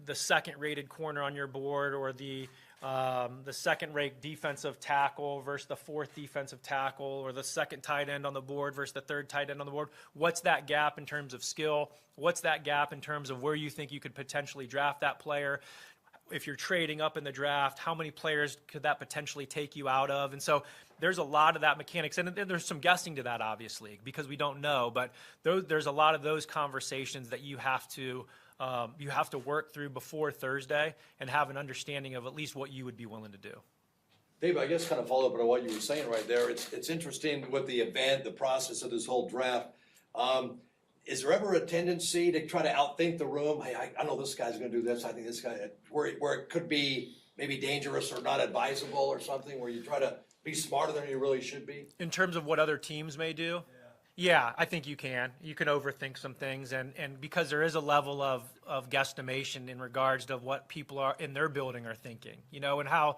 the 2nd-rated corner on your board or the 2nd-ranked defensive tackle versus the 4th defensive tackle, or the 2nd tight end on the board versus the 3rd tight end on the board. What's that gap in terms of skill? What's that gap in terms of where you think you could potentially draft that player? If you're trading up in the draft, how many players could that potentially take you out of? And so there's a lot of that mechanics, and there's some guessing to that, obviously, because we don't know. But there's a lot of those conversations that you have to work through before Thursday and have an understanding of at least what you would be willing to do. Dave, I guess kind of follow up on what you were saying right there. It's interesting with the event, the process of this whole draft. Is there ever a tendency to try to outthink the room? Hey, I know this guy's gonna do this, I think this guy, where it could be maybe dangerous or not advisable or something, where you try to be smarter than you really should be? In terms of what other teams may do? Yeah, I think you can. You can overthink some things, and because there is a level of guesstimation in regards to what people are in their building are thinking, you know, and how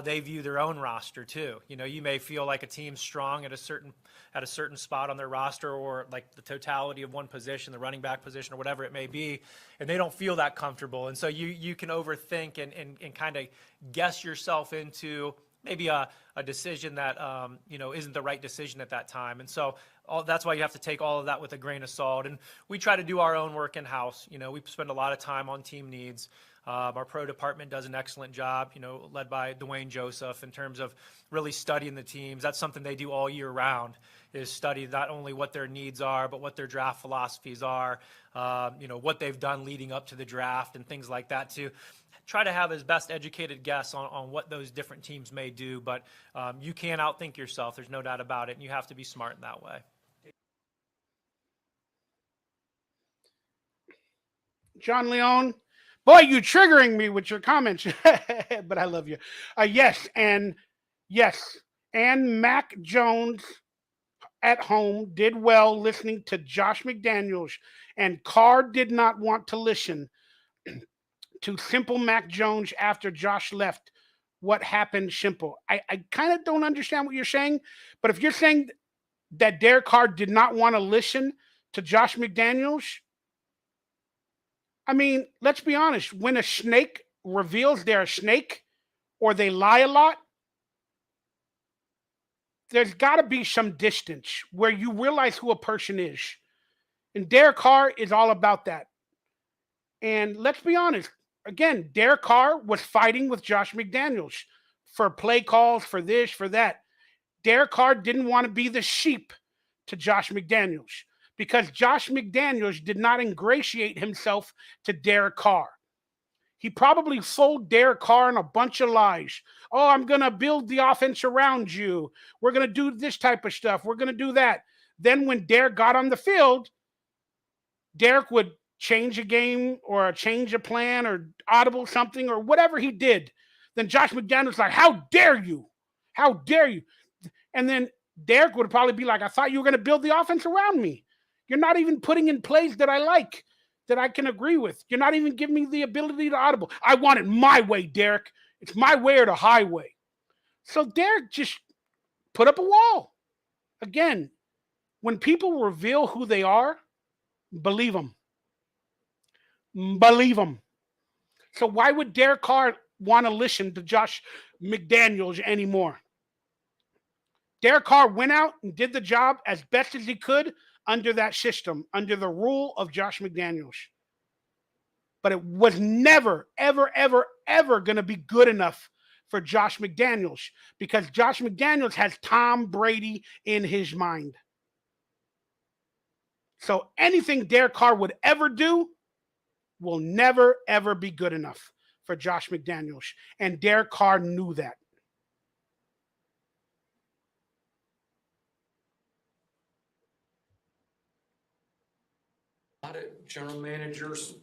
they view their own roster too. You know, you may feel like a team's strong at a certain spot on their roster, or like the totality of one position, the running back position, or whatever it may be, and they don't feel that comfortable, and so you can overthink and kind of guess yourself into maybe a decision that you know, isn't the right decision at that time. And so that's why you have to take all of that with a grain of salt. And we try to do our own work in-house. You know, we spend a lot of time on team needs. Our pro department does an excellent job, you know, led by Dwayne Joseph, in terms of really studying the teams. That's something they do all year round, is study not only what their needs are, but what their draft philosophies are, you know, what they've done leading up to the draft and things like that, to try to have his best educated guess on what those different teams may do. But you can outthink yourself. There's no doubt about it. And you have to be smart in that way. John Leone, boy, you triggering me with your comments, but I love you. Yes, and Mac Jones at home did well listening to Josh McDaniels, and Carr did not want to listen to simple Mac Jones after Josh left. What happened simple? I kind of don't understand what you're saying, but if you're saying that Derek Carr did not want to listen to Josh McDaniels, I mean, let's be honest. When a snake reveals they're a snake, or they lie a lot, there's got to be some distance where you realize who a person is. And Derek Carr is all about that. And let's be honest. Again, Derek Carr was fighting with Josh McDaniels for play calls, for this, for that. Derek Carr didn't want to be the sheep to Josh McDaniels, because Josh McDaniels did not ingratiate himself to Derek Carr. He probably sold Derek Carr on a bunch of lies. Oh, I'm going to build the offense around you. We're going to do this type of stuff. We're going to do that. Then when Derek got on the field, Derek would change a game or change a plan or audible something or whatever he did. Then Josh McDaniels like, how dare you? How dare you? And then Derek would probably be like, I thought you were going to build the offense around me. You're not even putting in plays that I like, that I can agree with. You're not even giving me the ability to audible. I want it my way, Derek. It's my way or the highway. So Derek just put up a wall. Again, when people reveal who they are, believe them. Believe them. So why would Derek Carr want to listen to Josh McDaniels anymore? Derek Carr went out and did the job as best as he could under that system, under the rule of Josh McDaniels. But it was never, ever, ever, ever going to be good enough for Josh McDaniels, because Josh McDaniels has Tom Brady in his mind. So anything Derek Carr would ever do will never, ever be good enough for Josh McDaniels. And Derek Carr knew that. A lot of general managers,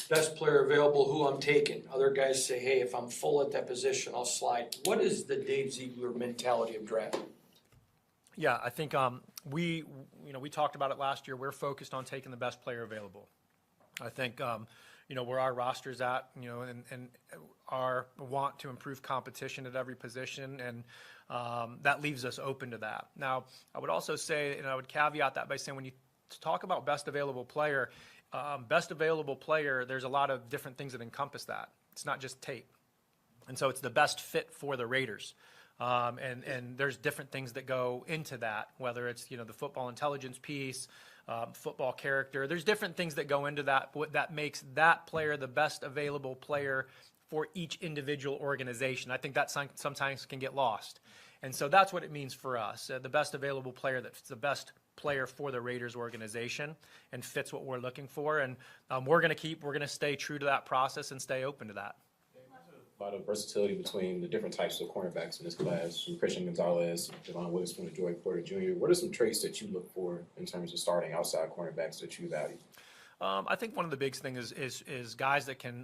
best player available, who I'm taking. Other guys say, hey, if I'm full at that position, I'll slide. What is the Dave Ziegler mentality of drafting? Yeah, I think we talked about it last year. We're focused on taking the best player available. I think where our roster's at, and our want to improve competition at every position, and that leaves us open to that. Now, I would also say, and I would caveat that by saying, when you talk about best available player, there's a lot of different things that encompass that. It's not just tape. And so it's the best fit for the Raiders. And there's different things that go into that, whether it's, the football intelligence piece, football character. There's different things that go into that, that makes that player the best available player for each individual organization. I think that sometimes can get lost. And so that's what it means for us, the best available player that's the best player for the Raiders organization and fits what we're looking for. And we're going to stay true to that process and stay open to that. A lot of versatility between the different types of cornerbacks in this class, from Christian Gonzalez, Javon Witherspoon, to Joey Porter Jr. What are some traits that you look for in terms of starting outside cornerbacks that you value? I think one of the big things is guys that can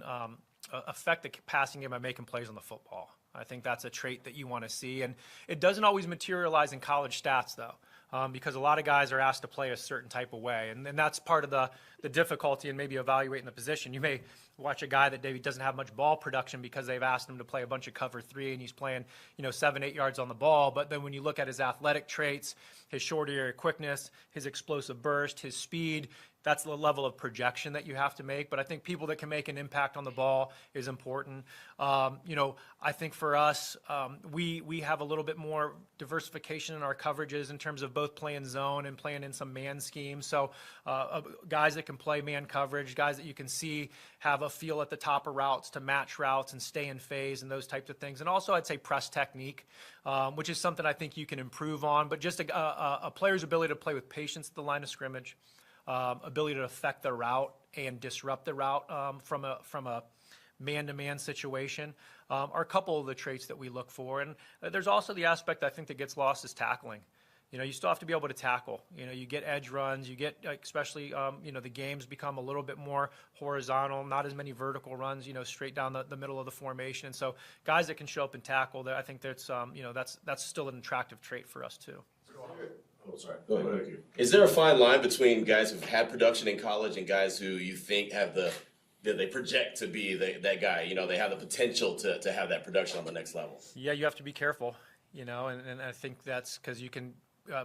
affect the passing game by making plays on the football. I think that's a trait that you want to see, and it doesn't always materialize in college stats, though. Because a lot of guys are asked to play a certain type of way. And that's part of the difficulty in maybe evaluating the position. You may watch a guy that maybe doesn't have much ball production because they've asked him to play a bunch of cover 3 and he's playing, 7-8 yards on the ball. But then when you look at his athletic traits, his short area quickness, his explosive burst, his speed, that's the level of projection that you have to make. But I think people that can make an impact on the ball is important. I think for us, we have a little bit more diversification in our coverages in terms of both playing zone and playing in some man schemes. So guys that can play man coverage, guys that you can see have a feel at the top of routes to match routes and stay in phase and those types of things. And also I'd say press technique, which is something I think you can improve on. But just a player's ability to play with patience at the line of scrimmage, ability to affect the route and disrupt the route from a man-to-man situation are a couple of the traits that we look for. And there's also the aspect I think that gets lost is tackling. You still have to be able to tackle. You get edge runs, you get, especially, the games become a little bit more horizontal, not as many vertical runs, straight down the middle of the formation. And so guys that can show up and tackle, I think that's still an attractive trait for us too. Oh, sorry. Go ahead. Thank you. Is there a fine line between guys who've had production in college and guys who you think have they project to be that guy? They have the potential to have that production on the next level. Yeah, you have to be careful, and I think that's because you can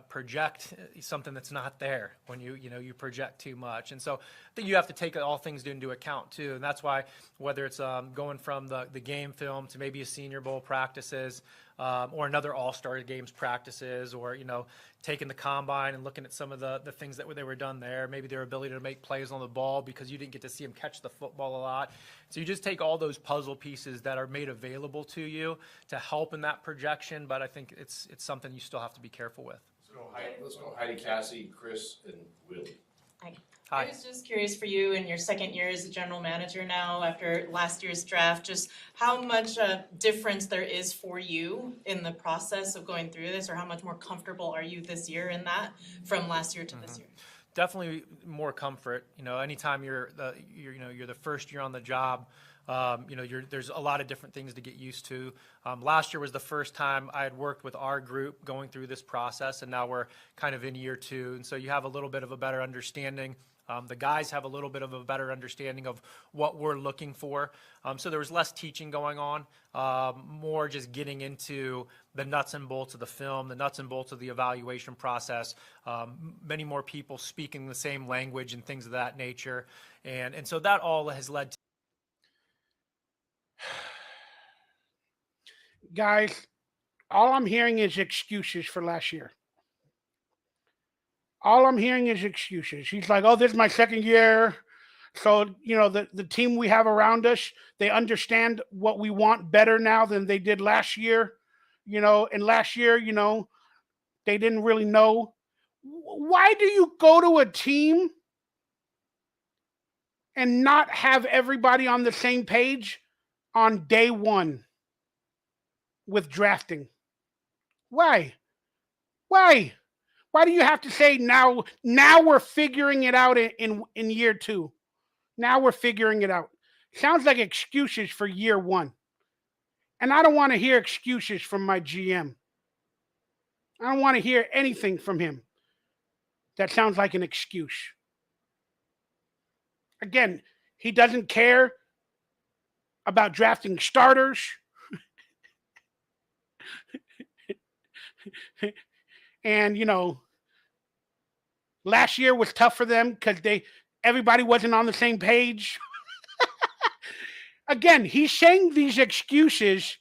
project something that's not there when you project too much. And so I think you have to take all things into account too. And that's why whether it's going from the game film to maybe a Senior Bowl practices or another All-Star Games practices, or taking the combine and looking at some of the things that they were done there, maybe their ability to make plays on the ball because you didn't get to see them catch the football a lot. So you just take all those puzzle pieces that are made available to you to help in that projection, but I think it's something you still have to be careful with. Let's go Heidi, Cassie, Chris, and Willie. Hi. I was just curious for you in your second year as a general manager now after last year's draft, just how much difference there is for you in the process of going through this, or how much more comfortable are you this year in that from last year to this year? Definitely more comfort. Anytime you're the first year on the job, there's a lot of different things to get used to. Last year was the first time I had worked with our group going through this process, and now we're kind of in year 2. And so you have a little bit of a better understanding. The guys have a little bit of a better understanding of what we're looking for. So there was less teaching going on, more just getting into the nuts and bolts of the film, the nuts and bolts of the evaluation process, many more people speaking the same language and things of that nature. And so that all has led to Guys, all I'm hearing is excuses for last year. All I'm hearing is excuses. He's like, oh, this is my second year. So, the team we have around us, they understand what we want better now than they did last year. And last year, they didn't really know. Why do you go to a team and not have everybody on the same page on day 1 with drafting? Why? Why do you have to say now we're figuring it out in year 2? Now we're figuring it out. Sounds like excuses for year 1. And I don't want to hear excuses from my GM. I don't want to hear anything from him that sounds like an excuse. Again, he doesn't care about drafting starters. And last year was tough for them because everybody wasn't on the same page. Again, he's saying these excuses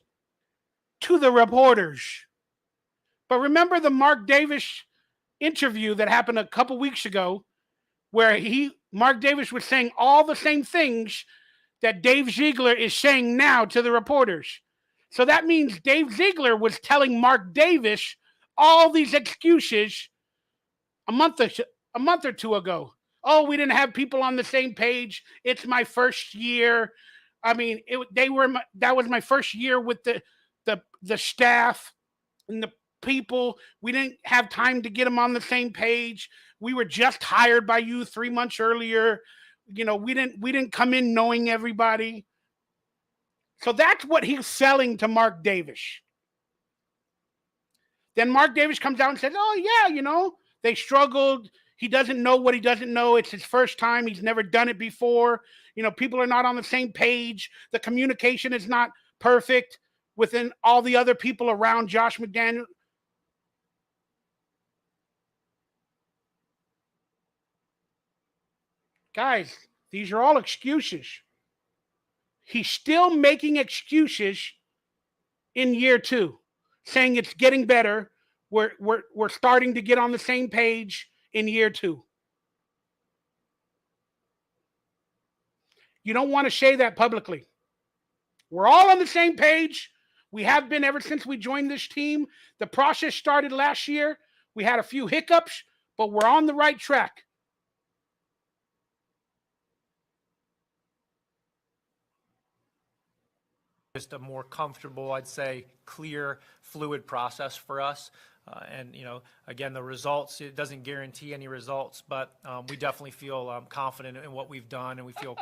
to the reporters. But remember the Mark Davis interview that happened a couple weeks ago, where Mark Davis was saying all the same things that Dave Ziegler is saying now to the reporters. So that means Dave Ziegler was telling Mark Davis all these excuses a month or two ago. Oh, we didn't have people on the same page. It's my first year. I mean, that was my first year with the staff and the people. We didn't have time to get them on the same page. We were just hired by you 3 months earlier. We didn't come in knowing everybody. So that's what he's selling to Mark Davis. Then Mark Davis comes out and says, "Oh yeah, they struggled. He doesn't know what he doesn't know. It's his first time. He's never done it before. People are not on the same page. The communication is not perfect within all the other people around Josh McDaniel." Guys, these are all excuses. He's still making excuses in year 2, saying it's getting better. We're starting to get on the same page in year 2. You don't want to say that publicly. We're all on the same page. We have been ever since we joined this team. The process started last year. We had a few hiccups, but we're on the right track. Just a more comfortable, I'd say, clear, fluid process for us. And again, the results, it doesn't guarantee any results, but we definitely feel confident in what we've done, and we feel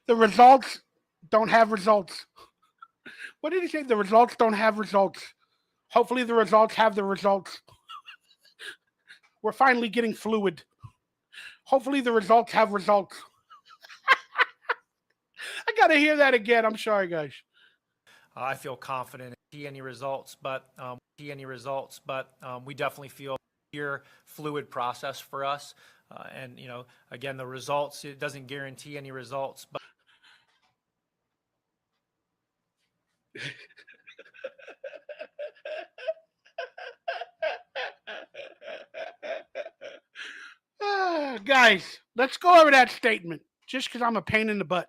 The results don't have results. What did he say? The results don't have results. Hopefully the results have the results. We're finally getting fluid. Hopefully the results have results. I gotta hear that again. I'm sorry, guys. I feel confident in any results, but we definitely feel clear, fluid process for us. And again, the results, it doesn't guarantee any results, but Guys, let's go over that statement just because I'm a pain in the butt.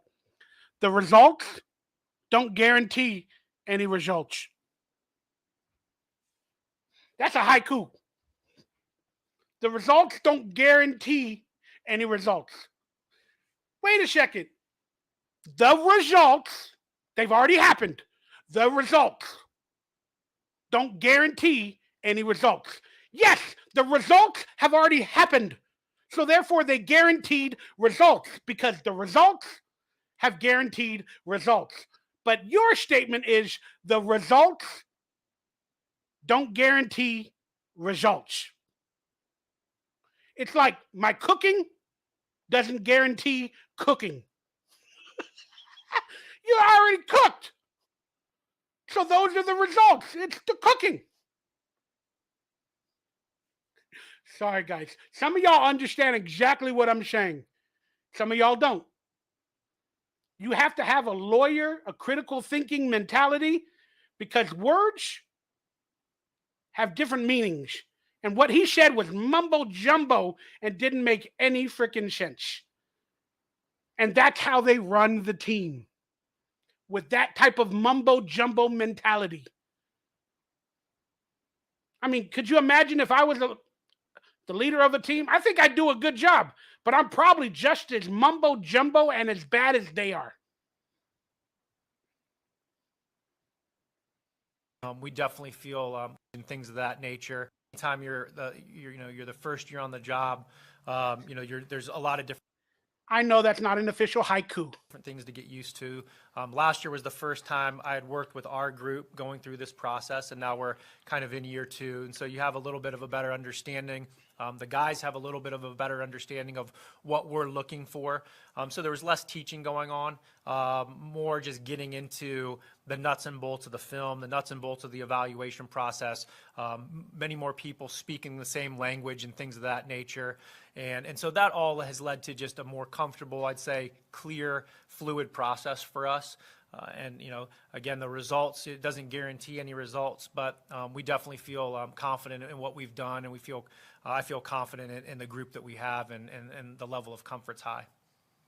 The results don't guarantee any results. That's a haiku. The results don't guarantee any results. Wait a second. The results, they've already happened. The results don't guarantee any results. Yes, the results have already happened. So therefore, they guaranteed results because the results have guaranteed results. But your statement is the results don't guarantee results. It's like my cooking doesn't guarantee cooking. You already cooked. So those are the results. It's the cooking. Sorry, guys. Some of y'all understand exactly what I'm saying. Some of y'all don't. You have to have a lawyer, a critical thinking mentality, because words have different meanings. And what he said was mumbo jumbo and didn't make any freaking sense. And that's how they run the team, with that type of mumbo jumbo mentality. I mean, could you imagine if I was the leader of a team? I think I'd do a good job, but I'm probably just as mumbo jumbo and as bad as they are. we definitely feel in things of that nature. Anytime you're the first year on the job, there's a lot of different I know that's not an official haiku. things to get used to. Last year was the first time I had worked with our group going through this process, and now we're kind of in year 2. And so you have a little bit of a better understanding. The guys have a little bit of a better understanding of what we're looking for. So there was less teaching going on, more just getting into the nuts and bolts of the film, the nuts and bolts of the evaluation process, many more people speaking the same language and things of that nature. And so that all has led to just a more comfortable, I'd say, clear, fluid process for us. And again, the results, it doesn't guarantee any results, but we definitely feel confident in what we've done, and I feel confident in the group that we have, and the level of comfort's high.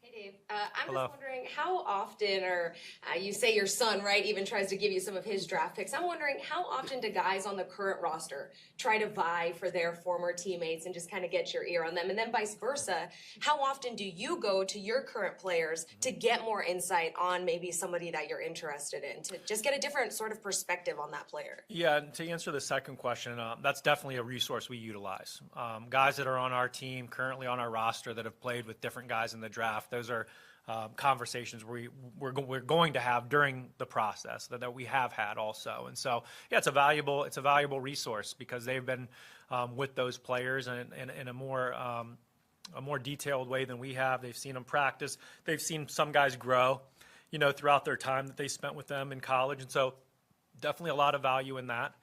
Hey Dave, I'm Hello. just wondering how often, or you say your son, right, even tries to give you some of his draft picks. I'm wondering how often do guys on the current roster try to vie for their former teammates and just kind of get your ear on them? And then vice versa, how often do you go to your current players to get more insight on maybe somebody that you're interested in, to just get a different sort of perspective on that player? Yeah, to answer the second question, that's definitely a resource we utilize. Guys that are on our team, currently on our roster, that have played with different guys in the draft, those are conversations we're going to have during the process that we have had also. And so, yeah, it's a valuable resource because they've been with those players in a more detailed way than we have. They've seen them practice. They've seen some guys grow, throughout their time that they spent with them in college. And so definitely a lot of value in that.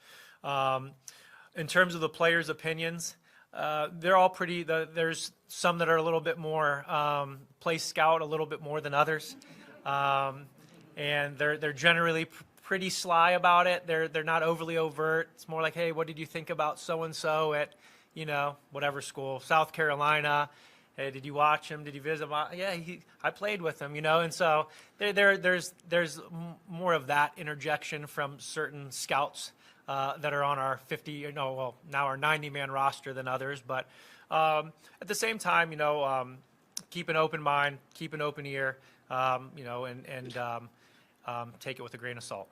In terms of the players' opinions, they're all pretty. There's some that are a little bit more play scout a little bit more than others, and they're generally pretty sly about it. They're not overly overt. It's more like, hey, what did you think about so and so at whatever school, South Carolina? Hey, did you watch him? Did you visit him? Yeah, I played with him, and so there's more of that interjection from certain scouts that are on our 50, now our 90-man roster than others. But at the same time, keep an open mind, keep an open ear, and take it with a grain of salt.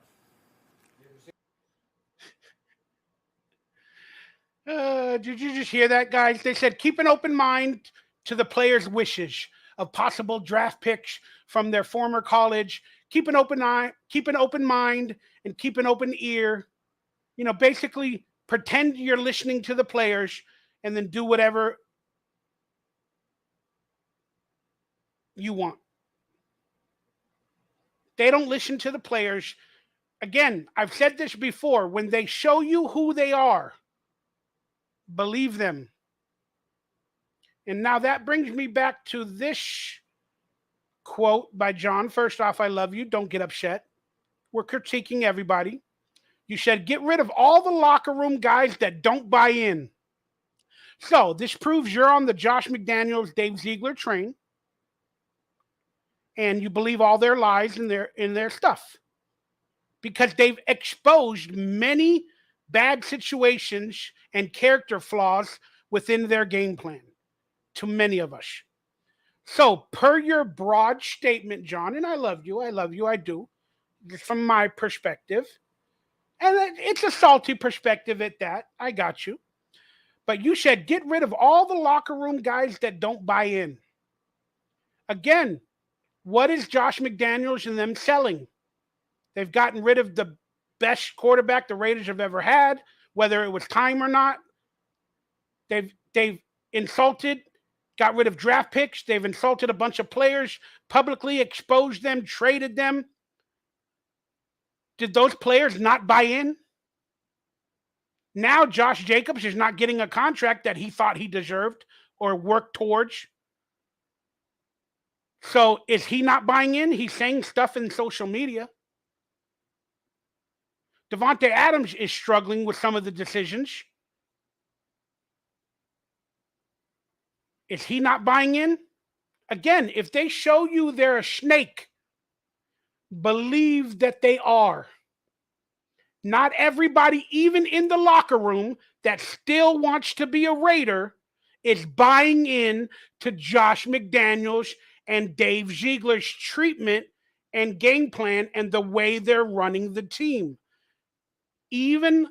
Did you just hear that, guys? They said keep an open mind to the players' wishes of possible draft picks from their former college. Keep an open eye, keep an open mind, and keep an open ear. Basically pretend you're listening to the players and then do whatever you want. They don't listen to the players. Again, I've said this before. When they show you who they are, believe them. And now that brings me back to this quote by John. First off, I love you. Don't get upset. We're critiquing everybody. You said, get rid of all the locker room guys that don't buy in. So this proves you're on the Josh McDaniels, Dave Ziegler train, and you believe all their lies in their stuff, because they've exposed many bad situations and character flaws within their game plan to many of us. So, per your broad statement, John, and I love you, I do, just from my perspective, and it's a salty perspective at that, I got you. But you said get rid of all the locker room guys that don't buy in. Again, what is Josh McDaniels and them selling? They've gotten rid of the best quarterback the Raiders have ever had, whether it was time or not. They've insulted, got rid of draft picks. They've insulted a bunch of players, publicly exposed them, traded them. Did those players not buy in? Now Josh Jacobs is not getting a contract that he thought he deserved or worked towards. So is he not buying in? He's saying stuff in social media. Davante Adams is struggling with some of the decisions. Is he not buying in? Again, if they show you they're a snake, believe that they are. Not everybody, even in the locker room, that still wants to be a Raider is buying in to Josh McDaniels and Dave Ziegler's treatment and game plan and the way they're running the team. Even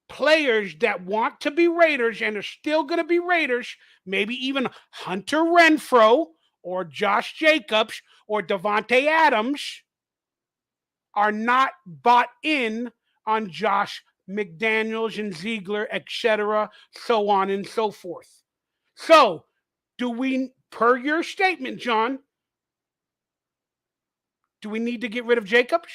players that want to be Raiders and are still going to be Raiders, maybe even Hunter Renfrow or Josh Jacobs or Davante Adams, are not bought in on Josh McDaniels and Ziegler, etc., so on and so forth. So, do we, per your statement, John, do we need to get rid of Jacobs?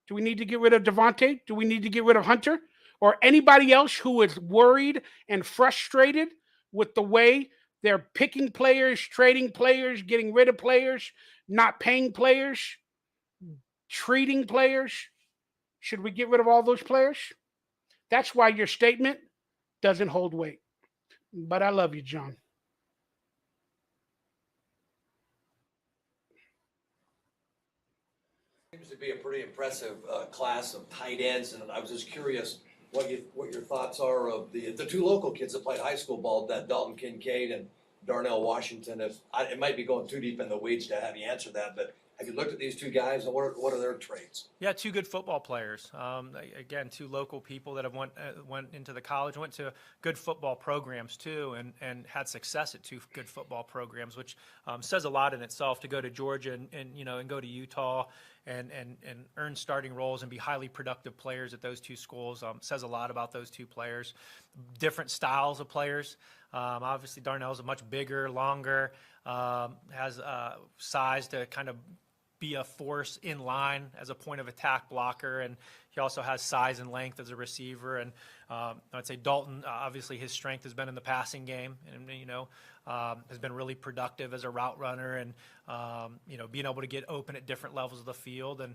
Do we need to get rid of Davante? Do we need to get rid of Hunter? Or anybody else who is worried and frustrated with the way they're picking players, trading players, getting rid of players, not paying players, treating players? Should we get rid of all those players? That's why your statement doesn't hold weight. But I love you, John. be a pretty impressive class of tight ends, and I was just curious what your thoughts are of the two local kids that played high school ball, that Dalton Kincaid and Darnell Washington. It might be going too deep in the weeds to have you answer that, but have you looked at these two guys and what are their traits? Yeah, two good football players. Again, two local people that have went into the college, went to good football programs too, and had success at two good football programs, which says a lot in itself. To go to Georgia and go to Utah and earn starting roles and be highly productive players at those two schools says a lot about those two players. Different styles of players. Obviously, Darnell's a much bigger, longer, has size to kind of be a force in line as a point of attack blocker, and he also has size and length as a receiver. And I'd say Dalton, obviously his strength has been in the passing game, and has been really productive as a route runner, and being able to get open at different levels of the field, and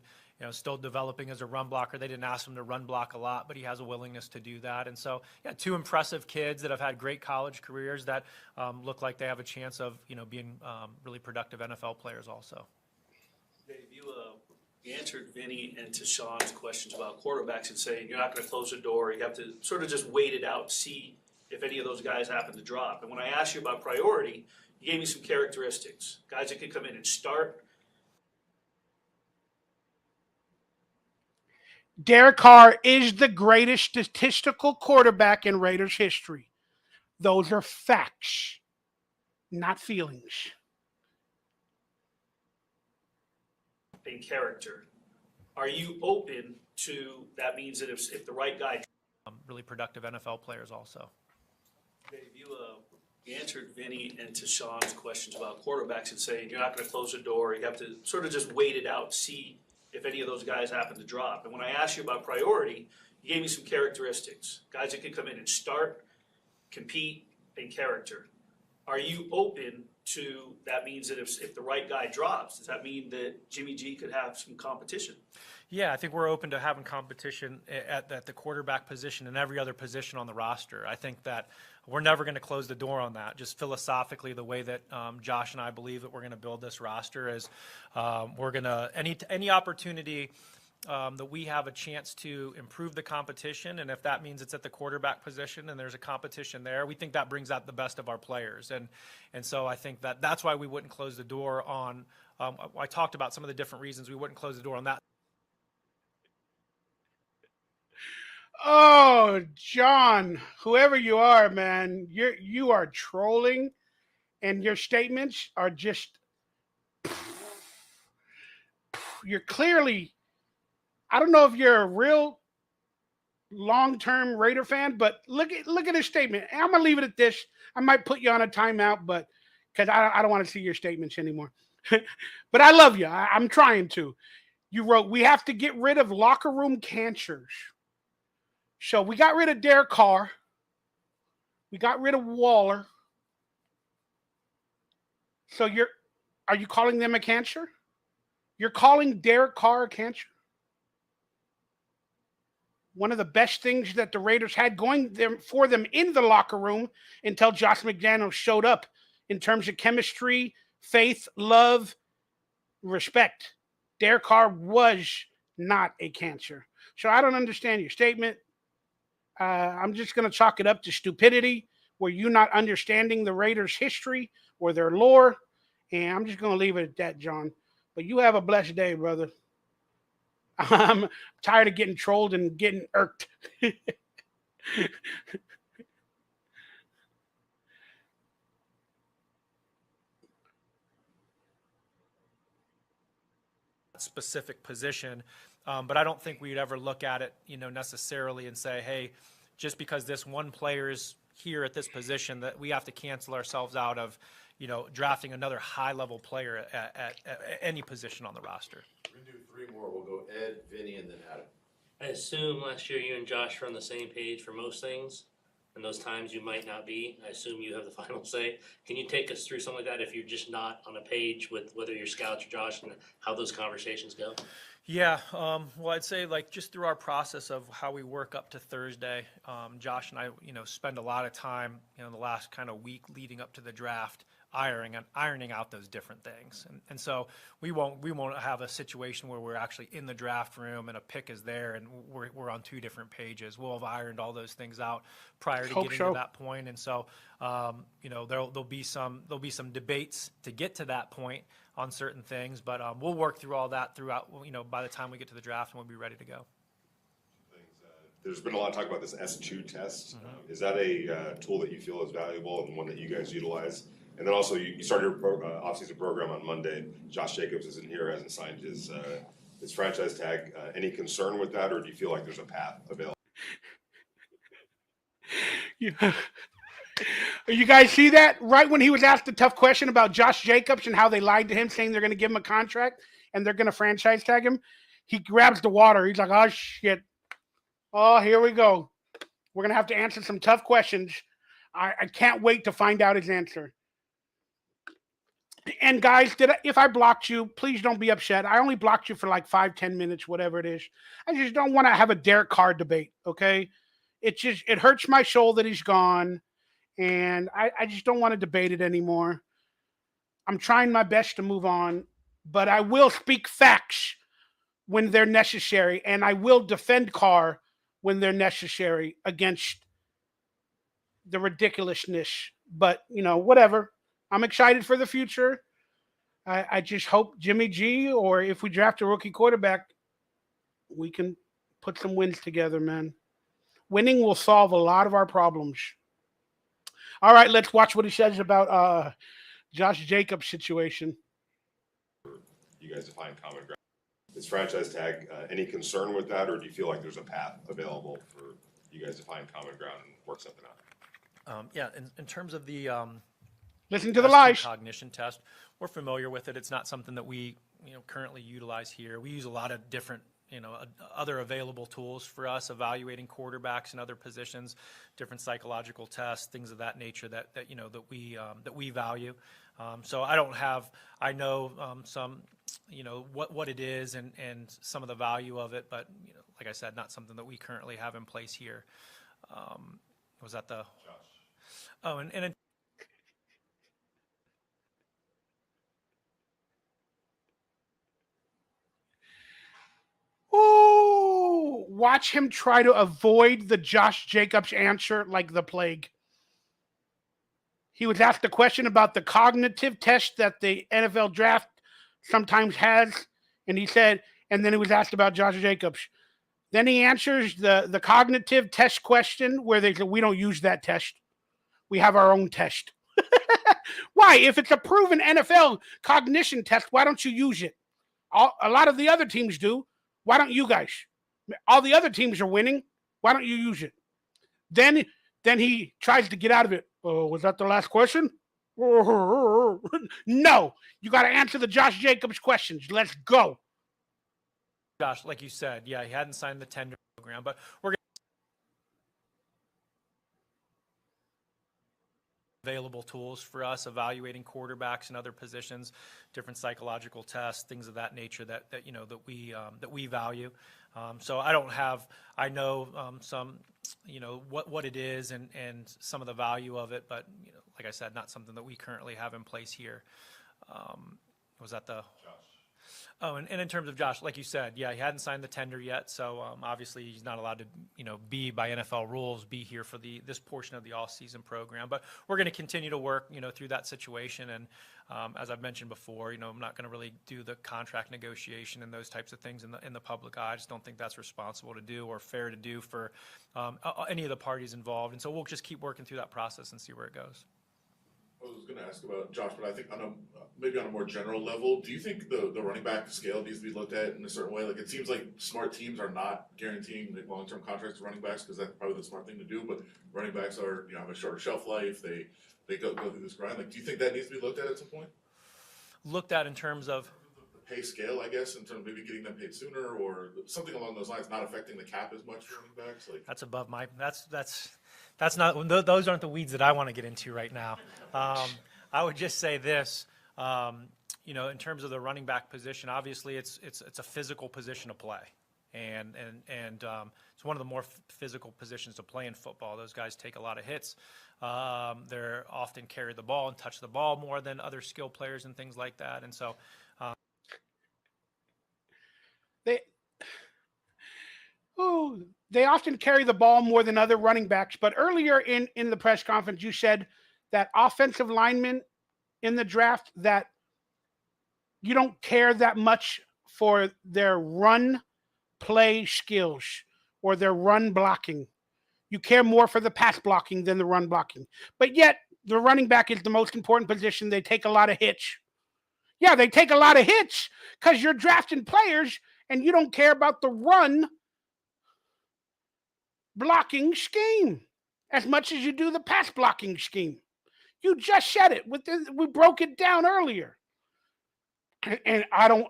still developing as a run blocker. They didn't ask him to run block a lot, but he has a willingness to do that. And so, yeah, two impressive kids that have had great college careers that look like they have a chance of being really productive NFL players also. Dave, you answered Vinny and to Sean's questions about quarterbacks and saying you're not going to close the door. You have to sort of just wait it out, see if any of those guys happen to drop. And when I asked you about priority, you gave me some characteristics. Guys that could come in and start. Derek Carr is the greatest statistical quarterback in Raiders history. Those are facts, not feelings. In character. Are you open to that? Means that if the right guy. Really productive NFL players also. Dave, you answered Vinny and to Sean's questions about quarterbacks and saying you're not going to close the door. You have to sort of just wait it out, see if any of those guys happen to drop. And when I asked you about priority, you gave me some characteristics. Guys that could come in and start, compete, and character. Are you open to that? Means that if the right guy drops, does that mean that Jimmy G could have some competition? Yeah, I think we're open to having competition at the quarterback position and every other position on the roster. I think that we're never going to close the door on that. Just philosophically, the way that Josh and I believe that we're going to build this roster is we're going to any opportunity that we have a chance to improve the competition, and if that means it's at the quarterback position and there's a competition there, we think that brings out the best of our players. And so I think that's why we wouldn't close the door on I talked about some of the different reasons we wouldn't close the door on that. Oh, John, whoever you are, man, you are trolling, and your statements are just. You're clearly. I don't know if you're a real long-term Raider fan, but look at his statement. I'm gonna leave it at this. I might put you on a timeout, but because I don't want to see your statements anymore. But I love you. I'm trying to. You wrote, we have to get rid of locker room cancers. So we got rid of Derek Carr. We got rid of Waller. So are you calling them a cancer? You're calling Derek Carr a cancer? One of the best things that the Raiders had going for them in the locker room until Josh McDaniels showed up in terms of chemistry, faith, love, respect. Derek Carr was not a cancer. So I don't understand your statement. I'm just going to chalk it up to stupidity, where you not understanding the Raiders' history or their lore. And I'm just going to leave it at that, John. But you have a blessed day, brother. I'm tired of getting trolled and getting irked. Specific position, but I don't think we'd ever look at it, necessarily and say, hey, just because this one player is here at this position, that we have to cancel ourselves out of, drafting another high-level player at any position on the roster. We're gonna do 3 more. We'll go Ed, Vinny, and then Adam. I assume last year you and Josh were on the same page for most things, and those times you might not be. I assume you have the final say. Can you take us through something like that if you're just not on a page with whether you're scouts or Josh and how those conversations go? Yeah, well, I'd say just through our process of how we work up to Thursday, Josh and I, spend a lot of time, the last kind of week leading up to the draft, ironing out those different things. And so we won't have a situation where we're actually in the draft room and a pick is there and we're on two different pages. We'll have ironed all those things out prior to Hope getting so. to that point. And so, there'll be some debates to get to that point on certain things, but we'll work through all that throughout, by the time we get to the draft, and we'll be ready to go. There's been a lot of talk about this S2 test. Is that a tool that you feel is valuable and one that you guys utilize? And then also, you started your off-season program on Monday. Josh Jacobs isn't here, hasn't signed his franchise tag. Any concern with that, or do you feel like there's a path available? Yeah. You guys see that? Right when he was asked the tough question about Josh Jacobs and how they lied to him, saying they're going to give him a contract and they're going to franchise tag him, he grabs the water. He's like, oh, shit. Oh, here we go. We're going to have to answer some tough questions. I can't wait to find out his answer. And guys, if I blocked you, please don't be upset. I only blocked you for like 5-10 minutes, whatever it is. I just don't want to have a Derek Carr debate, okay? It hurts my soul that he's gone. And I just don't want to debate it anymore. I'm trying my best to move on, but I will speak facts when they're necessary, and I will defend Carr when they're necessary against the ridiculousness. But, whatever. I'm excited for the future. I just hope Jimmy G, or if we draft a rookie quarterback, we can put some wins together, man. Winning will solve a lot of our problems. All right, let's watch what he says about Josh Jacobs' situation. You guys define common ground. His franchise tag, any concern with that, or do you feel like there's a path available for you guys to find common ground and work something out? In terms of the listen to the S2 lies cognition test, we're familiar with it. It's not something that we currently utilize here. We use a lot of different other available tools for us evaluating quarterbacks and other positions, different psychological tests, things of that nature that we value. So I know some what it is and some of the value of it, but like I said, not something that we currently have in place here. Was that the Josh? Oh, and Ooh, watch him try to avoid the Josh Jacobs answer like the plague. He was asked a question about the cognitive test that the NFL draft sometimes has, and he said, and then he was asked about Josh Jacobs. Then he answers the cognitive test question where they said, we don't use that test. We have our own test. Why? If it's a proven NFL cognition test, why don't you use it? A lot of the other teams do. Why don't you guys? All the other teams are winning. Why don't you use it? Then he tries to get out of it. Oh, was that the last question? No. You got to answer the Josh Jacobs questions. Let's go. Josh, like you said, he hadn't signed the tender program, but we're available tools for us evaluating quarterbacks and other positions, different psychological tests, things of that nature that we value. So I know some what it is and some of the value of it, but like I said, not something that we currently have in place here. Was that the Josh? Oh, and in terms of Josh, like you said, he hadn't signed the tender yet, so obviously he's not allowed to, be by NFL rules, be here for this portion of the all-season program. But we're going to continue to work, through that situation. And as I've mentioned before, I'm not going to really do the contract negotiation and those types of things in the public eye. I just don't think that's responsible to do or fair to do for any of the parties involved. And so we'll just keep working through that process and see where it goes. I was going to ask about Josh, but I think maybe on a more general level, do you think the running back scale needs to be looked at in a certain way? Like, it seems like smart teams are not guaranteeing like long-term contracts to running backs because that's probably the smart thing to do. But running backs are have a shorter shelf life. They go through this grind. Like, do you think that needs to be looked at some point? Looked at in terms of the pay scale, I guess, in terms of maybe getting them paid sooner or something along those lines, not affecting the cap as much for running backs. Like, that's above my that's not those aren't the weeds that I want to get into right now. I would just say this, in terms of the running back position, obviously it's a physical position to play, and it's one of the more physical positions to play in football. Those guys take a lot of hits. They're often carry the ball and touch the ball more than other skill players and things like that. And so they often carry the ball more than other running backs. But earlier in the press conference, you said that offensive linemen in the draft, that you don't care that much for their run play skills or their run blocking. You care more for the pass blocking than the run blocking. But yet, the running back is the most important position. They take a lot of hits. Yeah, they take a lot of hits because you're drafting players and you don't care about the run blocking scheme as much as you do the pass blocking scheme. You just said it. We broke it down earlier. And I don't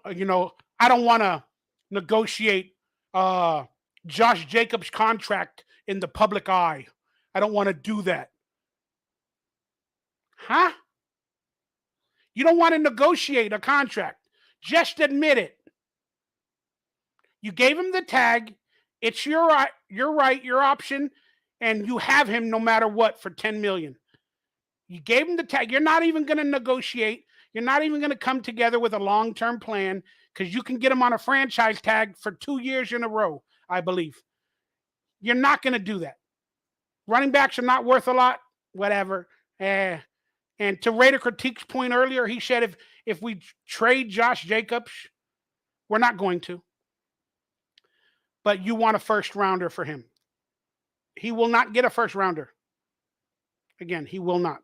want to negotiate Josh Jacobs' contract in the public eye. I don't want to do that. Huh? You don't want to negotiate a contract. Just admit it. You gave him the tag. It's your right, your option, and you have him no matter what for $10 million. You gave him the tag. You're not even going to negotiate. You're not even going to come together with a long-term plan because you can get him on a franchise tag for 2 years in a row, I believe. You're not going to do that. Running backs are not worth a lot, whatever. And to Raider Critique's point earlier, he said if we trade Josh Jacobs, we're not going to. But you want a first rounder for him. He will not get a first rounder. Again, he will not.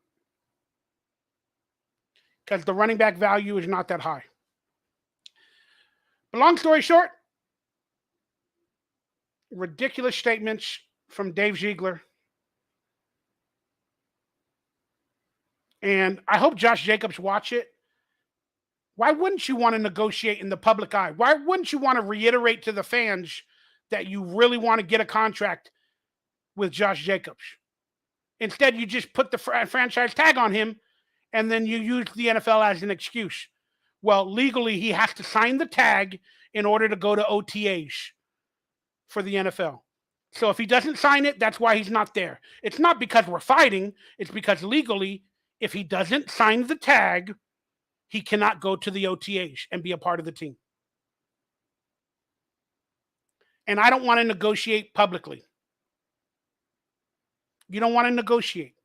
Because the running back value is not that high. But long story short, ridiculous statements from Dave Ziegler. And I hope Josh Jacobs watch it. Why wouldn't you want to negotiate in the public eye? Why wouldn't you want to reiterate to the fans that you really want to get a contract with Josh Jacobs? Instead, you just put the franchise tag on him, and then you use the NFL as an excuse. Well, legally, he has to sign the tag in order to go to OTAs for the NFL. So if he doesn't sign it, that's why he's not there. It's not because we're fighting. It's because legally, if he doesn't sign the tag, he cannot go to the OTAs and be a part of the team. And I don't want to negotiate publicly. You don't want to negotiate,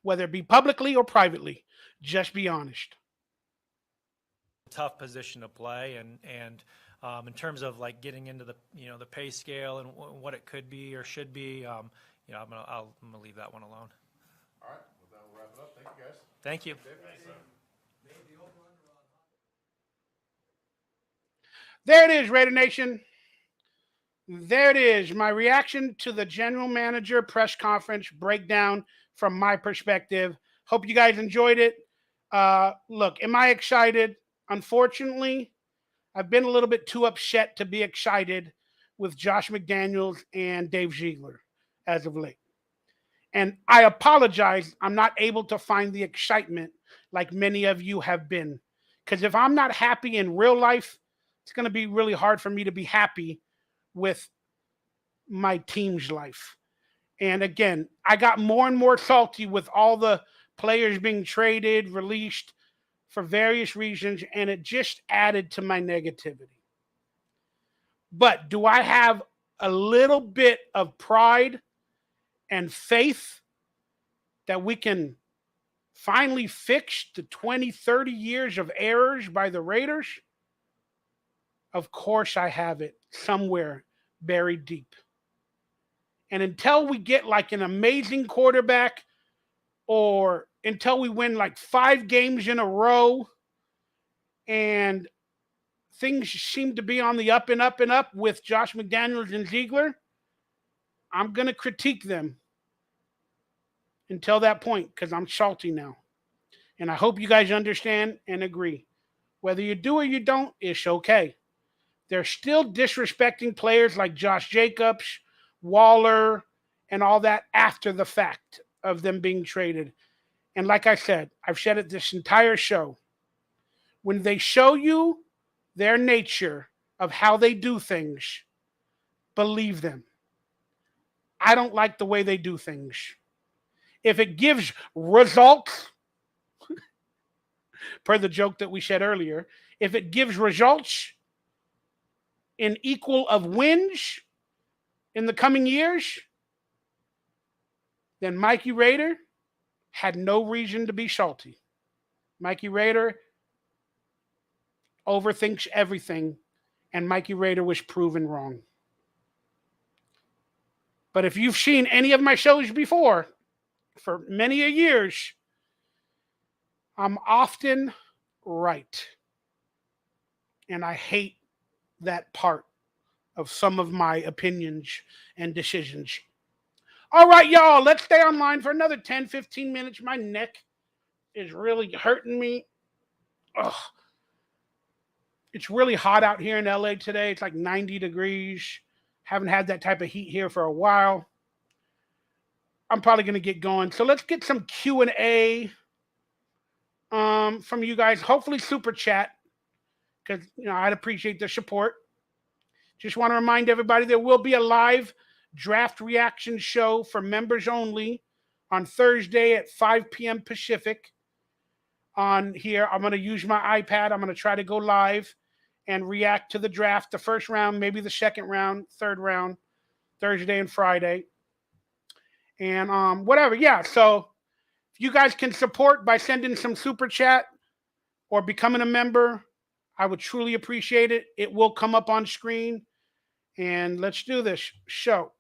whether it be publicly or privately. Just be honest. Tough position to play, and in terms of like getting into the the pay scale and what it could be or should be, I'm gonna leave that one alone. All right, well, that will wrap it up. Thank you, guys. Thank you. There it is, Raider Nation. There it is, my reaction to the general manager press conference breakdown from my perspective. Hope you guys enjoyed it. Look, am I excited? Unfortunately, I've been a little bit too upset to be excited with Josh McDaniels and Dave Ziegler as of late. And I apologize, I'm not able to find the excitement like many of you have been. Because if I'm not happy in real life, it's going to be really hard for me to be happy with my team's life. And again, I got more and more salty with all the players being traded, released for various reasons, and it just added to my negativity. But do I have a little bit of pride and faith that we can finally fix the 20, 30 years of errors by the Raiders? Of course I have it somewhere buried deep. And until we get like an amazing quarterback, or until we win like 5 games in a row and things seem to be on the up and up and up with Josh McDaniels and Ziegler, I'm going to critique them until that point because I'm salty now. And I hope you guys understand and agree. Whether you do or you don't, it's okay. They're still disrespecting players like Josh Jacobs, Waller, and all that after the fact of them being traded. And like I said, I've said it this entire show. When they show you their nature of how they do things, believe them. I don't like the way they do things. If it gives results, per the joke that we said earlier, if it gives results in equal of wins in the coming years, then Mikey Rader had no reason to be salty. Mikey Rader overthinks everything, and Mikey Rader was proven wrong. But if you've seen any of my shows before, for many a years, I'm often right. And I hate that part of some of my opinions and decisions. All right, y'all, let's stay online for another 10, 15 minutes. My neck is really hurting me. Ugh. It's really hot out here in LA today. It's like 90 degrees. Haven't had that type of heat here for a while. I'm probably going to get going. So let's get some Q&A from you guys. Hopefully super chat, because I'd appreciate the support. Just want to remind everybody there will be a live draft reaction show for members only on Thursday at 5 p.m. Pacific. On here, I'm going to use my iPad. I'm going to try to go live and react to the draft, the first round, maybe the second round, third round, Thursday and Friday. And whatever, yeah. So if you guys can support by sending some super chat or becoming a member, I would truly appreciate it. It will come up on screen. And let's do this show.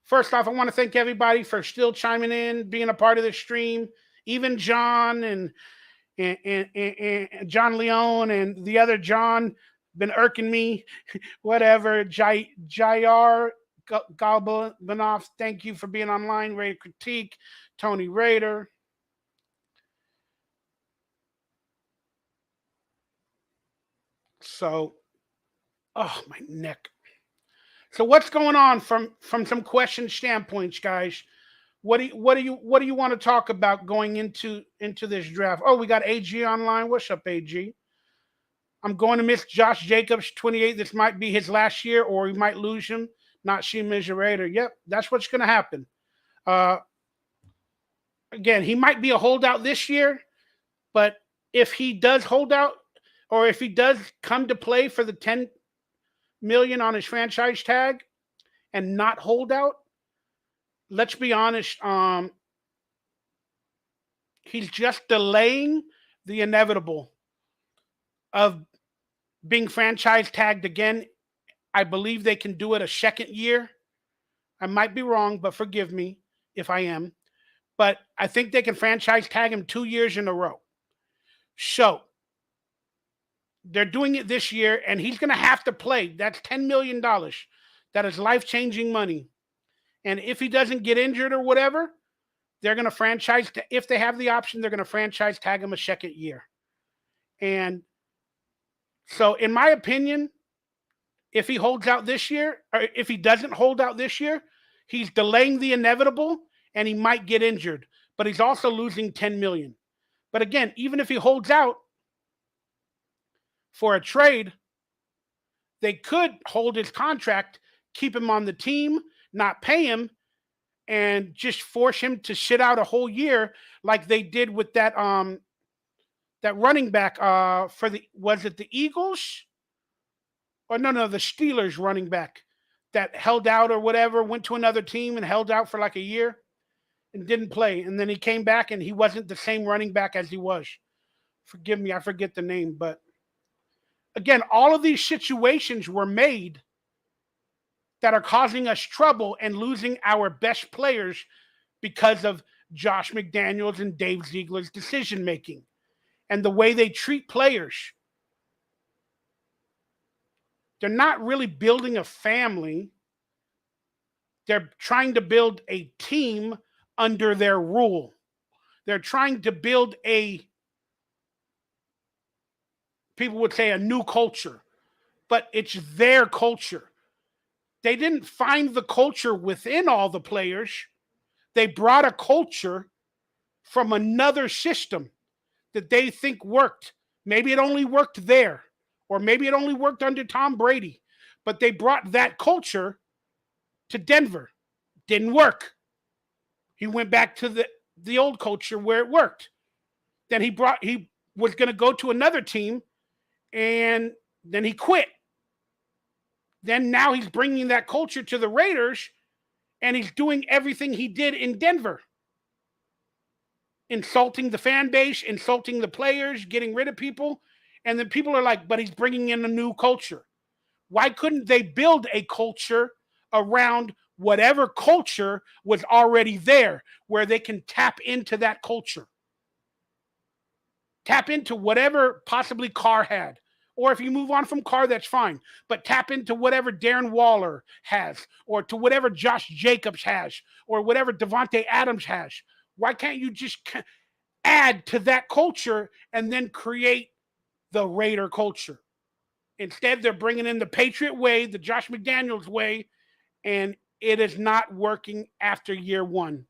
First off, I want to thank everybody for still chiming in, being a part of the stream. Even John and John Leone and the other John been irking me. Whatever. Jair Galbanoff, thank you for being online. Raider Critique. Tony Raider. So, oh, my neck. So what's going on from some question standpoints, guys? What do you want to talk about going into this draft? Oh, we got AG online. What's up, AG? I'm going to miss Josh Jacobs, 28. This might be his last year, or we might lose him. Not see him as a Raider. Yep, that's what's going to happen. Again, he might be a holdout this year, but if he does hold out, or if he does come to play for the $10 million on his franchise tag and not hold out, let's be honest, he's just delaying the inevitable of being franchise tagged again. I believe they can do it a second year. I might be wrong, but forgive me if I am. But I think they can franchise tag him 2 years in a row. So they're doing it this year, and he's going to have to play. That's $10 million. That is life-changing money. And if he doesn't get injured or whatever, they're going to franchise. If they have the option, they're going to franchise tag him a second year. And so, in my opinion, if he holds out this year, or if he doesn't hold out this year, he's delaying the inevitable, and he might get injured. But he's also losing $10 million. But again, even if he holds out for a trade, they could hold his contract, keep him on the team, not pay him, and just force him to sit out a whole year, like they did with that that running back for was it the Eagles? Or no, the Steelers running back that held out or whatever, went to another team and held out for like a year and didn't play. And then he came back and he wasn't the same running back as he was. Forgive me, I forget the name, but again, all of these situations were made that are causing us trouble and losing our best players because of Josh McDaniels and Dave Ziegler's decision-making and the way they treat players. They're not really building a family. They're trying to build a team under their rule. They're trying to build people would say a new culture, but it's their culture. They didn't find the culture within all the players. They brought a culture from another system that they think worked. Maybe it only worked there, or maybe it only worked under Tom Brady, but they brought that culture to Denver. Didn't work. He went back to the old culture where it worked. Then he was going to go to another team, and then he quit. Then now he's bringing that culture to the Raiders, and he's doing everything he did in Denver. Insulting the fan base, insulting the players, getting rid of people. And then people are like, but he's bringing in a new culture. Why couldn't they build a culture around whatever culture was already there, where they can tap into that culture? Tap into whatever possibly Carr had. Or if you move on from Carr, that's fine. But tap into whatever Darren Waller has, or to whatever Josh Jacobs has, or whatever Devontae Adams has. Why can't you just add to that culture and then create the Raider culture? Instead, they're bringing in the Patriot way, the Josh McDaniels way, and it is not working after year one.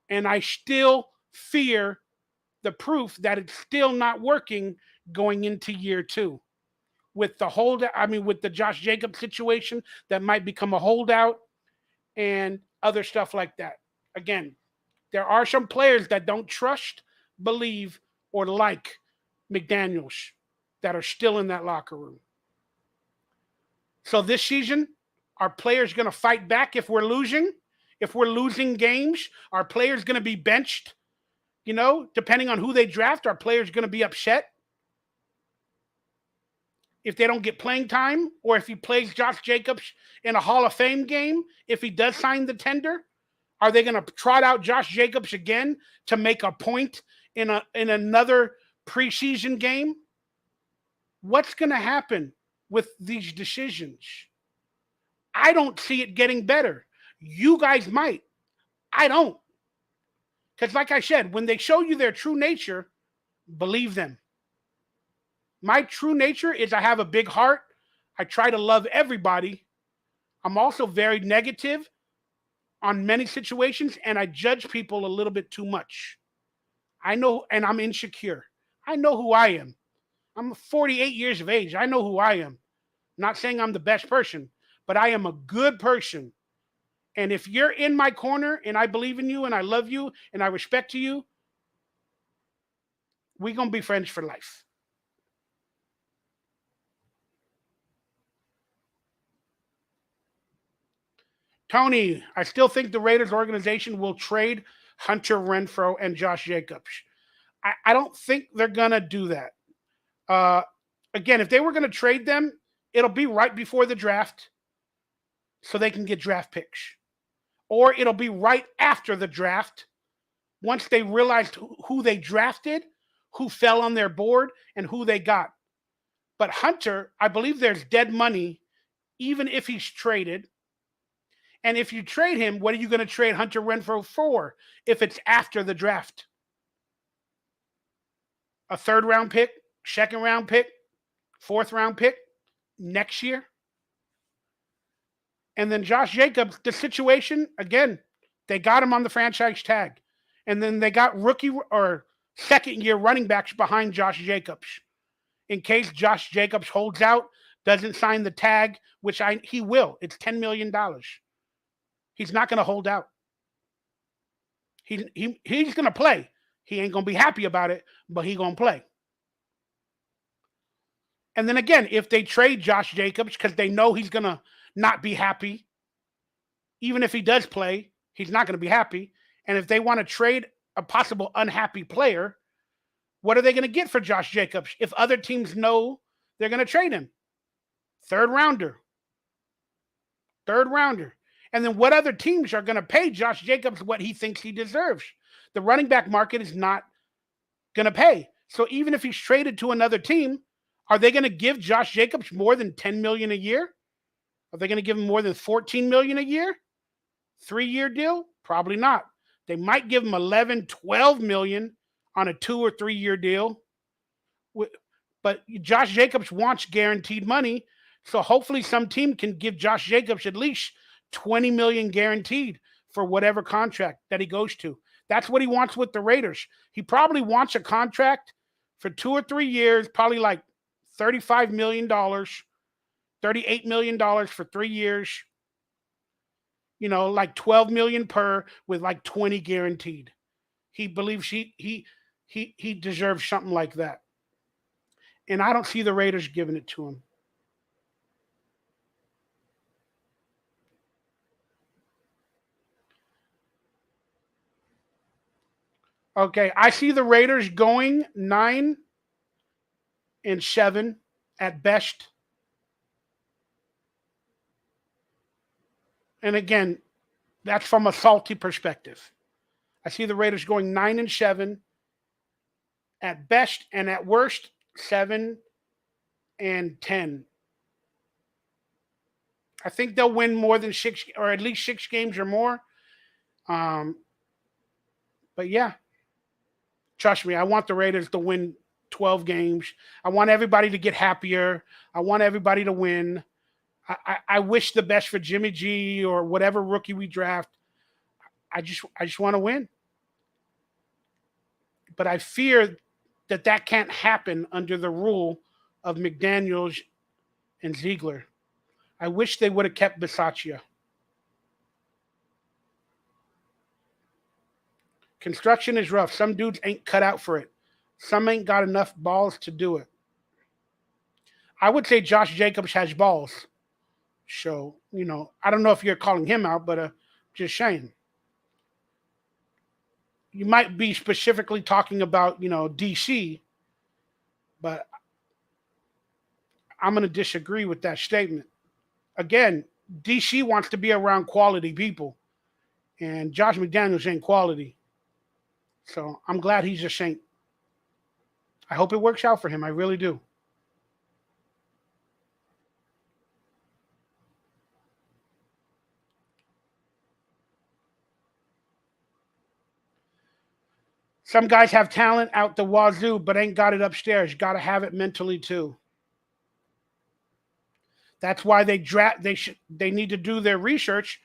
And I still fear the proof that it's still not working going into year two. With the Josh Jacobs situation that might become a holdout and other stuff like that. Again, there are some players that don't trust, believe, or like McDaniels that are still in that locker room. So this season, are players going to fight back if we're losing? If we're losing games, are players going to be benched? Depending on who they draft, are players going to be upset if they don't get playing time, or if he plays Josh Jacobs in a Hall of Fame game, if he does sign the tender? Are they going to trot out Josh Jacobs again to make a point in another preseason game? What's going to happen with these decisions? I don't see it getting better. You guys might. I don't. Because like I said, when they show you their true nature, believe them. My true nature is I have a big heart. I try to love everybody. I'm also very negative on many situations, and I judge people a little bit too much. I know, and I'm insecure. I know who I am. I'm 48 years of age. I know who I am. I'm not saying I'm the best person, but I am a good person. And if you're in my corner and I believe in you and I love you and I respect you, we're going to be friends for life. Tony, I still think the Raiders organization will trade Hunter Renfrow and Josh Jacobs. I don't think they're going to do that. Again, if they were going to trade them, it'll be right before the draft so they can get draft picks. Or it'll be right after the draft once they realized who they drafted, who fell on their board, and who they got. But Hunter, I believe there's dead money even if he's traded. And if you trade him, what are you going to trade Hunter Renfrow for if it's after the draft? A third-round pick, second-round pick, fourth-round pick next year? And then Josh Jacobs, the situation, again, they got him on the franchise tag. And then they got rookie or second-year running backs behind Josh Jacobs. In case Josh Jacobs holds out, doesn't sign the tag, which he will. It's $10 million. He's not going to hold out. He's going to play. He ain't going to be happy about it, but he's going to play. And then again, if they trade Josh Jacobs because they know he's going to not be happy, even if he does play, he's not going to be happy. And if they want to trade a possible unhappy player, what are they going to get for Josh Jacobs if other teams know they're going to trade him? Third rounder. And then what other teams are going to pay Josh Jacobs what he thinks he deserves? The running back market is not going to pay. So even if he's traded to another team, are they going to give Josh Jacobs more than $10 million a year? Are they going to give him more than $14 million a year? 3-year deal? Probably not. They might give him $11, $12 million on a 2 or 3 year deal. But Josh Jacobs wants guaranteed money. So hopefully some team can give Josh Jacobs at least $20 million guaranteed for whatever contract that he goes to. That's what he wants with the Raiders. He probably wants a contract for 2 or 3 years, probably like $35 million, $38 million for 3 years. like 12 million per with like 20 guaranteed. He believes he deserves something like that. And I don't see the Raiders giving it to him. Okay, I see the Raiders going 9-7 at best. And again, that's from a salty perspective. I see the Raiders going 9-7 at best, and at worst 7-10. I think they'll win more than 6, or at least 6 games or more. But yeah, trust me, I want the Raiders to win 12 games. I want everybody to get happier. I want everybody to win. I wish the best for Jimmy G or whatever rookie we draft. I just want to win. But I fear that can't happen under the rule of McDaniels and Ziegler. I wish they would have kept Bisaccia. Construction is rough. Some dudes ain't cut out for it. Some ain't got enough balls to do it. I would say Josh Jacobs has balls. So, I don't know if you're calling him out, but just saying. You might be specifically talking about, DC, but I'm going to disagree with that statement. Again, DC wants to be around quality people, and Josh McDaniels ain't quality. So I'm glad he's a Saint. I hope it works out for him. I really do. Some guys have talent out the wazoo, but ain't got it upstairs. Got to have it mentally too. That's why they need to do their research.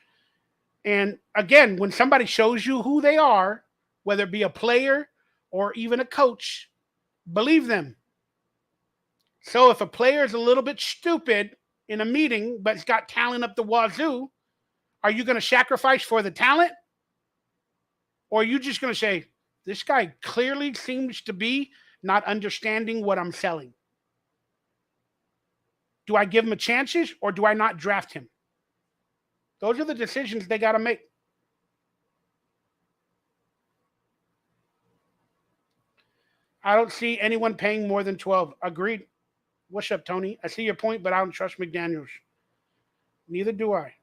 And again, when somebody shows you who they are, whether it be a player or even a coach, believe them. So if a player is a little bit stupid in a meeting, but it's got talent up the wazoo, are you going to sacrifice for the talent? Or are you just going to say, this guy clearly seems to be not understanding what I'm selling? Do I give him a chances or do I not draft him? Those are the decisions they got to make. I don't see anyone paying more than 12. Agreed. What's up, Tony? I see your point, but I don't trust McDaniels. Neither do I.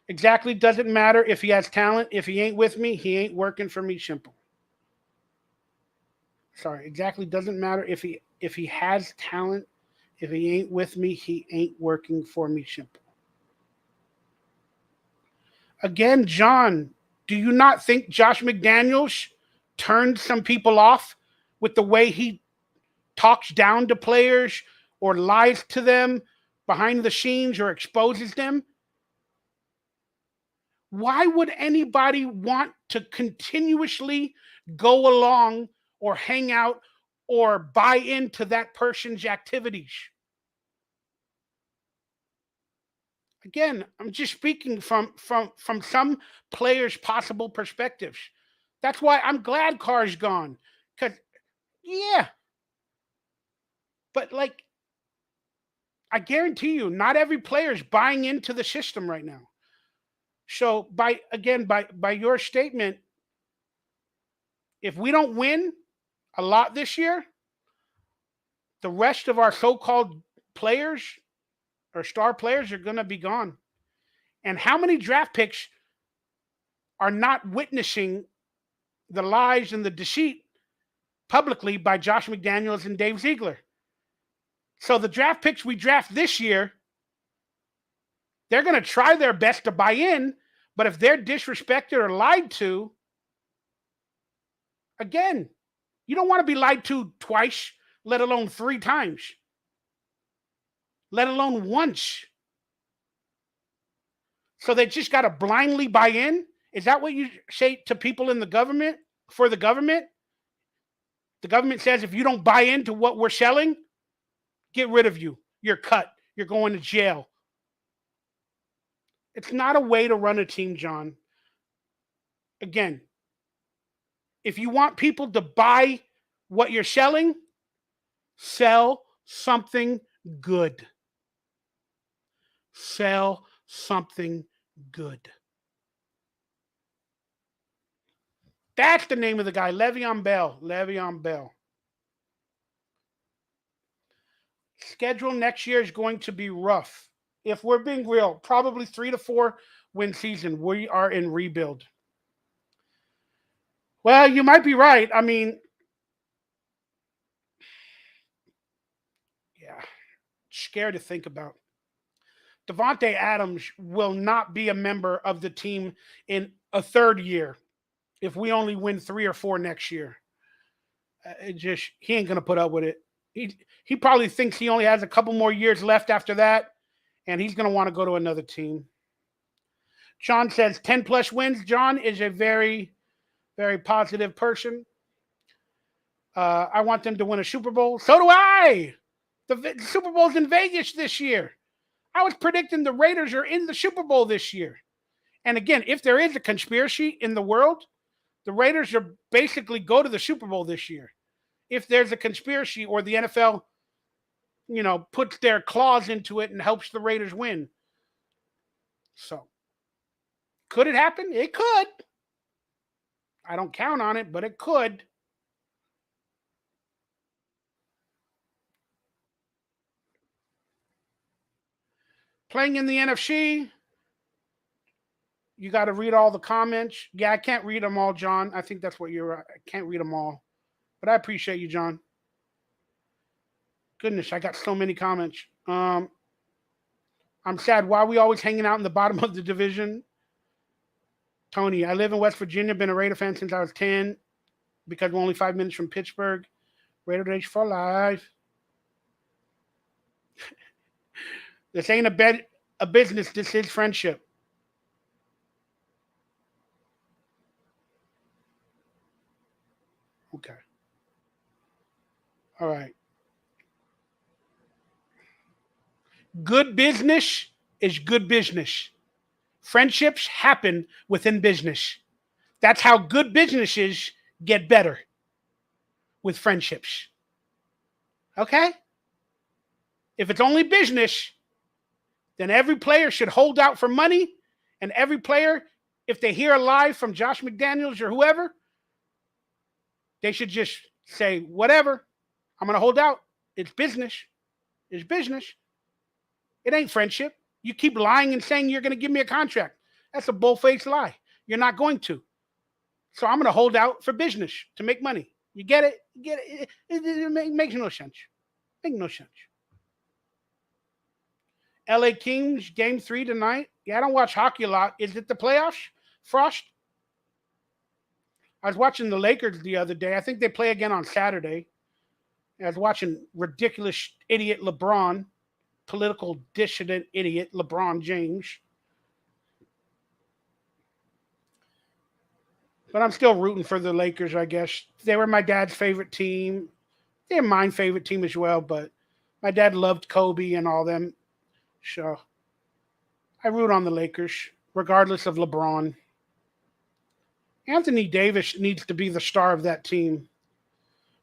Exactly. Doesn't matter if he has talent. If he ain't with me, he ain't working for me. Simple. Sorry. Exactly. Doesn't matter if he has talent. If he ain't with me, he ain't working for me. Simple. Again, John, do you not think Josh McDaniels turned some people off with the way he talks down to players or lies to them behind the scenes or exposes them? Why would anybody want to continuously go along or hang out or buy into that person's activities? Again, I'm just speaking from some players' possible perspectives. That's why I'm glad Carr's gone. Because, yeah. But, I guarantee you, not every player is buying into the system right now. So, by your statement, if we don't win a lot this year, the rest of our so-called players or star players are going to be gone. And how many draft picks are not witnessing the lies and the deceit publicly by Josh McDaniels and Dave Ziegler? So the draft picks we draft this year, they're going to try their best to buy in, but if they're disrespected or lied to, again, you don't want to be lied to twice, let alone 3 times, let alone once. So they just got to blindly buy in? Is that what you say to people in the government, for the government? The government says if you don't buy into what we're selling, get rid of you. You're cut. You're going to jail. It's not a way to run a team, John. Again, if you want people to buy what you're selling, sell something good. Sell something good. That's the name of the guy, Le'Veon Bell. Le'Veon Bell. Schedule next year is going to be rough. If we're being real, probably 3 to 4 win season. We are in rebuild. Well, you might be right. I mean, yeah, scary to think about. Devontae Adams will not be a member of the team in a third year if we only win 3 or 4 next year. He ain't gonna put up with it. He probably thinks he only has a couple more years left after that, and he's gonna want to go to another team. John says 10 plus wins. John is a very, very positive person. I want them to win a Super Bowl. So do I. The Super Bowl's in Vegas this year. I was predicting the Raiders are in the Super Bowl this year. And again, if there is a conspiracy in the world, the Raiders are basically go to the Super Bowl this year. If there's a conspiracy or the NFL, puts their claws into it and helps the Raiders win. So, could it happen? It could. I don't count on it, but it could. Playing in the NFC, you got to read all the comments. Yeah, I can't read them all, John. I think that's what I can't read them all. But I appreciate you, John. Goodness, I got so many comments. I'm sad. Why are we always hanging out in the bottom of the division? Tony, I live in West Virginia. Been a Raider fan since I was 10 because we're only 5 minutes from Pittsburgh. Raider Nation for life. This ain't a business. This is friendship. Okay. All right. Good business is good business. Friendships happen within business. That's how good businesses get better, with friendships. Okay? If it's only business, then every player should hold out for money, and every player, if they hear a lie from Josh McDaniels or whoever, they should just say, whatever, I'm going to hold out. It's business. It's business. It ain't friendship. You keep lying and saying you're going to give me a contract. That's a bull-faced lie. You're not going to. So I'm going to hold out for business to make money. You get it? You get it? It makes no sense. Makes no sense. LA Kings, game 3 tonight. Yeah, I don't watch hockey a lot. Is it the playoffs, Frost? I was watching the Lakers the other day. I think they play again on Saturday. I was watching ridiculous idiot LeBron, political dissident idiot LeBron James. But I'm still rooting for the Lakers, I guess. They were my dad's favorite team. They're my favorite team as well, but my dad loved Kobe and all them. So I root on the Lakers, regardless of LeBron. Anthony Davis needs to be the star of that team.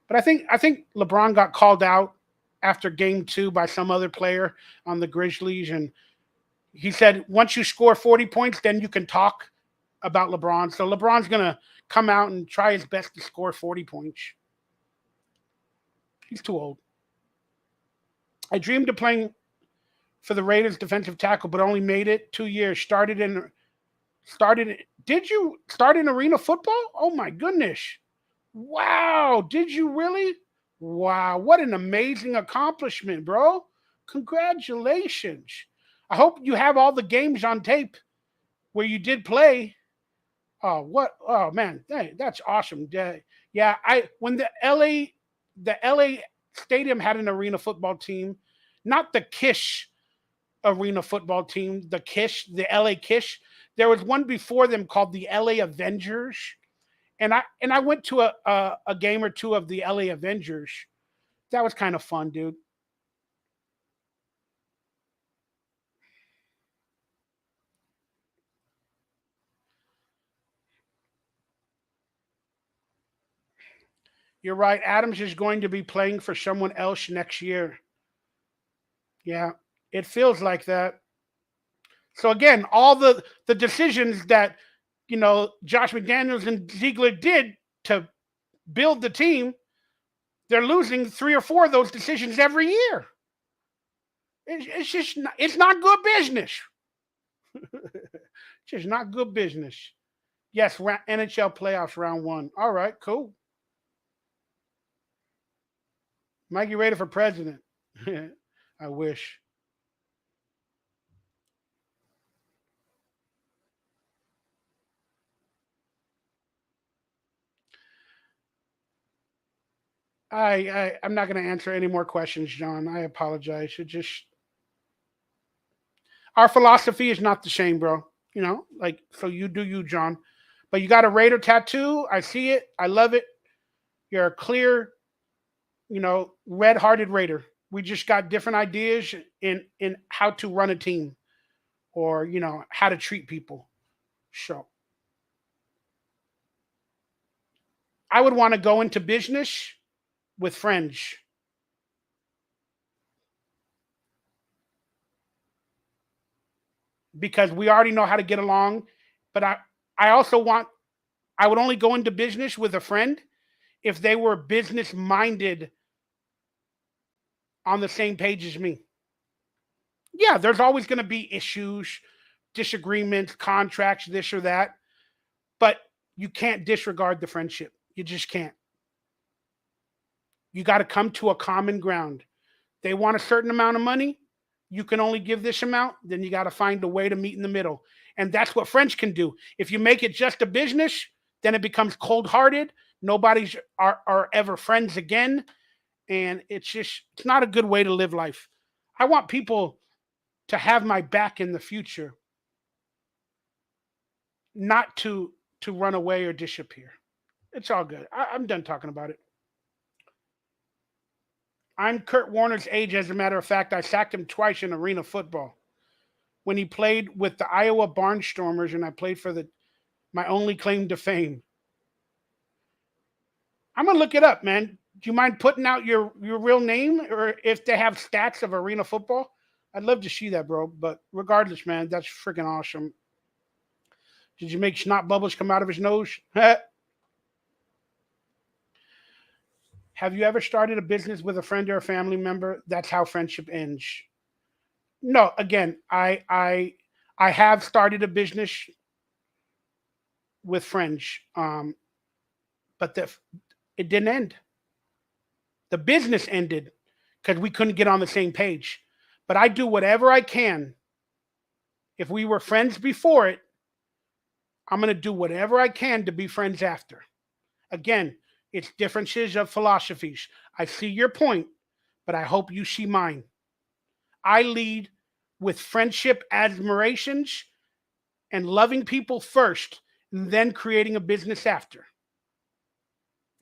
But I think LeBron got called out after game 2 by some other player on the Grizzlies. And he said, once you score 40 points, then you can talk about LeBron. So LeBron's going to come out and try his best to score 40 points. He's too old. I dreamed of playing for the Raiders defensive tackle, but only made it 2 years. Did you start in arena football? Oh my goodness. Wow. Did you really? Wow. What an amazing accomplishment, bro. Congratulations. I hope you have all the games on tape where you did play. Oh man, that's awesome. Yeah, when the LA Stadium had an arena football team, not the Kish arena football team, the LA Kish. There was one before them called the LA Avengers. And I went to a game or two of the LA Avengers. That was kind of fun, dude. You're right. Adams is going to be playing for someone else next year. Yeah, it feels like that. So again, all the decisions that Josh McDaniels and Ziegler did to build the team, they're losing 3 or 4 of those decisions every year. It's just it's not good business. It's just not good business. Yes, NHL playoffs round 1. All right, cool. Might get ready for president. I wish. I'm not going to answer any more questions, John. I apologize. It just our philosophy is not the same, bro. Like so you do you, John. But you got a Raider tattoo. I see it. I love it. You're a clear, red-hearted Raider. We just got different ideas in how to run a team or, how to treat people. So I would want to go into business with friends. Because we already know how to get along. But I also I would only go into business with a friend if they were business minded on the same page as me. Yeah, there's always going to be issues, disagreements, contracts, this or that. But you can't disregard the friendship. You just can't. You got to come to a common ground. They want a certain amount of money. You can only give this amount. Then you got to find a way to meet in the middle. And that's what friends can do. If you make it just a business, then it becomes cold hearted. Nobody's are ever friends again. And it's not a good way to live life. I want people to have my back in the future, not to run away or disappear. It's all good. I'm done talking about it. I'm Kurt Warner's age. As a matter of fact, I sacked him twice in arena football. When he played with the Iowa Barnstormers, and I played for my only claim to fame. I'm gonna look it up, man. Do you mind putting out your real name, or if they have stats of arena football? I'd love to see that, bro. But regardless, man, that's freaking awesome. Did you make snot bubbles come out of his nose? Have you ever started a business with a friend or a family member? That's how friendship ends. No, again, I have started a business with friends, but it didn't end. The business ended because we couldn't get on the same page. But I do whatever I can. If we were friends before it, I'm going to do whatever I can to be friends after. Again, it's differences of philosophies. I see your point, but I hope you see mine. I lead with friendship, admirations, and loving people first, and then creating a business after.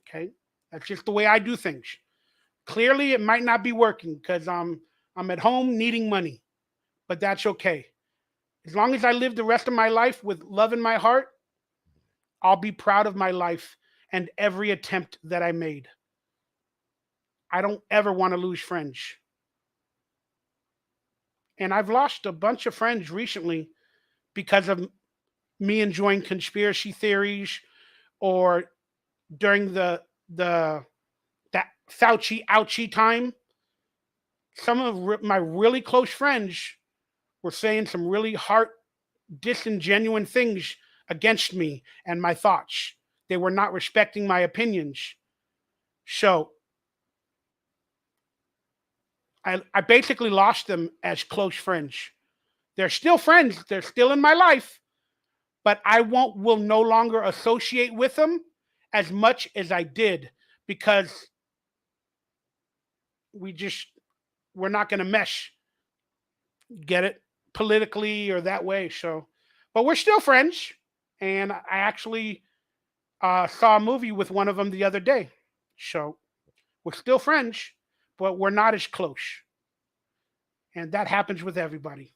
Okay? That's just the way I do things. Clearly, it might not be working because I'm at home needing money, but that's okay. As long as I live the rest of my life with love in my heart, I'll be proud of my life and every attempt that I made. I don't ever want to lose friends. And I've lost a bunch of friends recently because of me enjoying conspiracy theories or during the that Fauci ouchie time. Some of my really close friends were saying some really heart disingenuine things against me and my thoughts. They were not respecting my opinions. So I basically lost them as close friends. They're still friends. They're still in my life, but I will no longer associate with them as much as I did because we're not going to mesh. Get it? Politically or that way. So, but we're still friends. And I actually saw a movie with one of them the other day. So we're still friends, but we're not as close. And that happens with everybody.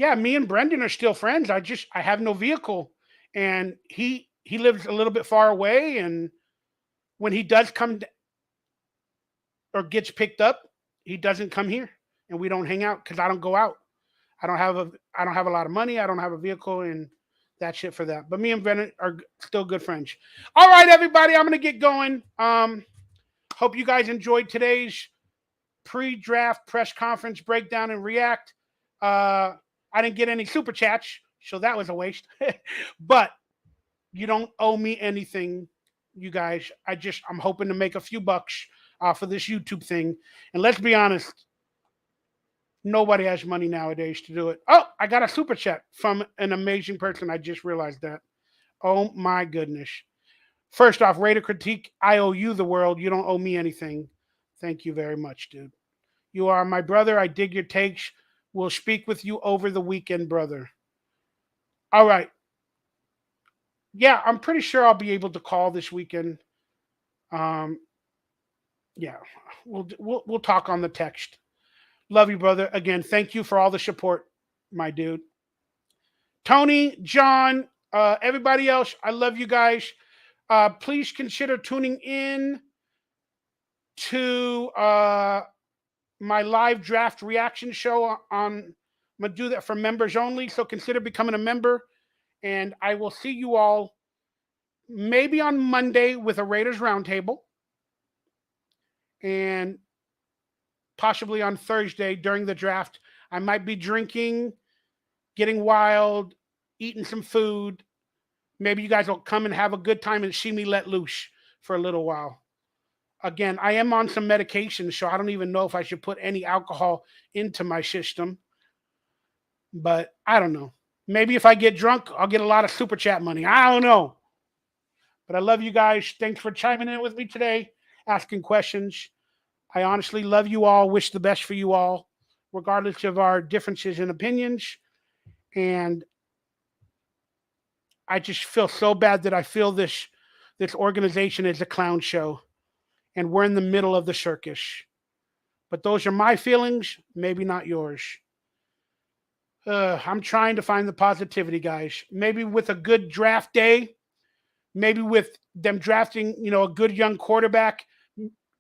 yeah, me and Brendan are still friends. I have no vehicle, and he lives a little bit far away, and when he does come or gets picked up, he doesn't come here, and we don't hang out because I don't go out. I don't have a lot of money. I don't have a vehicle, and that's it for that. But me and Brendan are still good friends. All right, everybody, I'm gonna get going. Hope you guys enjoyed today's pre-draft press conference breakdown and react. I didn't get any super chats, so that was a waste. But you don't owe me anything, you guys. I'm hoping to make a few bucks off of this YouTube thing. And let's be honest, nobody has money nowadays to do it. Oh, I got a super chat from an amazing person. I just realized that. Oh my goodness. First off, rate or critique. I owe you the world. You don't owe me anything. Thank you very much, dude. You are my brother. I dig your takes. We'll speak with you over the weekend, brother. All right. Yeah, I'm pretty sure I'll be able to call this weekend. Um, yeah, we'll talk on the text. Love you, brother. Again, thank you for all the support, my dude. Tony, John, everybody else, I love you guys. Please consider tuning in to my live draft reaction show on. I'm gonna do that for members only, so consider becoming a member. And I will see you all maybe on Monday with a Raiders roundtable, and possibly on Thursday during the draft. I might be drinking, getting wild, eating some food. Maybe you guys will come and have a good time and see me let loose for a little while. Again, I am on some medication, so I don't even know if I should put any alcohol into my system. But I don't know. Maybe if I get drunk, I'll get a lot of super chat money. I don't know. But I love you guys. Thanks for chiming in with me today, asking questions. I honestly love you all, wish the best for you all, regardless of our differences in opinions. And I just feel so bad that I feel this organization is a clown show, and we're in the middle of the circus. But those are my feelings, maybe not yours. I'm trying to find the positivity, guys. Maybe with a good draft day, maybe with them drafting, a good young quarterback,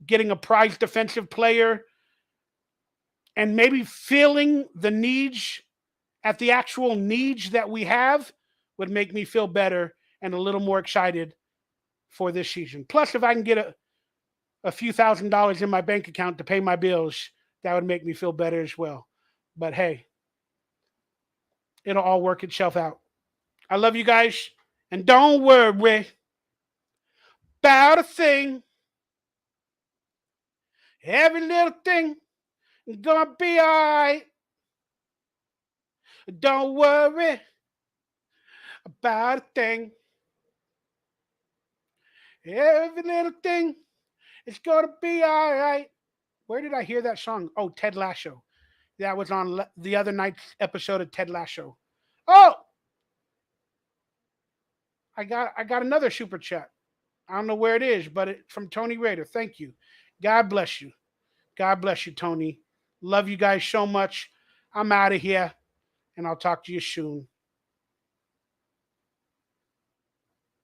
getting a prize defensive player, and maybe feeling the needs at the actual needs that we have would make me feel better and a little more excited for this season. Plus, if I can get a few $1,000s in my bank account to pay my bills, that would make me feel better as well. But hey, it'll all work itself out. I love you guys, and don't worry about a thing. Every little thing is gonna be all right. Don't worry about a thing. Every little thing is gonna be all right. Where did I hear that song? Oh, Ted Lasso. That was on the other night's episode of Ted Lasso. Oh, I got another super chat. I don't know where it is, but it's from Tony Rader. Thank you. God bless you. God bless you, Tony. Love you guys so much. I'm out of here, and I'll talk to you soon.